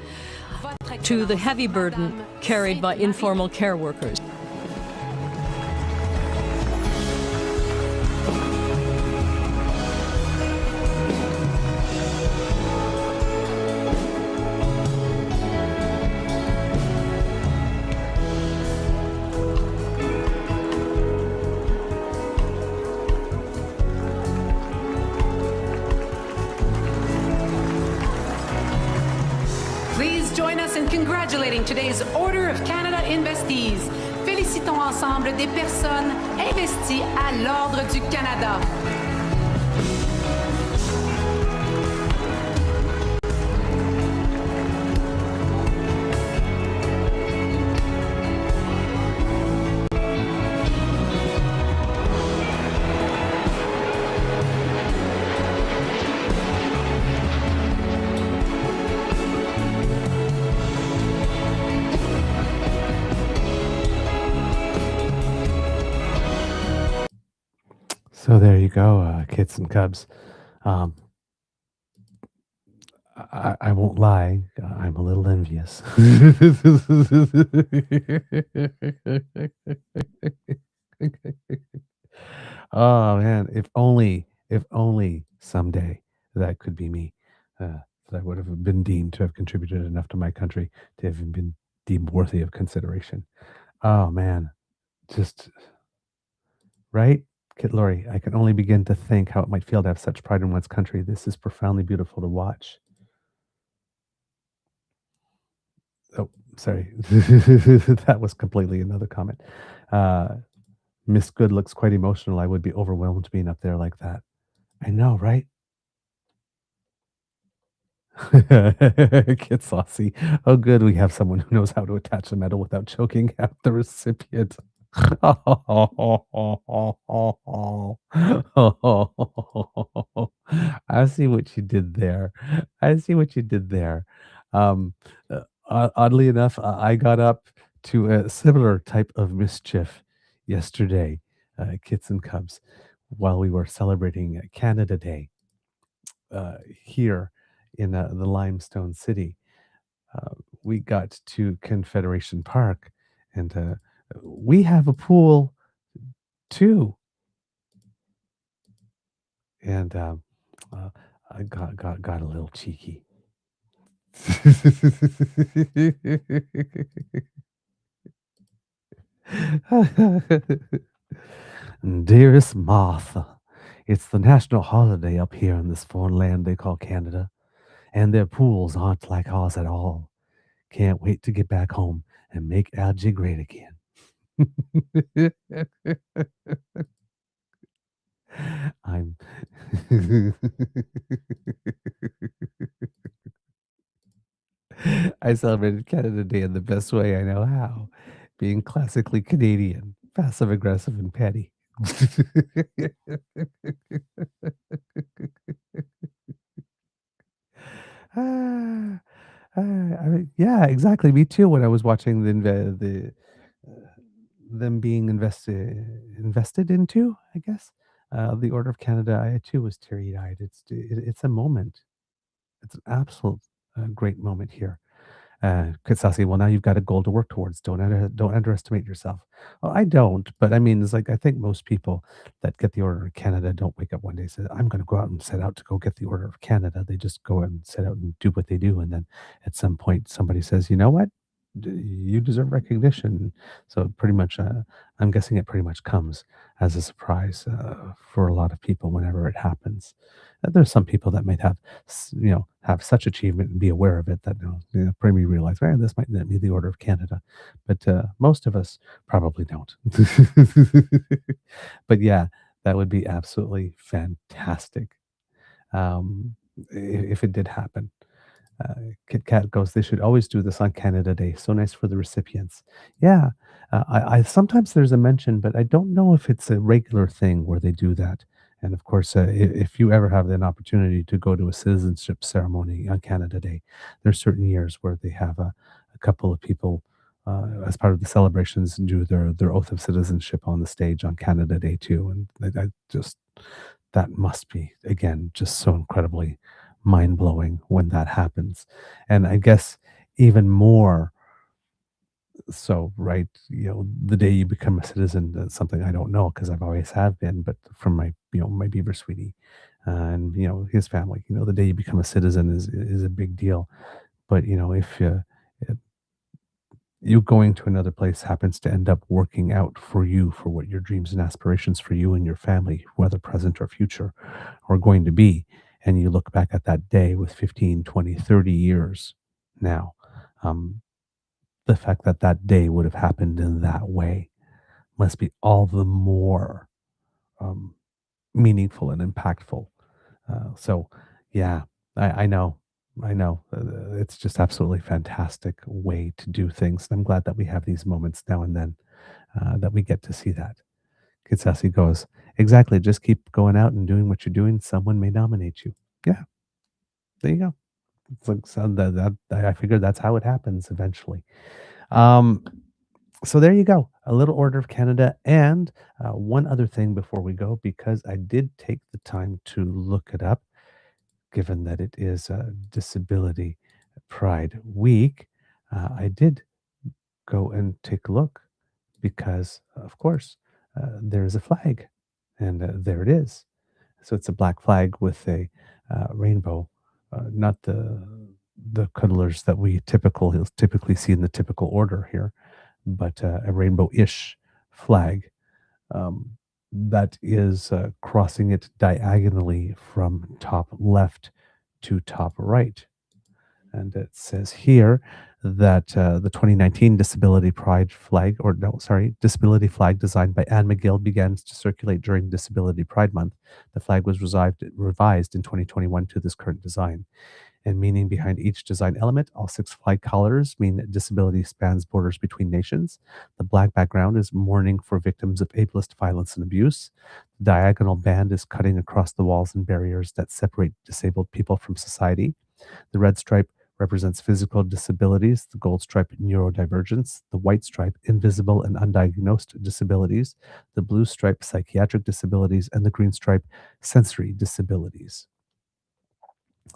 to the heavy burden carried by informal care workers. Please join us in congratulating today's Order of Canada investees. Félicitons ensemble des personnes investies à l'Ordre du Canada. So there you go, kids and cubs. Um, I won't lie, I'm a little envious. Oh man, if only someday that could be me, that I would have been deemed to have contributed enough to my country to have been deemed worthy of consideration. Oh man, just right? Kid Lori, I can only begin to think how it might feel to have such pride in one's country. This is profoundly beautiful to watch. Oh, sorry. That was completely another comment. Uh, Miss Good looks quite emotional. I would be overwhelmed being up there like that. I know, right? Kid Saucy. Oh, good. We have someone who knows how to attach a medal without choking out the recipient. I see what you did there. I see what you did there. Um, Oddly enough, I got up to a similar type of mischief yesterday, kits and cubs, while we were celebrating Canada Day here in the Limestone City. We got to Confederation Park, and we have a pool too. And I got a little cheeky. Dearest Martha, it's the national holiday up here in this foreign land they call Canada, and their pools aren't like ours at all. Can't wait to get back home and make algae great again. I'm I celebrated Canada Day in the best way I know how, being classically Canadian, passive aggressive and petty. Ah, yeah, exactly. Me too. When I was watching them being invested into, I guess, the Order of Canada, I too was teary eyed. It's a moment. It's an absolute great moment here. Kitsasi, well, now you've got a goal to work towards. Don't underestimate yourself. Well, I don't, but I mean, it's like I think most people that get the Order of Canada don't wake up one day and say, "I'm going to go out and set out to go get the Order of Canada." They just go and set out and do what they do, and then at some point, somebody says, "You know what? You deserve recognition." So pretty much, I'm guessing it pretty much comes as a surprise for a lot of people whenever it happens. There's some people that might have, have such achievement and be aware of it that probably realize, man, this might not be the Order of Canada, but most of us probably don't. But yeah, that would be absolutely fantastic if it did happen. Kit Kat goes, they should always do this on Canada Day. So nice for the recipients. Yeah, I sometimes there's a mention, but I don't know if it's a regular thing where they do that. And of course, if you ever have an opportunity to go to a citizenship ceremony on Canada Day, there's certain years where they have a couple of people as part of the celebrations do their oath of citizenship on the stage on Canada Day too. And I just that must be again just so incredibly mind blowing when that happens. And I guess even more so, right? The day you become a citizen, that's something I don't know because I've always have been, but from my beaver sweetie and his family, the day you become a citizen is a big deal. But if you going to another place happens to end up working out for you for what your dreams and aspirations for you and your family, whether present or future, are going to be, and you look back at that day with 15, 20, 30 years now, the fact that that day would have happened in that way must be all the more um, meaningful and impactful. So, yeah, I know. I know. It's just absolutely fantastic way to do things. I'm glad that we have these moments now and then that we get to see that. Kitsasi goes, exactly. Just keep going out and doing what you're doing. Someone may nominate you. Yeah, there you go. It's like so that I figured that's how it happens eventually. Um, So there you go, a little order of Canada. And one other thing before we go, because I did take the time to look it up, given that it is Disability Pride Week, I did go and take a look because, of course, there's a flag, and there it is. So it's a black flag with a rainbow, not the colors that we typically see in the typical order here, but a rainbow-ish flag that is crossing it diagonally from top left to top right. And it says here that the 2019 Disability Pride flag, Disability flag designed by Anne McGill began to circulate during Disability Pride Month. The flag was revised in 2021 to this current design. And meaning behind each design element, all 6 flag colors mean that disability spans borders between nations. The black background is mourning for victims of ableist violence and abuse. The diagonal band is cutting across the walls and barriers that separate disabled people from society. The red stripe represents physical disabilities, the gold stripe neurodivergence, the white stripe invisible and undiagnosed disabilities, the blue stripe psychiatric disabilities, and the green stripe sensory disabilities.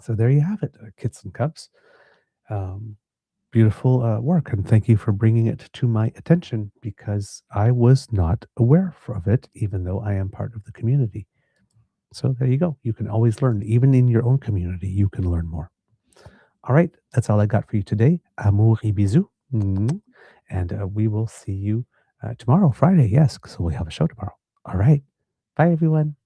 So there you have it, kits and cups. Beautiful work, and thank you for bringing it to my attention because I was not aware of it, even though I am part of the community. So there you go. You can always learn. Even in your own community, you can learn more. All right, that's all I got for you today. Amour et bisous. And we will see you tomorrow, Friday. Yes, so we have a show tomorrow. All right. Bye, everyone.